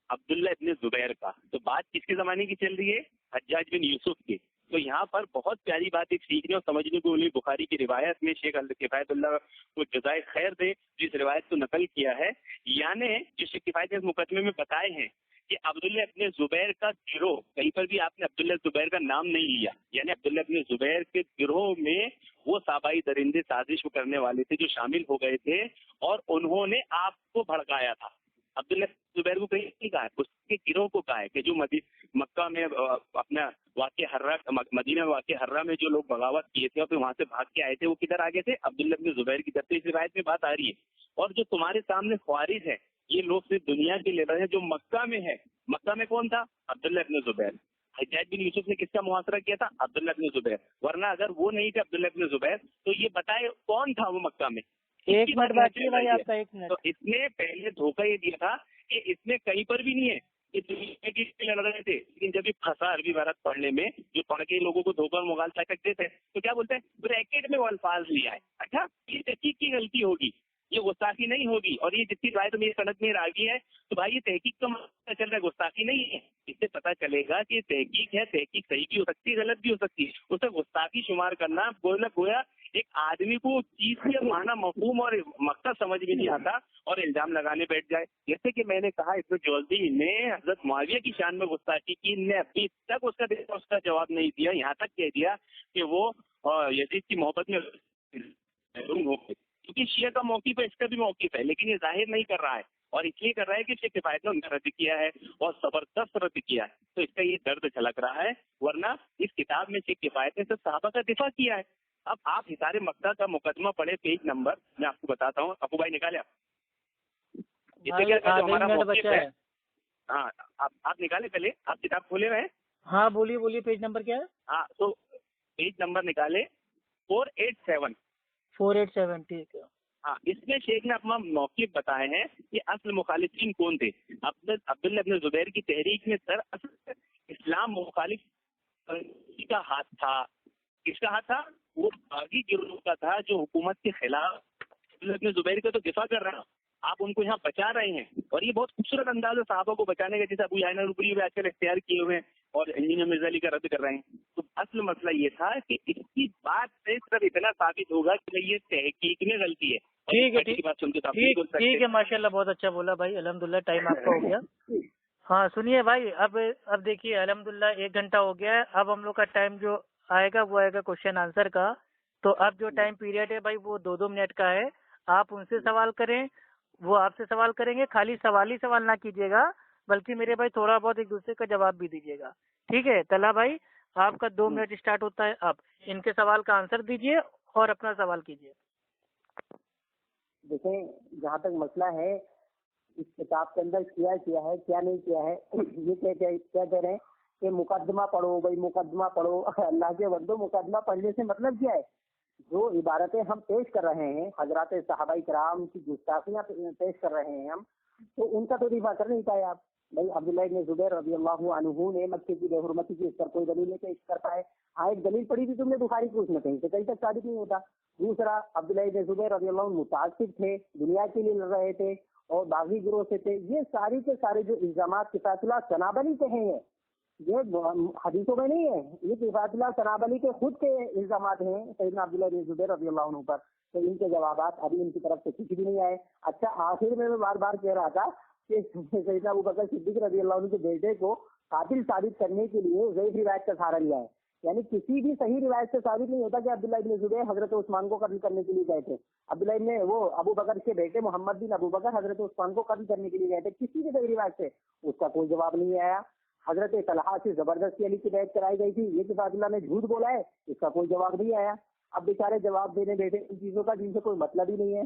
عبداللہ ابن زبیر کا. تو بات کس کے زمانے کی چل رہی ہے؟ حجاج بن یوسف کی. تو یہاں پر بہت پیاری بات ایک سیکھنے اور سمجھنے کو ملی. بخاری کی روایت میں شیخ کفایت اللہ کو جزائے خیر دے جس روایت کو نقل کیا ہے, یعنی جو شیخ کفایت نے اس مقدمے میں بتائے ہیں کہ عبداللہ ابن زبیر کا گروہ, کہیں پر بھی آپ نے عبداللہ زبیر کا نام نہیں لیا, یعنی عبداللہ ابن زبیر کے گروہ میں وہ صحابائی درندے سازش کرنے والے تھے جو شامل ہو گئے تھے, اور انہوں نے آپ کو بھڑکایا تھا. عبداللہ زبیر کو کہیں نہیں کہا, اس کے گروہ کو کہا ہے کہ جو مکہ میں اپنا مدینہ واقع حرہ میں جو لوگ بغاوت کیے تھے اور پھر وہاں سے بھاگ کے آئے تھے, وہ کدھر آگے تھے؟ عبداللہ بن زبیر کی طرف سے اس روایت میں بات آ رہی ہے. اور جو تمہارے سامنے خوارج ہے یہ لوگ صرف دنیا کے لیڈر ہیں جو مکہ میں ہے. مکہ میں کون تھا؟ عبداللہ بن زبیر. حجاج بن یوسف نے کس کا محاصرہ کیا تھا؟ عبداللہ بن زبیر. ورنہ اگر وہ نہیں تھے عبداللہ بن زبیر تو یہ بتائے کون تھا وہ مکہ میں؟ ایک منٹ باقی ہے بھائی آپ کا, 1 منٹ. تو اس نے پہلے دھوکہ یہ دیا تھا کہ اس میں کہیں پر بھی نہیں ہے کہ دنیا کی لڑ رہے تھے, لیکن جب یہ پھنسا عربی عبارت پڑھنے میں, جو پڑھ کے لوگوں کو دھوکہ اور مغالطہ کرتے تھے, تو کیا بولتے ہیں بریکٹ میں وہ الفاظ لیا ہے. اچھا, یہ تحقیق کی غلطی ہوگی, یہ گستاخی نہیں ہوگی. اور یہ جتنی روایت میری صنعت میں راگی ہے تو بھائی یہ تحقیق کا مسئلہ چل رہا ہے, گستاخی نہیں ہے. اس سے پتہ چلے گا کہ یہ تحقیق ہے, تحقیق صحیح بھی ہو سکتی ہے, غلط بھی ہو سکتی ہے. اسے گستاخی شمار کرنا گویا ایک آدمی کو چیز کے معنی مفہوم اور مقصد سمجھ میں نہیں آتا اور الزام لگانے بیٹھ جائے. جیسے کہ میں نے کہا ابن جوزی نے حضرت معاویہ کی شان میں گستاخی کی, نے ابھی تک اس کا جواب نہیں دیا, یہاں تک کہہ دیا کہ وہ یزید کی محبت میں ہو گئے, کیونکہ شیعہ کا موقف ہے, اس کا بھی موقف ہے, لیکن یہ ظاہر نہیں کر رہا ہے, اور اس لیے کر رہا ہے کہ شیخ کفایت نے ان کا رد کیا ہے اور زبردست رد کیا ہے. تو اس کا یہ درد جھلک رہا ہے, ورنہ اس کتاب میں شیخ کفایت نے صرف صحابہ کا دفاع کیا ہے. اب آپ حصار مکہ کا مقدمہ پڑھے, پیج نمبر میں آپ کو بتاتا ہوں. ابو بھائی نکالے آپ, جسے کیا جو ہمارا موقف ہے. ہاں آپ نکالے, پہلے آپ کتاب کھولے ہوئے ہیں؟ ہاں بولیے, پیج نمبر کیا ہے؟ ہاں تو پیج نمبر نکالے 487. ٹھیک ہے. ہاں, اس میں شیخ نے اپنا موقف بتائے ہیں کہ اصل مخالفین کون تھے. عبداللہ ابن زبیر کی تحریک میں سر اصل اسلام مخالف کا ہاتھ تھا. کس کا ہاتھ تھا؟ وہ باغی گروہ کا تھا جو حکومت کے خلاف. عبداللہ ابن زبیر کا تو دفاع کر رہا, آپ ان کو یہاں بچا رہے ہیں, اور یہ بہت خوبصورت انداز ہے صحابہ کو بچانے کا, جیسے ابو یعلا نبری بھی آج کل اختیار کیے ہوئے ہیں اور انجینئر مرزا علی کا رد کر رہے ہیں. تو اصل مسئلہ یہ تھا کہ اس کی بات سے صرف اتنا ثابت ہوگا کہ یہ تحقیق میں غلطی ہے. ٹھیک ہے, ماشاء اللہ, بہت اچھا بولا بھائی, الحمدللہ. ٹائم آپ کا ہو گیا. ہاں سنیے بھائی, اب دیکھیے الحمدللہ 1 گھنٹہ ہو گیا ہے. اب ہم لوگ کا ٹائم جو آئے گا وہ آئے گا کوشچن آنسر کا. تو اب جو ٹائم پیریڈ ہے بھائی وہ 2 منٹ کا ہے. آپ ان سے سوال کریں, وہ آپ سے سوال کریں گے. خالی سوال نہ کیجیے گا, بلکہ میرے بھائی تھوڑا بہت ایک دوسرے کا جواب بھی دیجیے گا. ٹھیک ہے طلحہ بھائی, آپ کا 2 منٹ اسٹارٹ ہوتا ہے. آپ ان کے سوال کا آنسر دیجیے اور اپنا سوال کیجیے. دیکھیں, جہاں تک مسئلہ ہے اس کتاب کے اندر کیا ہے کیا نہیں کیا ہے, یہ کیا کہہ رہے ہیں کہ مقدمہ پڑھو بھائی, مقدمہ پڑھو. اللہ کے بندو, مقدمہ پڑھنے سے مطلب کیا ہے؟ جو عبارتیں ہم پیش کر رہے ہیں، حضرات صحابہ کرام کی گستاخیاں پیش کر رہے ہیں ہم، تو ان کا تو دفاع کر نہیں پائے آپ. بھائی عبداللہ ابن زبیر رضی اللہ عنہ نے مکے کی بے حرمتی کی اس پر کوئی دلیل نہیں پیش کر پائے. ہاں ایک دلیل پڑی تھی تم نے بخاری کی، اس میں کہیں سے کہیں تک ثابت نہیں ہوتا. دوسرا عبداللہ ابن زبیر رضی اللہ عنہ متعصب تھے، دنیا کے لیے لڑ رہے تھے اور باغی گروہ سے تھے. یہ ساری کے سارے جو الزامات کفایت اللہ سنابلی کے ہیں، یہ حدیثوں میں نہیں ہے، یہ کفایت اللہ سنابلی کے خود کے الزامات ہیں سیدنا عبداللہ بن زبیر رضی اللہ عنہ پر. تو ان کے جوابات ابھی ان کی طرف سے کچھ بھی نہیں آئے. اچھا آخر میں بار بار کہہ رہا تھا کہ سیدنا ابوبکر صدیق رضی اللہ عنہ کے بیٹے کو قاتل ثابت کرنے کے لیے ضعیف روایت کا سہارا لیا ہے. یعنی کسی بھی صحیح روایت سے ثابت نہیں ہوتا کہ عبداللہ ابن زبیر حضرت عثمان کو قتل کرنے کے لیے گئے تھے. عبداللہ ابن وہ ابوبکر کے بیٹے محمد بن ابوبکر حضرت عثمان کو قتل کرنے کے لیے گئے تھے، کسی بھی صحیح روایت سے اس کا کوئی جواب نہیں آیا. حضرت طلحہ سے زبردستی علی کی بیعت کرائی گئی تھی، یہ کفایت اللہ نے جھوٹ بولا ہے، اس کا کوئی جواب نہیں آیا. اب بیچارے جواب دینے بیٹھے ان چیزوں کا جن سے کوئی مطلب ہی نہیں ہے.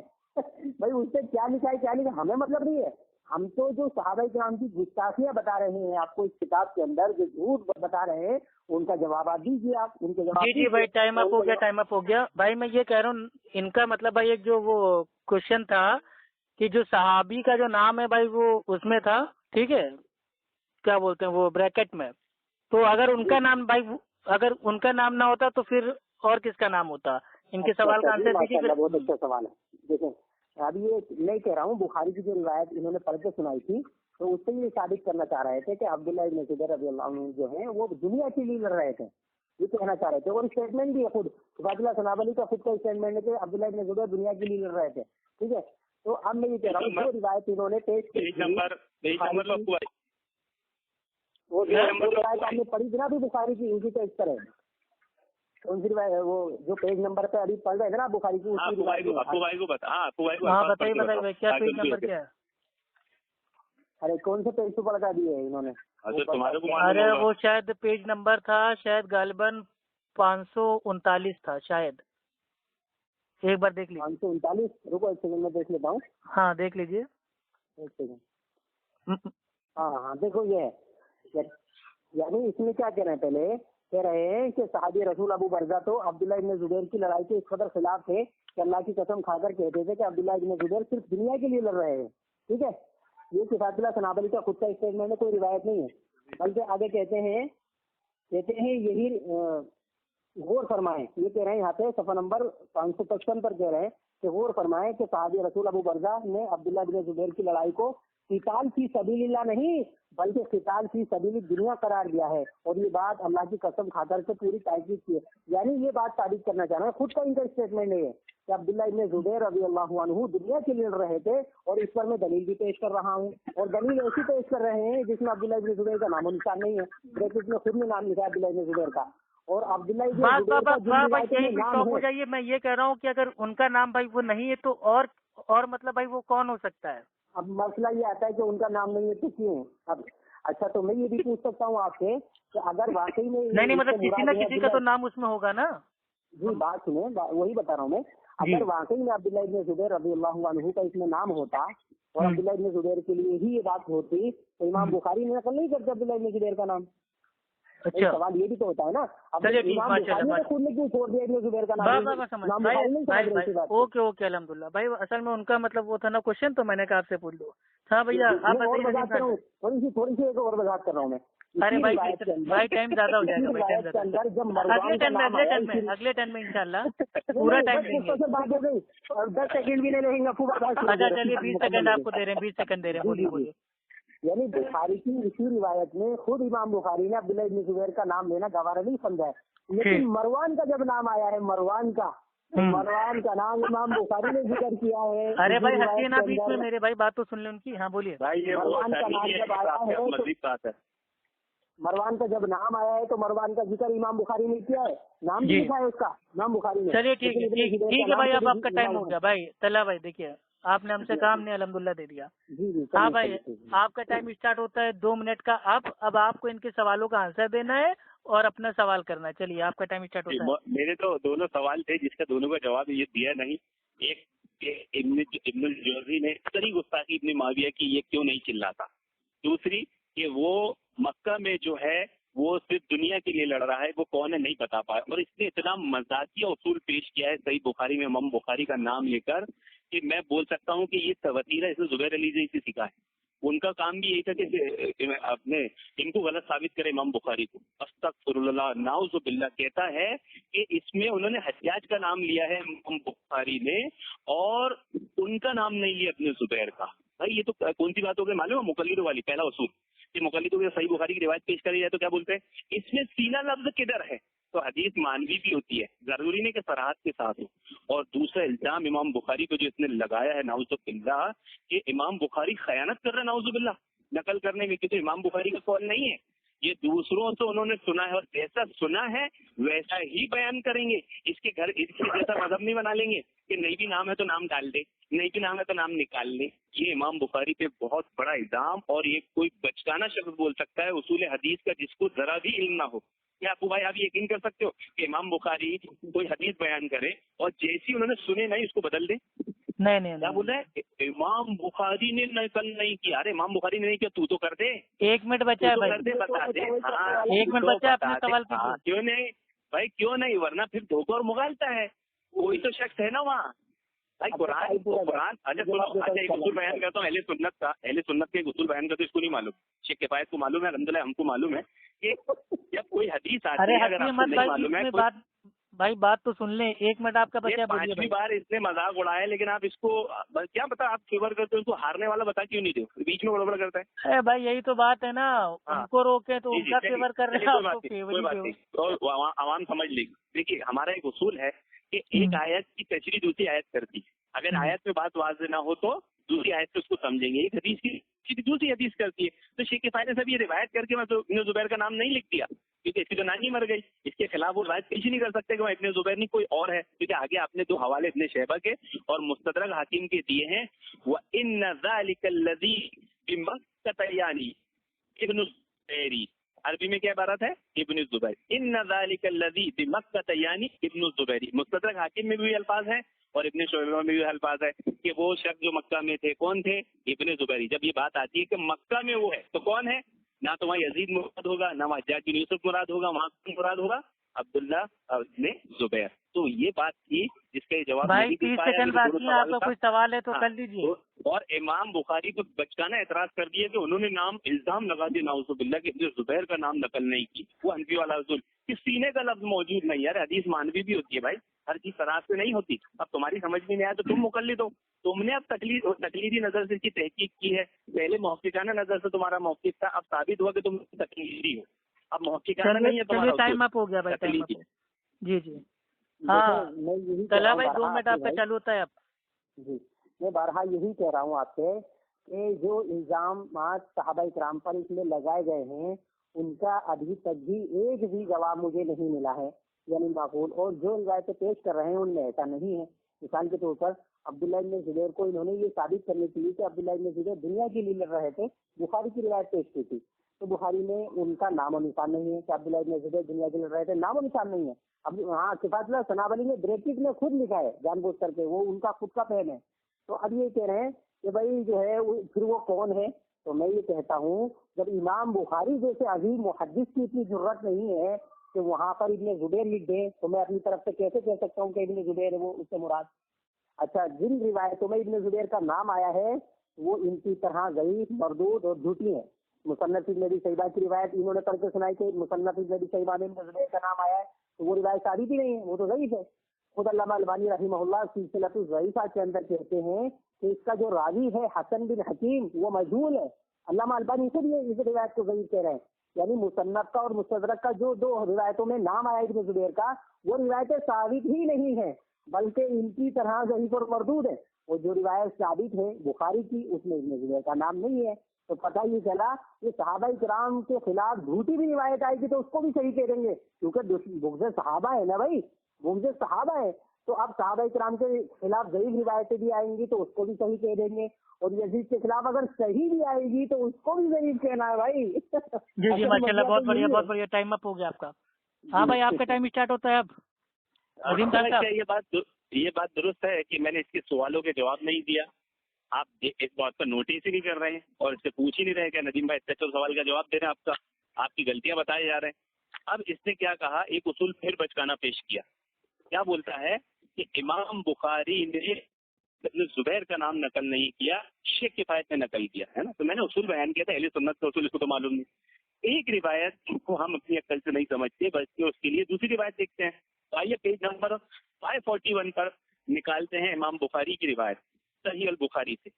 بھائی اس سے کیا لکھا ہے کیا لکھا ہمیں مطلب نہیں ہے. ہم تو جو صحابہ کرام کی گستاخیاں بتا رہے ہیں آپ کو اس کتاب کے اندر، جو جھوٹ بتا رہے ہیں ان کا جوابات دیجیے آپ، ان کے جواب. جی بھائی ٹائم اپ ہو گیا، ٹائم اپ ہو گیا. بھائی میں یہ کہہ رہا ہوں ان کا مطلب بھائی ایک جو وہ کوشچن تھا کہ جو صحابی کا جو نام ہے بھائی وہ اس میں تھا، ٹھیک ہے، کیا بولتے ہیں وہ بریکٹ میں، تو اگر ان کا نام بھائی اگر ان کا نام نہ ہوتا تو پھر اور کس کا نام ہوتا؟ ان کے سوال کا آنسر دیجیے. بہت اچھا سوال ہے. دیکھیں ابھی یہ نہیں کہہ رہا ہوں، بخاری کی جو روایت انہوں نے پڑھ کے سنائی تھی تو اس سے یہ ثابت کرنا چاہ رہے تھے کہ عبداللہ ابن زبیر رضی اللہ عنہ جو ہیں وہ دنیا کے لیے لڑ رہے تھے، یہ کہنا چاہ رہے تھے. اور اسٹیٹمنٹ بھی ہے خود کفایت اللہ سنابلی کا خود کا اسٹیٹمنٹ ہے کہ عبداللہ ابن زبیر دنیا کے لیے لڑ رہے تھے. ٹھیک ہے، تو اب میں یہ کہہ رہا ہوں جو روایت انہوں نے پیش کی وہ روایت آپ نے پڑھی تھی نا ابھی بخاری کی، اسی پیج پر ہے. کون سی روایت؟ وہ جو پیج نمبر پہ ابھی پڑھ رہے تھے نا بخاری کی، بتائیے کیا پیج نمبر کیا ہے؟ ارے کون سے پیج پہ پڑھ کر دیے انہوں نے؟ ارے وہ شاید پیج نمبر تھا شاید غالباً 539 تھا شاید. ایک بار دیکھ لیجیے. 539 رکو ایک سیکنڈ میں دیکھ لیتا ہوں. ہاں دیکھ لیجیے. ایک سیکنڈ. ہاں دیکھو یہ ہے، یعنی اس میں کیا کہہ رہے ہیں، پہلے کہہ رہے ہیں کہ صحابی رسول ابو برزہ تو عبداللہ ابن زبیر کی لڑائی کے اس قدر خلاف تھے کہ اللہ کی قسم کھا کر کہتے تھے کہ عبداللہ ابن زبیر صرف دنیا کے لیے لڑ رہے ہیں. ٹھیک ہے، یہ کفایت اللہ سنابلی کا خود کا اسٹیٹمنٹ ہے، کوئی روایت نہیں ہے. بلکہ آگے کہتے ہیں یہی غور فرمائیں، یہ کہہ رہے ہیں یہاں پہ صفحہ نمبر 555 پر کہہ رہے ہیں کہ غور فرمائیں کہ صحابی رسول ابو برزہ نے عبداللہ ابن زبیر کی لڑائی کو قتال فی سبیل اللہ نہیں بلکہ قتال فی سبیل دنیا قرار دیا ہے، اور یہ بات اللہ کی قسم کھا کر سے پوری تاکید کی ہے. یعنی یہ بات ثابت کرنا چاہ رہے ہیں، خود کا ان کا اسٹیٹمنٹ ہے کہ عبداللہ ابن زبیر رضی اللہ عنہ دنیا کے لیے لڑ رہے تھے، اور اس پر میں دلیل بھی پیش کر رہا ہوں. اور دلیل ایسی پیش کر رہے ہیں جس میں عبداللہ ابن زبیر کا نام و نشان نہیں ہے، بریکٹ میں خود نے نام لکھا ہے عبداللہ ابن زبیر کا. اور عبداللہ ابن زبیر کا جو روایت میں نام ہو جائیے. میں یہ کہہ رہا ہوں کہ اگر ان کا نام بھائی وہ نہیں ہے تو اور مطلب بھائی وہ کون ہو سکتا ہے؟ اب مسئلہ یہ آتا ہے کہ ان کا نام نہیں ہے تو کیوں؟ اب اچھا تو میں یہ بھی پوچھ سکتا ہوں آپ سے کہ اگر واقعی میں نہیں مطلب کسی نہ کسی کا تو نام اس میں ہوگا نا. جی بات سنیں، وہی بتا رہا ہوں میں. اگر واقعی میں عبداللہ ابن زبیر رضی اللہ عنہ کا اس میں نام ہوتا اور عبداللہ ابن زبیر کے لیے ہی یہ بات ہوتی تو امام بخاری نے نقل نہیں کرتے عبداللہ ابن زبیر کا نام. اچھا سوال یہ بھی تو ہوتا ہے نا. خود نے کیوں چھوڑ دیا ابن زبیر کا نام؟ اوکے الحمد للہ بھائی. اصل میں ان کا مطلب وہ تھا نا کوشچن، تو میں نے کہا آپ سے پوچھ لو. ہاں بھیا آپ بتائیے. تھوڑی سی ایک اور وضاحت کر رہا ہوں میں. ارے بھائی ٹائم زیادہ ہو جائے گا، اگلے ٹائم میں انشاءاللہ پورا ٹائم دیں گے. 10 سیکنڈ بھی نہیں لیں گے. اچھا چلیے 20 سیکنڈ آپ کو دے رہے ہیں، 20 سیکنڈ دے رہے ہیں. بولیے. یعنی بخاری کی اسی روایت میں خود امام بخاری نے عبداللہ ابن زبیر کا نام لینا گوارا نہیں سمجھا ہے، لیکن مروان کا جب نام آیا ہے، مروان کا نام امام بخاری نے ذکر کیا ہے. ارے بھائی ہنسیے نا بیچ میں میرے بھائی، بات تو سن لیں ان کی. ہاں بولیے. مروان کا نام جب آیا ہے مروان کا جب نام آیا ہے تو مروان کا ذکر امام بخاری نے کیا ہے، نام بھی لکھا ہے اس کا، امام بخاری نے. چلیے ٹھیک ہے بھائی، اب آپ کا ٹائم ہو گیا بھائی. طلحہ بھائی دیکھیے آپ نے ہم سے کام نے الحمدللہ دے دیا. ہاں بھائی آپ کا ٹائم اسٹارٹ ہوتا ہے 2 منٹ کا. اب آپ کو ان کے سوالوں کا آنسر دینا ہے اور اپنا سوال کرنا ہے. چلیے آپ کا ٹائم اسٹارٹ ہوتا ہے. میرے تو دونوں سوال تھے جس کا دونوں کا جواب یہ دیا نہیں. ایک ابن الجوزی نے اتنی گستاخی ابن معاویہ کی یہ کیوں نہیں چلاتا. دوسری کہ وہ مکہ میں جو ہے وہ صرف دنیا کے لیے لڑ رہا ہے، وہ کون ہے نہیں بتا پایا، اور اس نے اتنا مزاقیہ اصول پیش کیا ہے صحیح بخاری میں امام بخاری کا نام لے کر کہ میں بول سکتا ہوں کہ یہ وتیرہ اس نے زبیر علی سے سیکھا ہے. ان کا کام بھی یہی تھا کہ اپنے ان کو غلط ثابت کرے امام بخاری کو. استغفر اللہ نعوذ باللہ. کہتا ہے کہ اس میں انہوں نے حجاج کا نام لیا ہے امام بخاری نے، اور ان کا نام نہیں لیا اپنے زبیر کا. بھائی یہ تو کون سی بات ہو گئی معلوم ہے؟ مقلدوں والی پہلا اصول کہ مقلدوں کے صحیح بخاری کی روایت پیش کری جائے تو کیا بولتے ہیں؟ اس میں سینہ لفظ کدھر ہے؟ تو حدیث مانوی بھی ہوتی ہے، ضروری نہیں کہ صراحت کے ساتھ ہو. اور دوسرا الزام امام بخاری کو جو اس نے لگایا ہے نعوذ باللہ کہ امام بخاری خیانت کر رہا ہے نعوذ باللہ نقل کرنے میں، کہ تو امام بخاری کا قول نہیں ہے، یہ دوسروں سے انہوں نے سنا ہے، اور جیسا سنا ہے ویسا ہی بیان کریں گے. اس کے جیسا مذہب نہیں بنا لیں گے کہ نہیں بھی نام ہے تو نام ڈال دے، نہیں بھی نام ہے تو نام نکال لے. یہ امام بخاری پہ بہت بڑا الزام، اور یہ کوئی بچکانا شخص بول سکتا ہے اصول حدیث کا جس کو ذرا بھی علم نہ ہو. کیا ابو بھائی آپ یقین کر سکتے ہو کہ امام بخاری کوئی حدیث بیان کرے اور جیسی انہوں نے سنے نہیں اس کو بدل دے؟ نہیں کیا بول رہا ہے؟ امام بخاری نے نقل نہیں کیا. ارے امام بخاری نے نہیں کیا تو کر دے. 1 منٹ بچا ہے بھائی، کر دے، بتا دے. 1 منٹ بچا ہے، اپنے سوال کیجیے. کیوں نہیں بھائی، کیوں نہیں؟ ورنہ پھر دھوکہ اور مغالطہ ہے. کوئی تو شخص ہے نا وہاں. بھائی قرآن اچھا ایک اصول بیان کرتا ہوں اہل سنت کے اصول بیان کرتا ہوں. اس کو نہیں معلوم، شیخ کفایت کو معلوم ہے، الحمدللہ ہم کو معلوم ہے کہ جب کوئی حدیث آتی ہے اگر آپ کو نہیں معلوم ہے. بھائی بات تو سن لیں، 1 منٹ آپ کا بچہ. 5ویں بار اس نے مذاق اڑایا، لیکن آپ اس کو کیا پتا آپ فیور کرتے ہو، اس کو ہارنے والا بتا کیوں نہیں دو، بیچ میں گڑبڑ کرتا ہے. بھائی یہی تو بات ہے نا، ان کو روکے تو ان کا فیور کر رہے ہیں. کوئی بات نہیں، تو عوام سمجھ لے گی. دیکھیے ہمارا ایک اصول ہے کہ ایک آیت کی تشریح دوسری آیت کرتی ہے. اگر آیت میں بات واضح نہ ہو تو دوسری آیت سے اس کو سمجھیں گے. ایک حدیث کی دوسری حدیث کرتی ہے. تو شیخ کے فائدے سے یہ روایت کر کے میں تو ابن زبیر کا نام نہیں لکھ دیا کیونکہ اس کی تو نانی مر گئی. اس کے خلاف وہ روایت پیش نہیں کر سکتے کہ وہ ابن زبیر نہیں کوئی اور ہے، کیونکہ آگے آپ نے 2 حوالے ابن شیبہ کے اور مستدرک حاکم کے دیے ہیں. وَإِنَّ ذَلِكَ الَّذِي بِمَكَّةَ یعنی ابن الزبیر. عربی میں کیا عبارت ہے؟ ابن الزبیر. ان ذلک الذی بمکہ یعنی ابن الزبیر. مستدرک حاکم میں بھی الفاظ ہیں اور ابن شعبہ میں بھی الفاظ ہے کہ وہ شخص جو مکہ میں تھے کون تھے؟ ابن زبیر. جب یہ بات آتی ہے کہ مکہ میں وہ ہے تو کون ہے؟ نہ تو وہاں یزید مراد ہوگا، نہ وہاں حجاج بن یوسف مراد ہوگا، وہاں مراد ہوگا عبداللہ ابن زبیر. تو یہ بات تھی جس کا جواب بھائی 30 سیکنڈ باقی ہیں، آپ کا کوئی سوال ہے تو کر لیجیے. اور امام بخاری کو بچکانا اعتراض کر دیا کہ انہوں نے نام الزام لگا دیا نعوذ باللہ کہ ابن زبیر کا نام نقل نہیں کی. وہ حنفی والا اصول کہ سینے کا لفظ موجود نہیں. یار حدیث مانوی بھی ہوتی ہے بھائی، ہر چیز طرح سے نہیں ہوتی. اب تمہاری سمجھ میں نہیں آیا تو تم مقلد ہو. تم نے اب تقلیدی نظر سے اس کی تحقیق کی ہے. پہلے محققانہ نظر سے تمہارا موقف تھا، اب ثابت ہوا کہ تم تقلیدی ہو. اب محققانہ نہیں ہے تمہارا. ٹائم اپ ہو گیا بھائی. جی ہاں چلا بھائی 2 منٹ آپ کا چالو ہوتا ہے. اب جی میں بہرحال یہی کہہ رہا ہوں آپ سے کہ جو الزامات صحابہ کرام پر اس میں لگائے گئے ہیں ان کا ابھی تک بھی ایک بھی جواب مجھے نہیں ملا ہے، یعنی معقول. اور جو روایتیں پیش کر رہے ہیں ان میں ایسا نہیں ہے. مثال کے طور پر عبداللہ ابن زبیر کو انہوں نے یہ ثابت کرنے کے لیے کہ عبداللہ ابن زبیر دنیا کے لیے لڑ رہے تھے، بخاری کی روایت پیش کی تھی. تو بخاری میں ان کا نام و نشان نہیں ہے کہ عبداللہ ابن زبیر دنیا کے لیے لڑ رہے تھے، نام و نشان نہیں ہے. اب ہاں کفایت اللہ ثناء علی نے بریکٹ میں خود لکھا ہے جان بوجھ کر کے، وہ ان کا خود کا پین ہے. تو اب یہ کہہ رہے ہیں کہ بھائی جو ہے پھر وہ کون ہے؟ تو میں یہ کہتا ہوں جب امام بخاری جیسے عظیم محدث کی اتنی ضرورت نہیں ہے کہ وہاں پر ابن زبیر لکھ دیں تو میں اپنی طرف سے کیسے کہہ سکتا ہوں کہ ابن زبیر ہے وہ اس سے مراد. اچھا جن روایتوں میں ابن زبیر کا نام آیا ہے وہ ان کی طرح ضعیف، مردود اور جھوٹی ہیں. مصنف ابن ابی شیبہ کی روایت انہوں نے پڑھ کے سنائی کہ مصنف ابن ابی شیبہ میں ابن زبیر کا نام آیا ہے، تو وہ روایت ثابت ہی نہیں ہے، وہ تو ضعیف ہے. خود علامہ البانی رحمہ اللہ سلسلۃ الضعیفہ کے اندر کہتے ہیں کہ اس کا جو راوی ہے حسن بن حکیم وہ مجہول ہے. علامہ البانی خود یہ اس روایت کو ضعیف کہہ رہے ہیں. یعنی مصنف کا اور مستدرک کا جو 2 روایتوں میں نام آیا ابن زبیر کا وہ روایتیں ثابت ہی نہیں ہیں بلکہ ان کی طرح ضعیف اور مردود ہے. وہ جو روایت ثابت ہے بخاری کی اس میں ابن زبیر کا نام نہیں ہے. تو پتہ یہ چلا کہ صحابہ کرام کے خلاف جھوٹی بھی روایت آئے گی تو اس کو بھی صحیح کہہ دیں گے کیونکہ بغض صحابہ ہے نا بھائی، بغض صحابہ ہے. تو اب صحابہ کرام کے خلاف ضعیف روایتیں بھی آئیں گی تو اس کو بھی صحیح کہہ دیں گے، اور یزید کے خلاف اگر صحیح بھی آئے گی تو اس کو بھی ضعیف کہنا ہے بھائی. جی ماشاءاللہ بہت بڑھیا. ٹائم اپ ہو گیا آپ کا. ہاں بھائی آپ کا ٹائم اسٹارٹ ہوتا ہے اب. عظیم صاحب یہ بات درست ہے کہ میں نے اس کے سوالوں کے جواب نہیں دیا. آپ اس بات پر نوٹس ہی نہیں کر رہے ہیں اور اس سے پوچھ ہی نہیں رہے کہ ندیم بھائی اتنے سوال کا جواب دے رہے ہیں. آپ کی غلطیاں بتائے جا رہے ہیں۔ اب اس نے کیا کہا، ایک اصول پھر بچکانا پیش کیا، کیا بولتا ہے کہ امام بخاری نے ابن زبیر کا نام نقل نہیں کیا، شیخ کفایت نے نقل کیا ہے نا۔ تو میں نے اصول بیان کیا تھا، اہل سنت کا اصول اس کو تو معلوم نہیں، ایک روایت کو ہم اپنی عقل سے نہیں سمجھتے بلکہ اس کے لیے دوسری روایت دیکھتے ہیں۔ تو آئیے پیج نمبر 541 پر نکالتے ہیں امام بخاری کی روایت صحیح البخاری سے،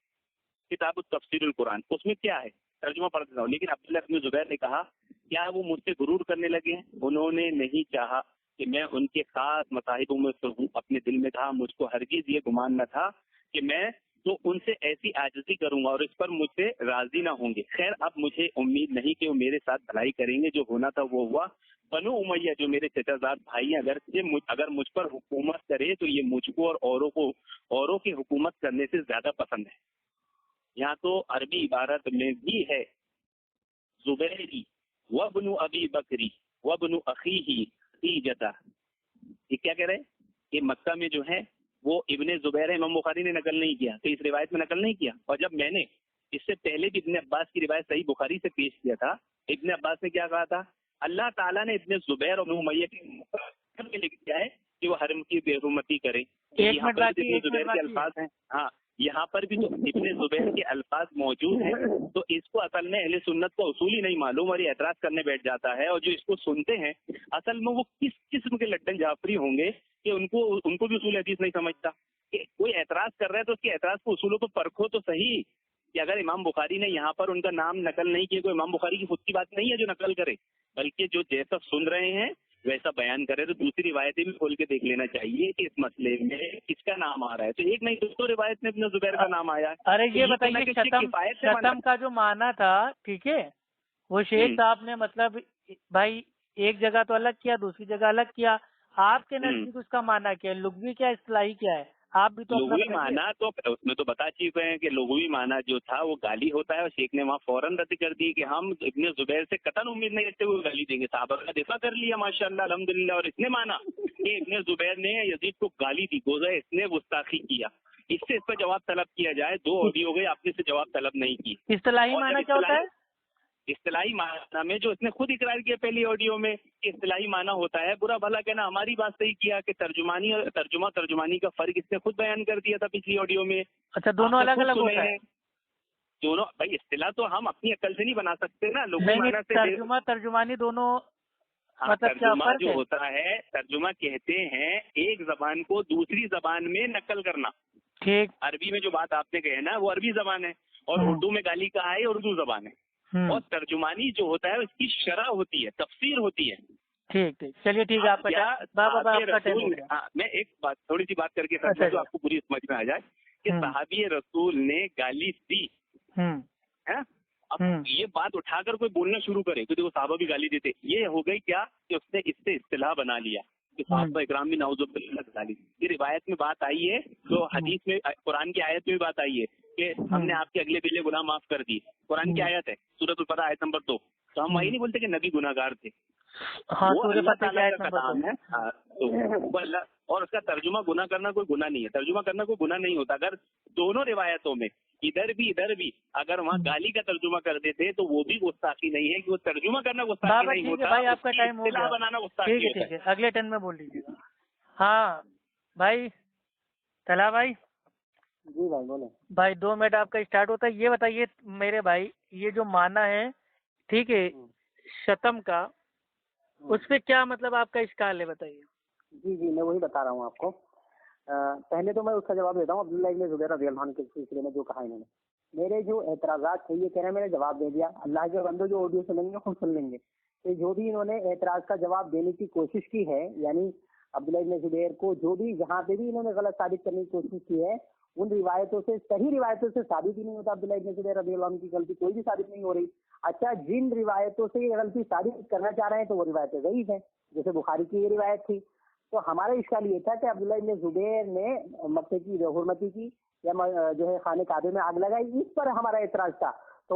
کتاب التفسیر القرآن۔ اس میں کیا ہے، ترجمہ پڑھتا ہوں، لیکن عبداللہ بن زبیر نے کہا کیا وہ مجھ سے غرور کرنے لگے ہیں؟ انہوں نے نہیں چاہا کہ میں ان کے خاص مصاحبوں میں سے ہوں، اپنے دل میں کہا مجھ کو ہرگز یہ گمان نہ تھا کہ میں تو ان سے ایسی عاجزی کروں گا اور اس پر مجھ سے راضی نہ ہوں گے۔ خیر اب مجھے امید نہیں کہ وہ میرے ساتھ بھلائی کریں گے، جو ہونا تھا وہ ہوا۔ بنو امیہ جو میرے چچا زاد بھائی ہیں، اگر مجھ پر حکومت کرے تو یہ مجھ کو اور اوروں کی حکومت کرنے سے زیادہ پسند ہے۔ یہاں تو عربی عبارت میں بھی ہے زبیری وابن ابی بکری وابن اخیہ خدیجہ۔ یہ کیا کہہ رہے ہیں، یہ مکہ میں جو ہے وہ ابن زبیر امام بخاری نے نقل نہیں کیا، تو اس روایت میں نقل نہیں کیا۔ اور جب میں نے اس سے پہلے بھی ابن عباس کی روایت صحیح بخاری سے پیش کیا تھا، ابن عباس نے کیا کہا تھا، اللہ تعالیٰ نے ابن زبیر اور ابن امیہ کے لکھ دیا ہے کہ وہ حرم کی بے حرمتی کرے۔ یہاں پر ابن زبیر کے الفاظ ہیں، ہاں یہاں پر بھی تو ابن زبیر کے الفاظ موجود ہیں، تو اس کو اصل میں اہل سنت کا اصول ہی نہیں معلوم اور یہ اعتراض کرنے بیٹھ جاتا ہے، اور جو اس کو سنتے ہیں اصل میں وہ کس قسم کے لڈن جعفری ہوں گے کہ ان کو بھی اصول حدیث نہیں سمجھتا۔ کہ کوئی اعتراض کر رہا ہے تو اس کے اعتراض کو اصولوں کو پرکھو تو صحیح، کہ اگر امام بخاری نے یہاں پر ان کا نام نقل نہیں کیا، کوئی امام بخاری کی خود کی بات نہیں ہے جو نقل کرے، بلکہ جو جیسا سن رہے ہیں ویسا بیان کرے۔ تو دوسری روایتیں بھی کھول کے دیکھ لینا چاہیے کہ اس مسئلے میں کس کا نام آ رہا ہے، تو ایک نہیں دو روایت میں ابن زبیر کا نام آیا ہے۔ ارے یہ بتائیے شتم کا جو معنی تھا، ٹھیک ہے، وہ شیخ صاحب نے مطلب بھائی ایک جگہ تو الگ کیا، دوسری جگہ الگ کیا، آپ کے نزدیک اس کا معنی کیا ہے، لغوی کیا اصطلاحی کیا ہے؟ آپ بھی تو لغوی معنی تو اس میں تو بتا چکے ہیں کہ لغوی معنی جو تھا وہ گالی ہوتا ہے، اور شیخ نے وہاں فوراً رد کر دی کہ ہم ابن زبیر سے قطعاً امید نہیں رکھتے ہوئے گالی دیں گے، صحابہ کا دفاع کر لیا ماشاءاللہ الحمدللہ، اور اس نے مانا کہ ابن زبیر نے یزید کو گالی دی، گویا اس نے گستاخی کیا، اس سے اس کا جواب طلب کیا جائے۔ 2 آڈیو گئے، آپ نے سے جواب طلب نہیں کی۔ اصطلاحی معنی کیا ہوتا ہے؟ اصطلاحی معنی میں جو اس نے خود اقرار کیا پہلی آڈیو میں کہ اصطلاحی معنی ہوتا ہے برا بھلا کہنا، ہماری بات صحیح کیا کہ ترجمانی اور ترجمانی کا فرق اس نے خود بیان کر دیا تھا پچھلی آڈیو میں۔ اچھا دونوں الگ الگ ہوتا ہے؟ دونوں بھائی اصطلاح تو ہم اپنی عقل سے نہیں بنا سکتے نا، ترجمہ ترجمانی دونوں ترجمہ جو ہوتا ہے، ترجمہ کہتے ہیں ایک زبان کو دوسری زبان میں نقل کرنا۔ ٹھیک، عربی میں جو بات آپ نے کہی نا وہ عربی زبان ہے، اور اردو میں گالی کہا ہے اردو زبان ہے، اور ترجمانی جو ہوتا ہے اس کی شرح ہوتی ہے، تفسیر ہوتی ہے۔ ٹھیک ٹھیک، چلیے ٹھیک ہے، آپ کا میں ایک بات تھوڑی سی بات کر کے جو آپ کو پوری سمجھ میں آ جائے کہ صحابی رسول نے گالی دی، اب یہ بات اٹھا کر کوئی بولنا شروع کرے تو صحابہ بھی گالی دیتے، یہ ہو گئی کیا کہ اس نے اس سے اصطلاح بنا لیا کہ صحابہ اکرام بھی نعوذ باللہ گالی دی۔ یہ روایت میں بات آئی ہے، تو حدیث میں قرآن کی آیت میں بھی بات آئی ہے کہ ہم نے آپ کے اگلے پچھلے گناہ معاف کر دی، قرآن کی آیت ہے سورۃ الفتح آیت نمبر 2۔ تو ہم وہی نہیں بولتے کہ نبی گناہ گار تھے، وہ اللہ تعالیٰ کا کلام ہے، اور اس کا ترجمہ گناہ کرنا کوئی گناہ نہیں ہے، ترجمہ کرنا کوئی گناہ نہیں ہوتا۔ اگر دونوں روایتوں میں ادھر بھی اگر وہاں گالی کا ترجمہ کر دیتے تو وہ بھی گستاخی نہیں ہے، کہ وہ ترجمہ کرنا گستاخی نہیں ہوتا، بھائی آپ کا ٹائم ہو گیا، بنانا گستاخی ہوتا ہے۔ اگلے ٹرن میں بول لیجیے گا۔ ہاں بھائی طلحہ بھائی، جی بھائی بولیں بھائی 2 منٹ آپ کا اسٹارٹ ہوتا ہے۔ یہ بتائیے میرے بھائی، یہ جو معنی ہے ٹھیک ہے شتم کا، اس پہ کیا مطلب آپ کا اشکال ہے، بتائیے۔ جی میں وہی بتا رہا ہوں آپ کو۔ پہلے تو میں اس کا جواب دیتا ہوں عبداللہ ابن زبیر رضی اللہ عنہ کے سلسلے میں جو کہا انہوں نے۔ میرے جو اعتراضات تھے یہ کہہ رہے ہیں، میں نے جواب دے دیا، اللہ کے بندوں جو آڈیو سنیں گے خود سن لیں گے۔ تو جو بھی انہوں نے اعتراض کا جواب دینے کی کوشش کی ہے، یعنی عبداللہ ابن زبیر کو جو بھی جہاں پہ بھی انہوں نے غلط ثابت کرنے کی کوشش کی ہے، ان روایتوں سے صحیح روایتوں سے ثابت ہی نہیں ہوتا عبداللہ ابن زبیر رضی اللہ عنہ کی غلطی کوئی بھی ثابت نہیں ہو رہی۔ اچھا جن روایتوں سے یہ غلطی ثابت کرنا چاہ رہے ہیں تو وہ روایتیں ضعیف ہیں، جیسے بخاری کی یہ روایت تھی۔ تو ہمارا اشکال یہ تھا کہ عبداللہ ابن زبیر نے مکے کی بے حرمتی کی یا جو ہے خانہ کعبے میں آگ لگائی، اس پر ہمارا اعتراض تھا۔ تو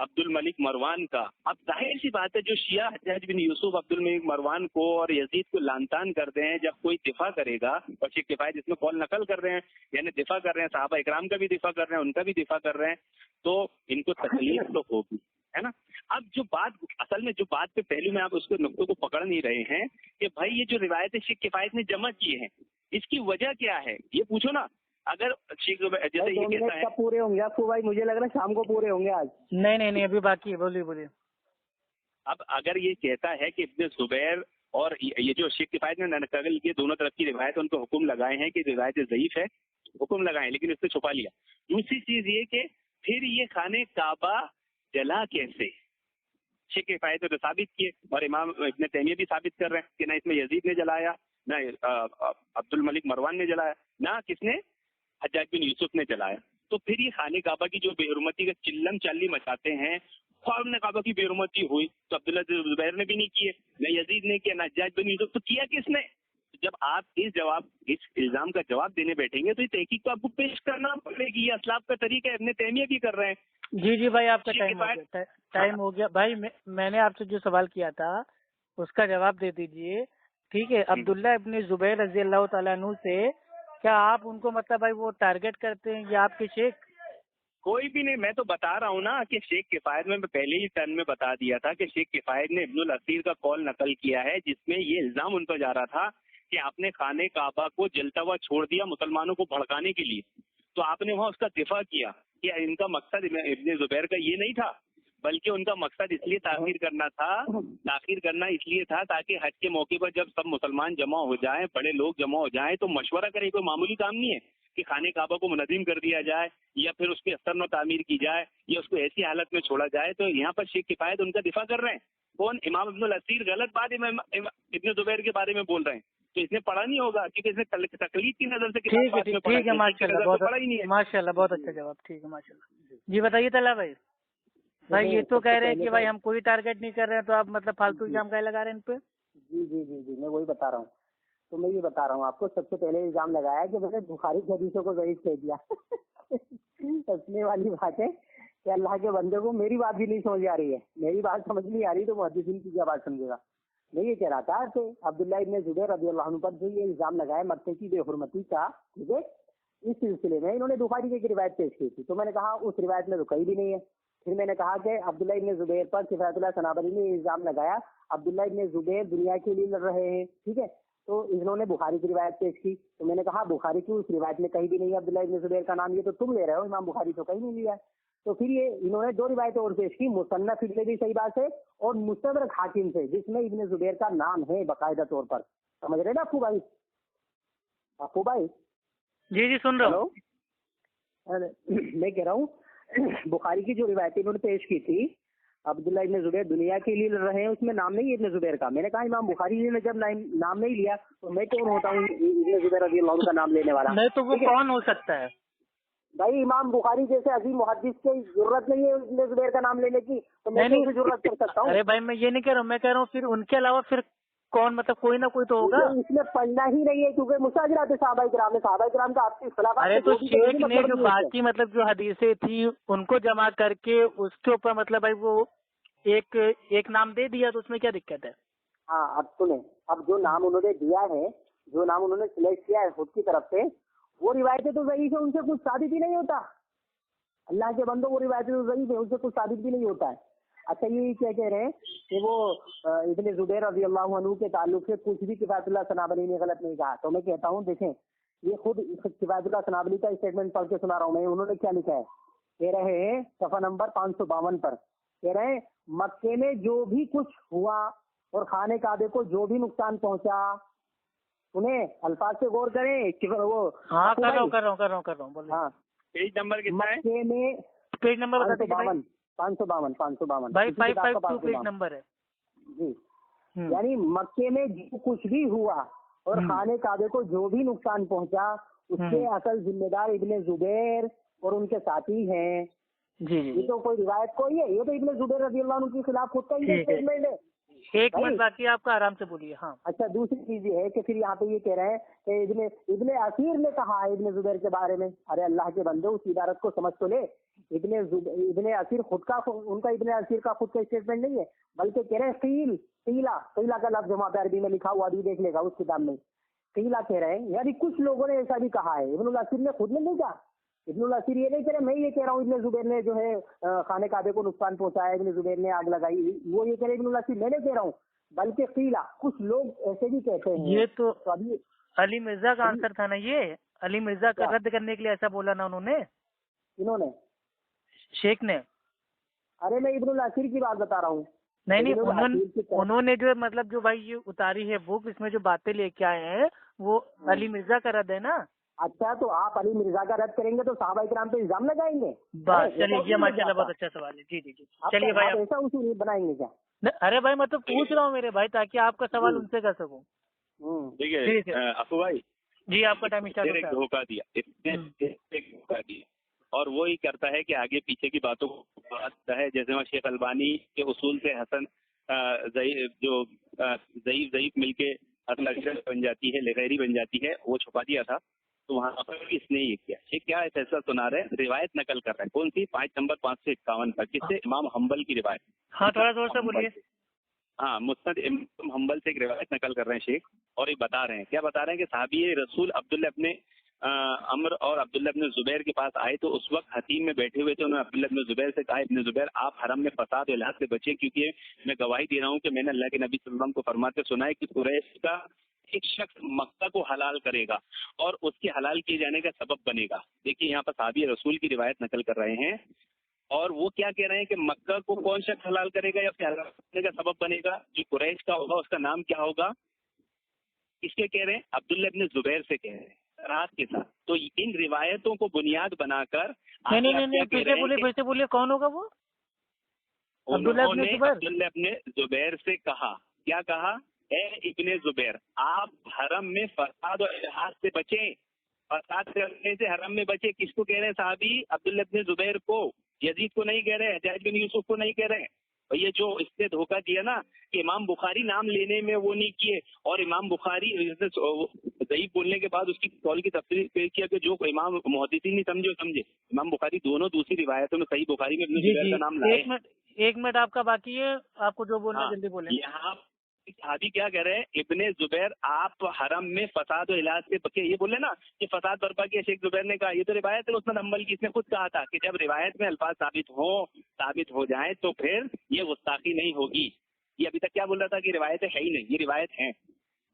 عبد الملک مروان کا. اب ظاہر سی بات ہے جو شیعہ حجاج بن یوسف عبد الملک مروان کو اور یزید کو لعن طعن کرتے ہیں، جب کوئی دفاع کرے گا، اور شیخ کفایت اس میں قول نقل کر رہے ہیں، یعنی دفاع کر رہے ہیں، صحابہ اکرام کا بھی دفاع کر رہے ہیں، ان کا بھی دفاع کر رہے ہیں، تو ان کو تکلیف تو ہوگی، ہے نا. اب جو بات اصل میں جو بات پہ پہلو میں آپ اس کے نقطوں کو پکڑ نہیں رہے ہیں کہ بھائی یہ جو روایتیں شیخ کفایت نے جمع کیے ہیں اس کی وجہ کیا ہے، یہ پوچھو نا. اگر شیخ جیسے یہ کہتا ہے پورے ہوں گے آپ کو بھائی، مجھے لگ رہا ہے شام کو پورے ہوں گے آج. نہیں ابھی باقی ہے، بولیے. اب اگر یہ کہتا ہے کہ ابن زبیر اور یہ جو شیخ کفایت نے نقل کی دونوں طرف کی روایت، ان کو حکم لگائے ہیں کہ روایت ضعیف ہے، حکم لگائے لیکن اس سے چھپا لیا. دوسری چیز یہ کہ پھر یہ خانہ کعبہ جلا کیسے؟ شیخ کفایت نے ثابت کیے اور امام ابن تیمیہ بھی ثابت کر رہے ہیں کہ نہ اس میں یزید نے جلایا، نہ عبد الملک مروان نے جلایا، نہ کس نے حجاج بن یوسف نے جلایا. تو پھر یہ خانہ کعبہ کی جو بے حرمتی کا چلم چالی مچاتے ہیں، خانہ کعبہ کی بے حرمتی ہوئی تو عبداللہ زبیر نے بھی نہیں کیے، نہ یزید نے کیا، نہ حجاج بن یوسف، تو کیا کس نے؟ جب آپ اس الزام کا جواب دینے بیٹھیں گے تو یہ تحقیق تو آپ کو پیش کرنا پڑے گی. یہ اسلاف کا طریقہ ہے، ابن تیمیہ بھی کر رہے ہیں. جی بھائی، آپ کا ٹائم ہو گیا بھائی. میں نے آپ سے جو سوال کیا تھا اس کا جواب دے دیجئے، ٹھیک ہے. عبداللہ ابن زبیر رضی اللہ تعالیٰ عنہ سے کیا آپ ان کو مطلب بھائی وہ ٹارگٹ کرتے ہیں یا آپ کے شیخ؟ کوئی بھی نہیں، میں تو بتا رہا ہوں نا کہ شیخ کفایت میں پہلے ہی ٹرن میں بتا دیا تھا کہ شیخ کفایت نے ابن الاسیر کا قول نقل کیا ہے جس میں یہ الزام ان پر جا رہا تھا کہ آپ نے خانہ کعبہ کو جلتا ہوا چھوڑ دیا مسلمانوں کو بھڑکانے کے لیے. تو آپ نے وہاں اس کا دفاع کیا کہ ان کا مقصد ابن زبیر کا یہ نہیں تھا، بلکہ ان کا مقصد اس لیے تاخیر کرنا اس لیے تھا تاکہ حج کے موقع پر جب سب مسلمان جمع ہو جائیں، بڑے لوگ جمع ہو جائیں تو مشورہ کریں. کوئی معمولی کام نہیں ہے کہ خانہ کعبہ کو منظم کر دیا جائے یا پھر اس کی اثر و تعمیر کی جائے یا اس کو ایسی حالت میں چھوڑا جائے. تو یہاں پر شیخ کفایت ان کا دفاع کر رہے ہیں. کون؟ امام ابن الاسیر غلط بات ابن زبیر کے بارے میں بول رہے ہیں، تو اس نے پڑھا نہیں ہوگا کیونکہ اس نے تقلید کی نظر سے ٹھیک ہے ماشاء اللہ بہت اچھا جواب. ٹھیک ہے ماشاء اللہ. جی بتائیے طلحہ بھائی یہ تو کہہ رہے ہیں کہ بھائی ہم کوئی ٹارگٹ نہیں کر رہے ہیں، تو آپ مطلب فالتو الزام کا لگا رہے ہیں ان پہ؟ جی میں وہی بتا رہا ہوں. تو میں یہ بتا رہا ہوں آپ کو، سب سے پہلے الزام لگایا کہ میں نے بخاری کی حدیثوں کو ضعیف کہہ دیا. ہنسنے والی بات ہے کہ اللہ کے بندے کو میری بات بھی نہیں سمجھ آ رہی ہے، میری بات سمجھ نہیں آ رہی تو محدثین کی کیا بات سمجھے گا. میں یہ کہہ رہا تھا کہ عبداللہ ابن زبیر رضی اللہ عنہ پر جو یہ الزام لگایا مکے کی بے حرمتی کا، ٹھیک ہے، اس سلسلے میں انہوں نے بخاری کی روایت پیش کی تھی. تو میں نے کہا اس روایت میں تو کہیں بھی نہیں ہے. پھر میں نے کہا کہ عبداللہ ابن زبیر پر کفایت اللہ صنابری نے الزام لگایا عبداللہ ابن زبیر دنیا کے لیے لڑ رہے ہیں، ٹھیک ہے. تو انہوں نے بخاری کی روایت پیش کی. تو میں نے کہا بخاری کی اس روایت میں کہیں بھی نہیں ہے عبداللہ ابن زبیر کا نام، یہ تو تم لے رہے ہو، امام بخاری تو کہیں نہیں لیا ہے. تو پھر یہ انہوں نے 2 روایتیں اور پیش کی، مصنف ابن بھی صحیح بات ہے اور مستدرک حاکم سے، جس میں ابن زبیر کا نام ہے باقاعدہ طور پر. سمجھ رہے نا افو بھائی؟ جی سن رہا ہوں. میں کہہ رہا ہوں بخاری کی جو روایتیں انہوں نے پیش کی تھی عبداللہ ابن زبیر دنیا کے لیے لڑ رہے ہیں، اس میں نام نہیں ہے ابن زبیر کا. میں نے کہا امام بخاری نے جب نام نہیں لیا تو میں کون ہوتا ہوں ابن زبیر رضی اللہ عنہ کا نام لینے والا؟ نہیں تو وہ کون ہو سکتا ہے بھائی؟ امام بخاری جیسے عظیم محدث کی ضرورت نہیں ہے ابن زبیر کا نام لینے کی، تو میں نہیں ضرورت کر سکتا ہوں. ارے بھائی میں یہ نہیں کہہ رہا ہوں، میں کہہ رہا ہوں پھر ان کے علاوہ پھر کون، مطلب کوئی نہ کوئی تو ہوگا. اس میں پڑھنا ہی نہیں ہے کیونکہ مشاجرات صحابہ کرام کا آپ کی اختلافات. ارے تو شیخ نے جو باقی مطلب جو حدیثیں تھی ان کو جمع کر کے اس کے اوپر مطلب بھائی وہ ایک نام دے دیا تو اس میں کیا دقت ہے؟ ہاں اب سنیں، اب جو نام انہوں نے دیا ہے، جو نام انہوں نے سلیکٹ کیا ہے خود کی طرف سے، وہ روایتیں تو ضعیف ہے، ان سے کچھ ثابت ہی نہیں ہوتا. اللہ کے بندوں، وہ روایتیں تو ضعیف ہے، ان سے کچھ ثابت بھی نہیں ہوتا ہے. اچھا یہ کیا کہہ رہے ہیں کہ وہ ابن زبیر رضی اللہ عنہ کے تعلق سے کچھ بھی کفایت اللہ صنابری نے غلط نہیں کہا. تو میں کہتا ہوں دیکھیں، یہ خود کفایت اللہ صنابری کا اسٹیٹمنٹ پڑھ کے سنا رہا ہوں میں. انہوں نے کیا لکھا ہے، کہہ رہے ہیں صفحہ نمبر 552 پر، کہہ رہے ہیں مکے میں جو بھی کچھ ہوا اور خانہ کعبے کو جو بھی نقصان پہنچا، انہیں الفاظ سے غور کریں. وہ ہاں کر رہا ہوں. ہاں پیج نمبر کتنا ہے؟ مکے میں پیج نمبر بتا دیجیے. 552 بھائی 552 پیج نمبر ہے جی. یعنی مکے میں جو کچھ بھی ہوا اور خانہ کعبے کو جو بھی نقصان پہنچا اس کے اصل ذمہ دار ابن زبیر اور ان کے ساتھی ہیں. جی یہ تو کوئی روایت کوئی ہے، یہ تو ابن زبیر رضی اللہ عنہ کے خلاف خود کا ہی اسٹیٹمنٹ ہے. ایک منٹ باقی آپ کا آرام سے بولیے. ہاں اچھا دوسری چیز یہ ہے کہ پھر یہاں پہ یہ کہہ رہے ہیں کہ ابن اسیر نے کہا ہے ابن زبیر کے بارے میں. ارے اللہ کے بندے اس عبارت کو سمجھ تو لے. ابن اسیر خود کا، ان کا ابن اسیر کا خود کا اسٹیٹمنٹ نہیں ہے، بلکہ کہہ رہے ہیں قیلا کا لفظ وہاں پہ عربی میں لکھا ہوا بھی دیکھ لے گا اس کتاب میں، قیلا کہہ رہے ہیں، یعنی کچھ لوگوں نے ایسا بھی کہا ہے، ابن الاسیر نے خود نے نہیں کہا، ابن الاسیر یہ نہیں کہہ رہے میں یہ کہہ رہا ہوں ابن زبیر نے جو ہے خانہ کعبے کو نقصان پہنچایا، ابن زبیر نے آگ لگائی، وہ یہ کہہ رہے ابن الاسیر میں نہیں کہہ رہا ہوں، بلکہ قیلا کچھ لوگ ایسے بھی کہتے ہیں۔ یہ تو ابھی علی مرزا کا آنسر تھا نا، یہ علی مرزا کا رد کرنے کے لیے ایسا بولا نا انہوں نے، انہوں نے شیخ نے۔ ارے میں ابن الاسیر کی بات بتا رہا ہوں۔ نہیں انہوں نے جو مطلب جو بھائی یہ اتاری ہے بک، اس میں جو باتیں لے کے آئے ہیں وہ علی مرزا کا رد ہے نا۔ اچھا تو آپ علی مرزا کا رد کریں گے تو صحابہ کرام پہ الزام لگائیں گے؟ بس چلیے، یہ ماشاء اللہ بہت اچھا سوال ہے، جی جی جی چلیے بھائی۔ ایسا اصول بنائیں گے کیا؟ ارے بھائی میں تو پوچھ رہا ہوں میرے بھائی، تاکہ آپ کا سوال ان سے کر سکوں۔ ٹھیک ہے افو بھائی، جی آپ کا ٹائم اسٹارٹ ہوتا ہے۔ دھوکہ دیا دھوکہ دیا، اور وہی کرتا ہے کہ آگے پیچھے کی باتوں کو بتاتا ہے، جیسے وہ شیخ البانی کے اصول سے حسن جو ضعیف مل کے حسن اکثر بن جاتی ہے، لغیری بن جاتی ہے، وہ چھپا دیا تھا، تو وہاں پر اس نے یہ کیا، یہ کیا فیصلہ سنا رہے ہیں، روایت نقل کر رہے ہیں، کون سی 5 نمبر 551 پر، کس سے؟ امام حنبل کی روایت۔ ہاں تھوڑا زور سے بولیے۔ ہاں مسند امام حنبل سے ایک روایت نقل کر رہے ہیں شیخ، اور یہ بتا رہے ہیں، کیا بتا رہے ہیں کہ صحابی رسول عبداللہ ابن عمر اور عبداللہ ابن زبیر کے پاس آئے، تو اس وقت حتیم میں بیٹھے ہوئے تھے، انہوں نے عبداللہ ابن زبیر سے کہا ابن زبیر آپ حرم میں فساد و الحاد سے بچیں، کیونکہ میں گواہی دے رہا ہوں کہ میں نے اللہ کے نبی صلی اللہ علیہ وسلم کو فرماتے سنا ہے کہ قریش کا ایک شخص مکہ کو حلال کرے گا اور اس کے حلال کیے جانے کا سبب بنے گا۔ دیکھیے یہاں پر صحابی رسول کی روایت نقل کر رہے ہیں، اور وہ کیا کہہ رہے ہیں کہ مکہ کو کون شخص حلال کرے گا یا اس کے حلال کرنے کا سبب بنے گا، جو قریش کا ہوگا اس کا نام کیا ہوگا؟ کس کے کہہ رہے ہیں؟ عبداللہ ابن زبیر سے کہہ رہے ہیں رات کے ساتھ۔ تو ان روایتوں کو بنیاد بنا کر نہیں پھر سے بولیے کون ہوگا وہ؟ عبداللہ ابن زبیر سے کہا، کیا کہا؟ اے ابن زبیر آپ حرم میں فساد و الحاد سے بچیں، فساد کرنے سے حرم میں بچیں۔ کس کو کہہ رہے ہیں صحابی؟ عبداللہ ابن زبیر کو، یزید کو نہیں کہہ رہے، حجاج بن یوسف کو نہیں کہہ رہے ہیں۔ یہ جو اس نے دھوکہ دیا نا کہ امام بخاری نام لینے میں وہ نہیں کیے، اور امام بخاری ضعیف بولنے کے بعد اس کی قول کی تفسیر پیش کیا کہ جو امام محدثین نہیں سمجھے سمجھے، امام بخاری دونوں دوسری روایتوں میں صحیح بخاری میں ابن زبیر کا نام لائے۔ ایک منٹ آپ کا باقی ہے، آپ کو جو بولنا جلدی بولیں۔ یہاں صحابی کیا کہہ رہے ہیں؟ ابن زبیر آپ حرم میں فساد و الحاد سے بچے، یہ بولے نا کہ فساد برپا کیا شیخ زبیر نے کہا، یہ تو روایت ہے مسند حنبل کی، اس نے خود کہا تھا کہ جب روایت میں الفاظ ثابت ہو جائیں تو پھر یہ گستاخی نہیں ہوگی۔ یہ ابھی تک کیا بول رہا تھا کہ روایتیں ہے ہی نہیں، یہ روایت ہیں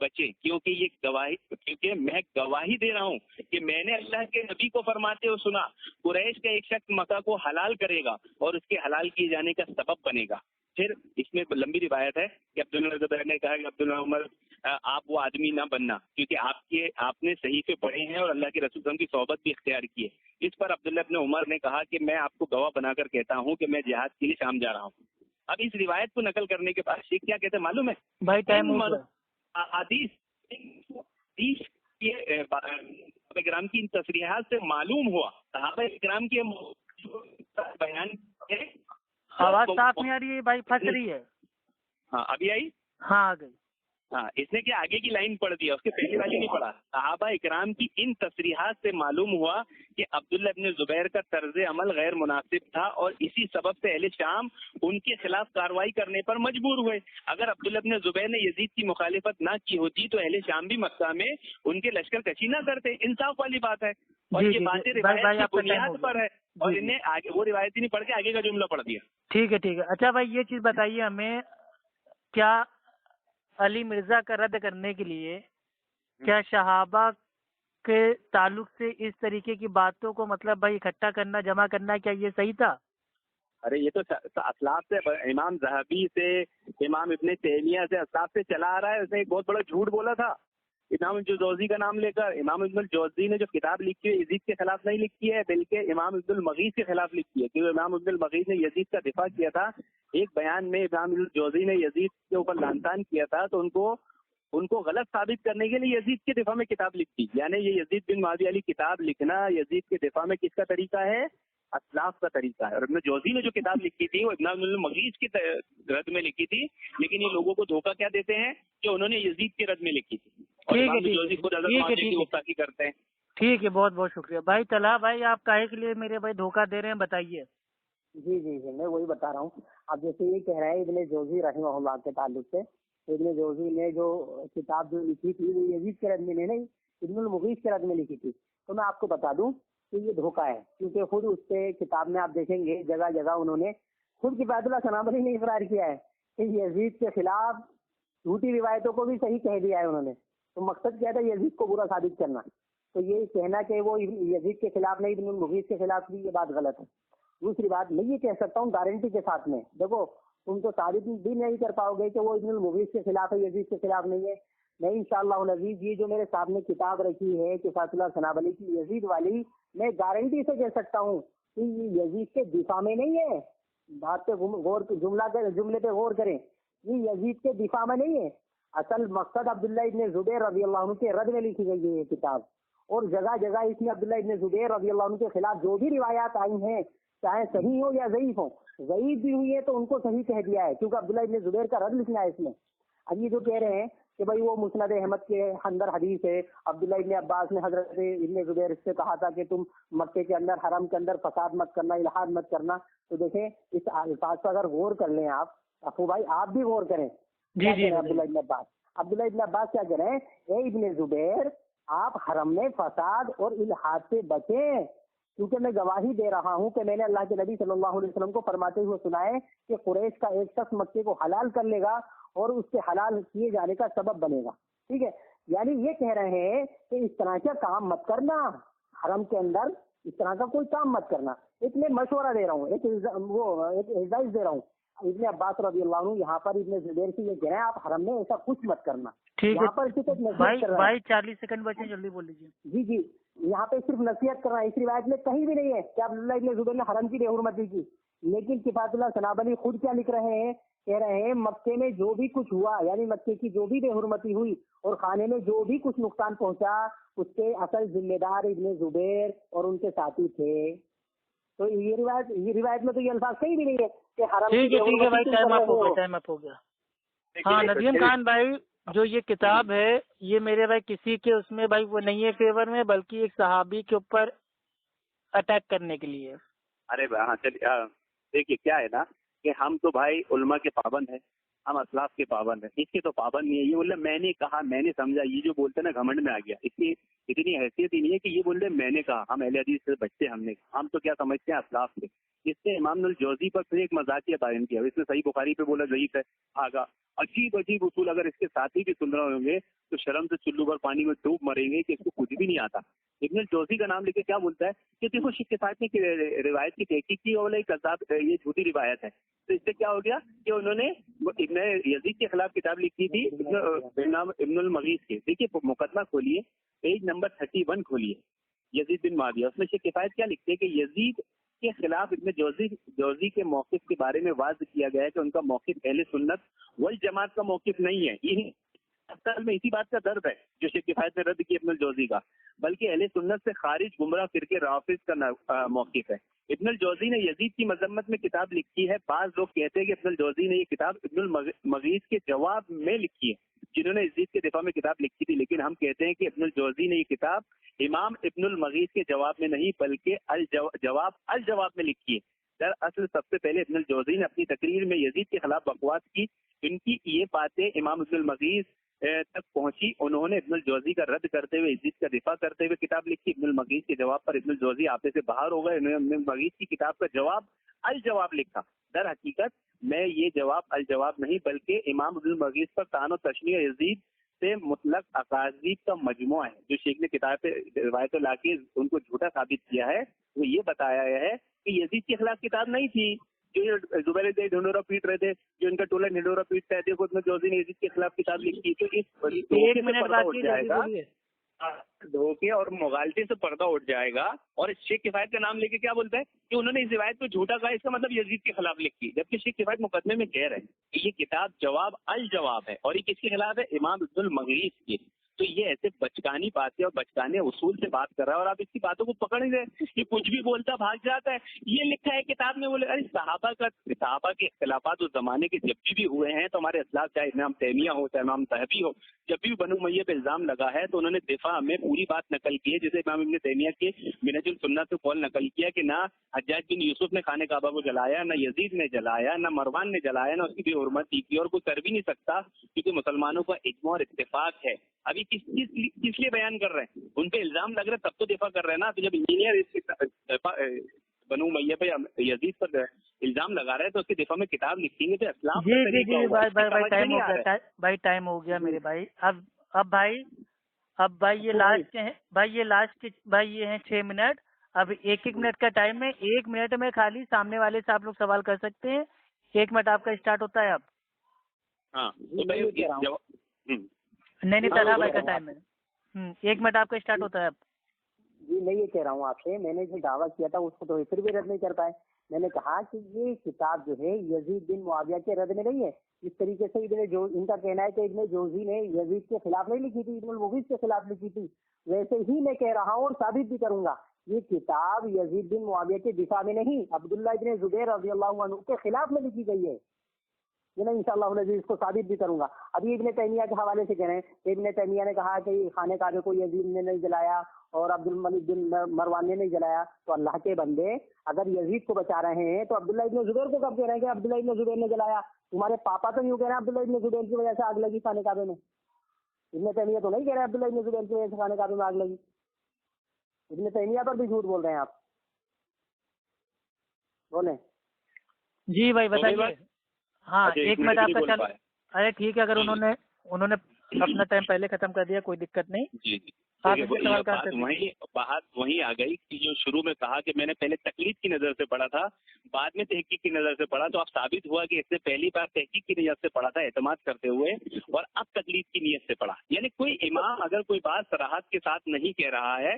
بچے، کیونکہ میں گواہی دے رہا ہوں کہ میں نے اللہ کے نبی کو فرماتے ہوئے سنا قریش کا ایک شخص مکہ کو حلال کرے گا اور اس کے حلال کیے جانے کا سبب بنے گا۔ پھر اس میں لمبی روایت ہے کہ عبداللہ زبیر نے کہا کہ عبداللہ عمر آپ وہ آدمی نہ بننا، کیونکہ آپ نے صحیفے پڑھے ہیں اور اللہ کے رسول صلی اللہ علیہ وسلم کی صحبت بھی اختیار کی ہے۔ اس پر عبداللہ ابن عمر نے کہا کہ میں آپ کو گواہ بنا کر کہتا ہوں کہ میں جہاد کے لیے شام جا رہا ہوں۔ اب اس روایت کو نقل کرنے کے بعد شیخ کیا کہتے ہیں معلوم ہے بھائی؟ ٹائم صحابہ کرام کی ان تصریحات سے معلوم ہوا، صحابہ کرام کے بیان آواز صاف نہیں آ رہی ہے بھائی، پھنس رہی ہے۔ ہاں ابھی آئی؟ ہاں آ گئی۔ ہاں اس نے کیا آگے کی لائن پڑھ دیا، اس کے پہلی والی نہیں پڑھا۔ صحابہ اکرام کی ان تصریحات سے معلوم ہوا کہ عبداللہ ابن زبیر کا طرز عمل غیر مناسب تھا، اور اسی سبب سے اہل شام ان کے خلاف کارروائی کرنے پر مجبور ہوئے۔ اگر عبداللہ ابن زبیر نے یزید کی مخالفت نہ کی ہوتی تو اہل شام بھی مکہ میں ان کے لشکر کشی نہ کرتے، انصاف والی بات ہے، اور یہ باتیں روایت کی بنیاد پر ہے، اور انہیں آگے وہ روایت ہی نہیں پڑھ کے آگے کا جملہ پڑھ دیا۔ ٹھیک ہے۔ اچھا بھائی یہ چیز بتائیے ہمیں، کیا علی مرزا کا رد کرنے کے لیے کیا صحابہ کے تعلق سے اس طریقے کی باتوں کو مطلب بھائی اکٹھا کرنا، جمع کرنا، کیا یہ صحیح تھا؟ ارے یہ تو اسلاف سے، امام ذہبی سے، امام ابن تیمیہ سے، اسلاف سے چلا آ رہا ہے۔ اس نے ایک بہت بڑا جھوٹ بولا تھا امام الجوزی کا نام لے کر۔ امام ابن الجوزی نے جو کتاب لکھی ہے یزید کے خلاف نہیں لکھی ہے، بلکہ امام ابن المغیث کے خلاف لکھی ہے، کیونکہ امام ابن المغیث نے یزید کا دفاع کیا تھا۔ ایک بیان میں امام ابن الجوزی نے یزید کے اوپر لعن طعن کیا تھا، تو ان کو غلط ثابت کرنے کے لیے یزید کے دفاع میں کتاب لکھی، یعنی یہ یزید بن معاویہ علی کتاب لکھنا یزید کے دفاع میں کس کا طریقہ ہے؟ اسلاف کا طریقہ ہے۔ اور ابن جوزی نے جو کتاب لکھی تھی وہ ابن المغیث کی رد میں لکھی تھی، لیکن یہ لوگوں کو دھوکہ کیا دیتے ہیں کہ انہوں نے یزید کے رد میں لکھی تھی، اور ابن جوزی خود حضرت معاویہ کی گستاخی کرتے ہیں۔ ٹھیک ہے، بہت بہت شکریہ بھائی. طلحہ بھائی آپ کاہے کے لیے میرے بھائی دھوکہ دے رہے ہیں بتائیے. جی جی جی میں وہی بتا رہا ہوں. اب جیسے یہ کہہ رہے ہیں ابن جوزی رحمہ اللہ کے تعلق سے، ابن جوزی نے جو کتاب جو لکھی تھی وہ یزید کے رد میں نہیں، ابن المغیث کے رد میں لکھی تھی. تو میں آپ کو بتا دوں کہ یہ دھوکہ ہے، کیونکہ خود اس سے کتاب میں آپ دیکھیں گے جگہ جگہ انہوں نے خود کفایت اللہ ثنابلی نے اقرار کیا ہے کہ یزید کے خلاف جھوٹی روایتوں کو بھی صحیح کہہ دیا ہے انہوں نے. تو مقصد کیا تھا؟ یزید کو برا ثابت کرنا. تو یہ کہنا کہ وہ یزید کے خلاف نہیں ابن المغیث کے خلاف بھی، یہ بات غلط ہے. دوسری بات میں یہ کہہ سکتا ہوں گارنٹی کے ساتھ میں، دیکھو تم تو ثابت بھی نہیں کر پاؤ گے کہ وہ ابن المغیث کے خلاف ہے، یزید کے خلاف نہیں ہے. میں انشاءاللہ العزیز یہ جو میرے سامنے کتاب رکھی ہے کفایت اللہ ثنابلی کی یزید والی، میں گارنٹی سے کہہ سکتا ہوں کہ یہ یزید کے دفاع میں نہیں ہے. بات پہ جملے پہ غور کریں، یہ یزید کے دفاع میں نہیں ہے. اصل مقصد عبداللہ ابن زبیر رضی اللہ عنہ کے رد میں لکھی گئی ہے یہ کتاب، اور جگہ جگہ اس میں عبداللہ ابن زبیر رضی اللہ عنہ کے خلاف جو بھی روایات آئی ہیں چاہے صحیح ہو یا ضعیف ہو، ضعیف بھی ہوئی ہے تو ان کو صحیح کہہ دیا ہے، کیونکہ عبداللہ ابن زبیر کا رد لکھنا ہے اس میں. اب یہ جو کہہ رہے ہیں کہ بھائی وہ مسند احمد کے اندر حدیث ہے، عبداللہ ابن عباس نے حضرت ابن زبیر سے کہا تھا کہ تم مکے کے اندر حرم کے اندر فساد مت کرنا، الحاد مت کرنا. تو دیکھیں اس الفاظ پر اگر غور کر لیں آپ افو بھائی، آپ بھی غور کریں. جی عبداللہ ابن عباس کیا کہہ رہے ہیں؟ اے ابن زبیر آپ حرم میں فساد اور الحاد سے بچیں، کیونکہ میں گواہی دے رہا ہوں کہ میں نے اللہ کے نبی صلی اللہ علیہ وسلم کو فرماتے ہوئے سنا ہے کہ قریش کا ایک شخص مکے کو حلال کر لے گا اور اس کے حلال کیے جانے کا سبب بنے گا. ٹھیک ہے، یعنی یہ کہہ رہے ہیں کہ اس طرح کا کام مت کرنا، حرم کے اندر اس طرح کا کوئی کام مت کرنا. ایک میں مشورہ دے رہا ہوں، ایک ہدایت دے رہا ہوں. ابن عباس رضی اللہ عنہ یہاں پر ابن زبیر سے یہ کہہ رہے ہیں آپ حرم میں ایسا کچھ مت کرنا. ٹھیک یہاں پر ہے بھائی 40 سیکنڈ بچے، جلدی بول لیجیے. جی جی یہاں پہ صرف نصیحت کرنا ہے. اس روایت میں کہیں بھی نہیں ہے کہ عبداللہ ابن زبیر نے حرم کی بے حرمتی کی، لیکن کفایت اللہ ثنابلی خود کیا لکھ رہے ہیں؟ کہہ رہے ہیں مکے میں جو بھی کچھ ہوا، یعنی مکے کی جو بھی بے حرمتی ہوئی اور خانے میں جو بھی کچھ نقصان پہنچا، اس کے اصل ذمہ دار ابن زبیر اور ان کے ساتھی تھے. تو یہ روایت میں تو یہ الفاظ کہیں بھی نہیں ہے کہ حرم. ٹھیک ہے بھائی، ٹائم اپ ہو گیا. ہاں ندیم خان بھائی، جو یہ کتاب ہے یہ میرے بھائی کسی کے اس میں بھائی وہ نہیں ہے فیور میں، بلکہ ایک صحابی کے اوپر اٹیک کرنے کے لیے. ارے ہاں چلیے، دیکھیے کیا ہے نا کہ ہم تو بھائی علماء کے پابند ہیں، ہم اسلاف کے پابند ہیں، اس کے تو پابند نہیں ہے. یہ بولے میں نے کہا، میں نے سمجھا، یہ جو بولتے ہیں نا گھمنڈ میں آ گیا. اس کی اتنی حیثیت ہی نہیں ہے کہ یہ بول رہے میں نے کہا. ہم اہل حدیث سے بچتے، ہم تو کیا سمجھتے ہیں اسلاف سے. اس سے امام الجوزی پر پھر ایک مذاقیہ تعین کیا، اس نے صحیح بخاری پہ بولا ضعیف ہے، آگا عجیب اصول اگر اس کے ساتھی بھی سن رہے ہوں گے تو شرم سے چلو بھر پانی میں ڈوب مریں گے کہ اس کو کچھ بھی نہیں آتا. ابن الجوزی کا نام لے کے کیا بولتا ہے کہ دیکھو شیخ کفایت نے روایت کی تحقیق کی اور یہ جھوٹی روایت ہے. تو اس سے کیا ہو گیا کہ انہوں نے ابن یزید کے خلاف کتاب لکھی تھی ابن المغیث کے. دیکھیے مقدمہ کھولیے، پیج نمبر 31 کھولیے، یزید بن معاویہ. اس میں شیخ کفایت کیا لکھتے ہیں کہ یزید کے خلاف ابن جوزی کے موقف کے بارے میں واضح کیا گیا ہے کہ ان کا موقف اہل سنت والجماعت کا موقف نہیں ہے. یہ اصل میں اسی بات کا درد ہے جو شیخ کفایت نے رد کیا ابن الجوزی کا، بلکہ اہل سنت سے خارج گمراہ فرقے رافض کا موقف ہے. ابن الجوزی نے یزید کی مذمت میں کتاب لکھی ہے. بعض لوگ کہتے ہیں کہ ابن الجوزی نے یہ کتاب ابن المغیث کے جواب میں لکھی ہے، جنہوں نے یزید کے دفاع میں کتاب لکھی تھی. لیکن ہم کہتے ہیں کہ ابن الجوزی نے یہ کتاب امام ابن المغیث کے جواب میں نہیں بلکہ الجواب میں لکھی ہے. دراصل سب سے پہلے ابن الجوزی نے اپنی تقریر میں یزید کے خلاف بکواس کی. ان کی یہ باتیں امام ابن المغیث تک پہنچی. انہوں نے ابن الجوزی کا رد کرتے ہوئے یزید کا دفاع کرتے ہوئے کتاب لکھی. ابن المغیث کے جواب پر ابن الجوزی آپے سے باہر ہو گئے. انہوں نے ابن المغیث کی کتاب کا جواب الجواب لکھا. در حقیقت میں یہ جواب الجواب نہیں بلکہ امام ابن المغیث پر طعن و تشنیع یزید سے مطلق اکاذیب کا مجموعہ ہے. جو شیخ نے کتاب پہ روایت لا کے ان کو جھوٹا ثابت کیا ہے، وہ یہ بتایا ہے کہ یزید کے خلاف کتاب نہیں تھی جو زبیر ڈھنڈورا پیٹ رہے تھے، جو ان کا ٹولہ ڈھنڈورا پیٹتا ہے. دیکھو ابن جوزی نے یزید کے خلاف کتاب لکھی. تو اس دھوکے اور مغالطے سے پردہ اٹھ جائے گا. اور شیخ کفایت کا نام لے کے کیا بولتا ہے کہ انہوں نے اس روایت کو جھوٹا کہا، اس کا مطلب یزید کے خلاف لکھی، جبکہ شیخ کفایت مقدمے میں کہہ رہے ہیں کہ یہ کتاب جواب الجواب ہے. اور یہ کس کے خلاف ہے؟ امام ابن المغیث کی. تو یہ ایسے بچکانی باتیں اور بچکانے اصول سے بات کر رہا ہے اور آپ اس کی باتوں کو پکڑ نہیں رہے. یہ کچھ بھی بولتا بھاگ جاتا ہے. یہ لکھا ہے کتاب میں, بولے ارے صحابہ کے اختلافات اس زمانے کے جب بھی ہوئے ہیں تو ہمارے اسلاف چاہے امام تیمیہ ہو چاہے امام صحابی ہو, جب بھی بنو امیہ پہ الزام لگا ہے تو انہوں نے دفاع میں پوری بات نقل کی ہے. جیسے امام ابن تیمیہ کے منہج السنہ سے قول نقل کیا کہ نہ حجاج بن یوسف نے خانہ کعبہ کو جلایا, نہ یزید نے جلایا, نہ مروان نے جلایا, نہ اس کی بے حرمتی کی, اور کوئی کر بھی نہیں سکتا کیونکہ مسلمانوں کا اجماع اور اتفاق ہے. ابھی کس لیے بیان کر رہے ہیں؟ ان پہ الزام لگ رہا ہے تب تو دفاع کر رہے ہیں نا. تو جب انجینئر بنو امیہ پہ یزید پر الزام لگا رہے ہیں تو اس کے دفاع میں کتاب لکھیں گے تو اسلام کا طریقہ ہوگا. بھائی ٹائم ہو گیا میرے بھائی. اب بھائی یہ لاسٹ بھائی یہ ہیں 6 منٹ. اب 1 منٹ کا ٹائم ہے. 1 منٹ میں خالی سامنے والے سے آپ لوگ سوال کر سکتے ہیں. 1 منٹ آپ کا اسٹارٹ ہوتا ہے اب. ہاں نہیں طلحہ بھائی کا ٹائم ہے. 1 منٹ آپ کا اسٹارٹ ہوتا ہے اب. جی میں یہ کہہ رہا ہوں آپ سے, میں نے جو دعویٰ کیا تھا اس کو تو پھر بھی رد نہیں کر پائے. میں نے کہا کہ یہ کتاب جو ہے یزید بن معاویہ کے رد میں نہیں ہے. اس طریقے سے ان کا کہنا ہے کہ ابن جوزی نے یزید کے خلاف نہیں لکھی تھی, ابن المغیث کے خلاف لکھی تھی. ویسے ہی میں کہہ رہا ہوں اور ثابت بھی کروں گا, یہ کتاب یزید بن معاویہ کے دفاع میں نہیں, عبداللہ ابن زبیر رضی اللہ عنہ کے خلاف میں لکھی گئی ہے. یہ ان شاء اللہ اس کو ثابت بھی کروں گا. ابھی ابن تیمیہ کے حوالے سے کہہ رہے ہیں, ابن تیمیہ نے کہا کہ خانہ کعبہ کو یزید نے نہیں جلایا اور عبد الملک بن مروان نے نہیں جلایا. تو اللہ کے بندے اگر یزید کو بچا رہے ہیں تو عبداللہ ابن زبیر کو کب کہہ رہے ہیں کہ عبداللہ ابن زبیر نے جلایا؟ تمہارے پاپا تو یوں کہہ رہے ہیں عبداللہ ابن زبیر کی وجہ سے آگ لگی خانہ کعبہ میں. ابن تیمیہ تو نہیں کہہ رہے عبداللہ ابن زبیر کی وجہ سے خانہ کعبہ میں آگ لگی. ابن تیمیہ پر بھی جھوٹ بول رہے ہیں آپ. بولیں جی بھائی بتائیے. ہاں 1 منٹ آپ کا چل. ارے ٹھیک ہے, اگر انہوں نے اپنا ٹائم پہلے ختم کر دیا کوئی دقت نہیں. جی بات وہیں آ گئی کہ جو شروع میں کہا کہ میں نے پہلے تقلید کی نظر سے پڑھا تھا, بعد میں تحقیق کی نظر سے پڑھا, تو اب ثابت ہوا کہ اس سے پہلی بار تحقیق کی نیت سے پڑھا تھا اعتماد کرتے ہوئے, اور اب تقلید کی نیت سے پڑھا. یعنی کوئی امام اگر کوئی بات صراحت کے ساتھ نہیں کہہ رہا ہے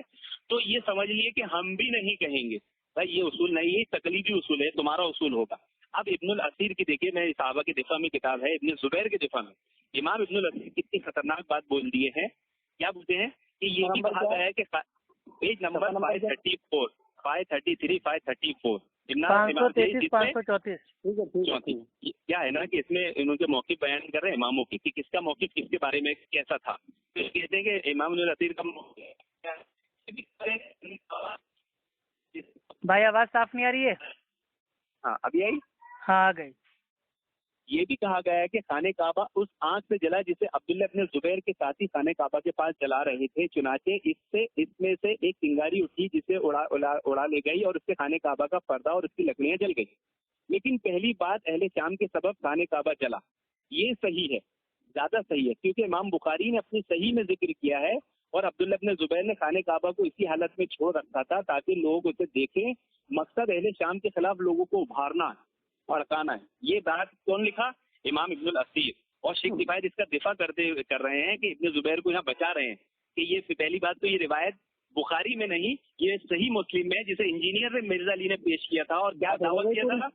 تو یہ سمجھ لیے کہ ہم بھی نہیں کہیں گے. بھائی یہ اصول نہیں ہے, تقلیدی اصول ہے, تمہارا اصول ہوگا. اب ابن الاثیر کی دیکھیے, میں صحابہ کے دفاع میں کتاب ہے ابن زبیر کے دفاع میں, امام ابن الاثیر کتنی خطرناک بات بول دیے ہیں. کیا بولتے ہیں کہ یہ بھی کہا گیا ہے کہ پیج نمبر 534, 533, 534 کیا ہے نا کہ اس میں ان کے موقف بیان کر رہے ہیں اماموں کی, کہ کس کا موقف کس کے بارے میں کیسا تھا. تو کہتے ہیں کہ امام ابن الاثیر کا بھائی آواز صاف نہیں آ رہی ہے. ہاں ابھی آئی. ہاں آ گئی. یہ بھی کہا گیا ہے کہ خانہ کعبہ اس آنکھ سے جلا جسے عبداللہ ابن زبیر کے ساتھی خانہ کعبہ کے پاس جلا رہے تھے, چنانچہ اس میں سے ایک چنگاری اٹھی جسے اڑا لے گئی اور اس سے خانہ کعبہ کا پردہ اور اس کی لکڑیاں جل گئی. لیکن پہلی بات اہل شام کے سبب خانہ کعبہ جلا, یہ صحیح ہے, زیادہ صحیح ہے, کیونکہ امام بخاری نے اپنی صحیح میں ذکر کیا ہے, اور عبداللہ ابن زبیر نے خانہ کعبہ کو اسی حالت میں چھوڑ رکھا تھا تاکہ لوگ اسے دیکھیں. مقصد اہل شام کے خلاف لوگوں کو ابھارنا بھڑکانا ہے. یہ بات کون لکھا؟ امام ابن الاثیر. اور شیخ کفایت اس کا دفاع کر رہے ہیں کہ ابن زبیر کو یہاں بچا رہے ہیں کہ یہ پہلی بات تو یہ روایت بخاری میں نہیں, یہ صحیح مسلم میں, جسے انجینئر مرزا علی نے پیش کیا تھا. اور کیا دعویٰ کیا تھا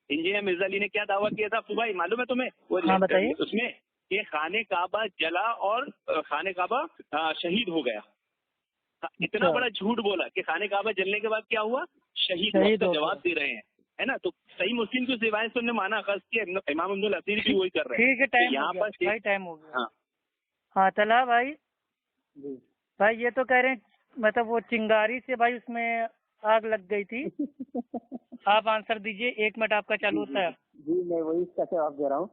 انجینئر مرزا علی نے؟ کیا دعویٰ کیا تھا صبح معلوم ہے تمہیں؟ اس میں کہ خانہ کعبہ جلا اور خانہ کعبہ شہید ہو گیا. اتنا بڑا جھوٹ بولا کہ خانہ کعبہ جلنے کے بعد کیا ہوا؟ شہید ہو. جواب دے رہے ہیں, ہے نا. تو صحیح مسلم کی روایت سے مانا خاص کیا, امام ابن الاثیر بھی وہی کر رہے ہیں. ٹھیک ہے, یہاں پر ٹائم ہو گیا. ہاں طلحہ بھائی یہ تو کہہ رہے ہیں مطلب وہ چنگاری سے بھائی اس میں آگ لگ گئی تھی. آپ آنسر دیجئے, 1 منٹ آپ کا چالو ہوتا ہے. جی میں وہی اس کا جواب دے رہا ہوں.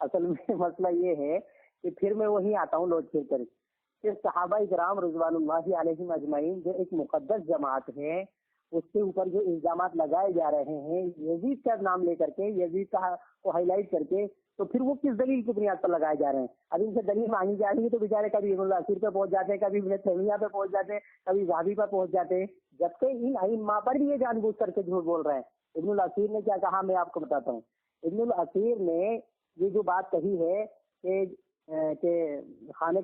اصل میں مسئلہ یہ ہے کہ پھر میں وہی آتا ہوں لوٹ پھر کر کہ صحابہ کرام رضوان اللہ علیہم اجمعین جو ایک مقدس جماعت ہے, اس کے اوپر جو الزامات لگائے جا رہے ہیں یزید کا نام لے کر کے, یزید کو ہائی لائٹ کر کے, تو پھر وہ کس دلیل کی بنیاد پر لگائے جا رہے ہیں؟ اب ان سے دلیل مانگی جا رہی ہے تو بیچارے کبھی ابن الاثیر پہ پہنچ جاتے ہیں, کبھی ابن تیمیہ پہ پہنچ جاتے ہیں, کبھی ذہبی پہ پہنچ جاتے ہیں, جبکہ ان ائمہ پر بھی یہ جان بوجھ کر کے جھوٹ بول رہے ہیں. ابن الاثیر نے کیا کہا میں آپ کو بتاتا ہوں. ابن الاثیر نے یہ جو بات کہی ہے کہ خانہ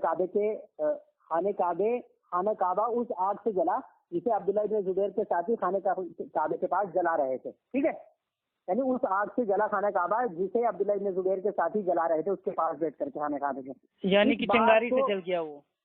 کعبہ اس آگ سے جلا جسے عبداللہ ابن زبیر کے ساتھی خانہ کعبے کے پاس جلا رہے تھے. ٹھیک ہے, یعنی اس آگ سے جلا خانہ کعبہ جسے عبداللہ ابن زبیر کے ساتھی جلا رہے تھے اس کے پاس بیٹھ کر کے خانہ کعبے کے, یعنی کہ چنگاری سے جل گیا وہ.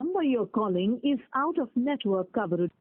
Number you're calling is out of network coverage.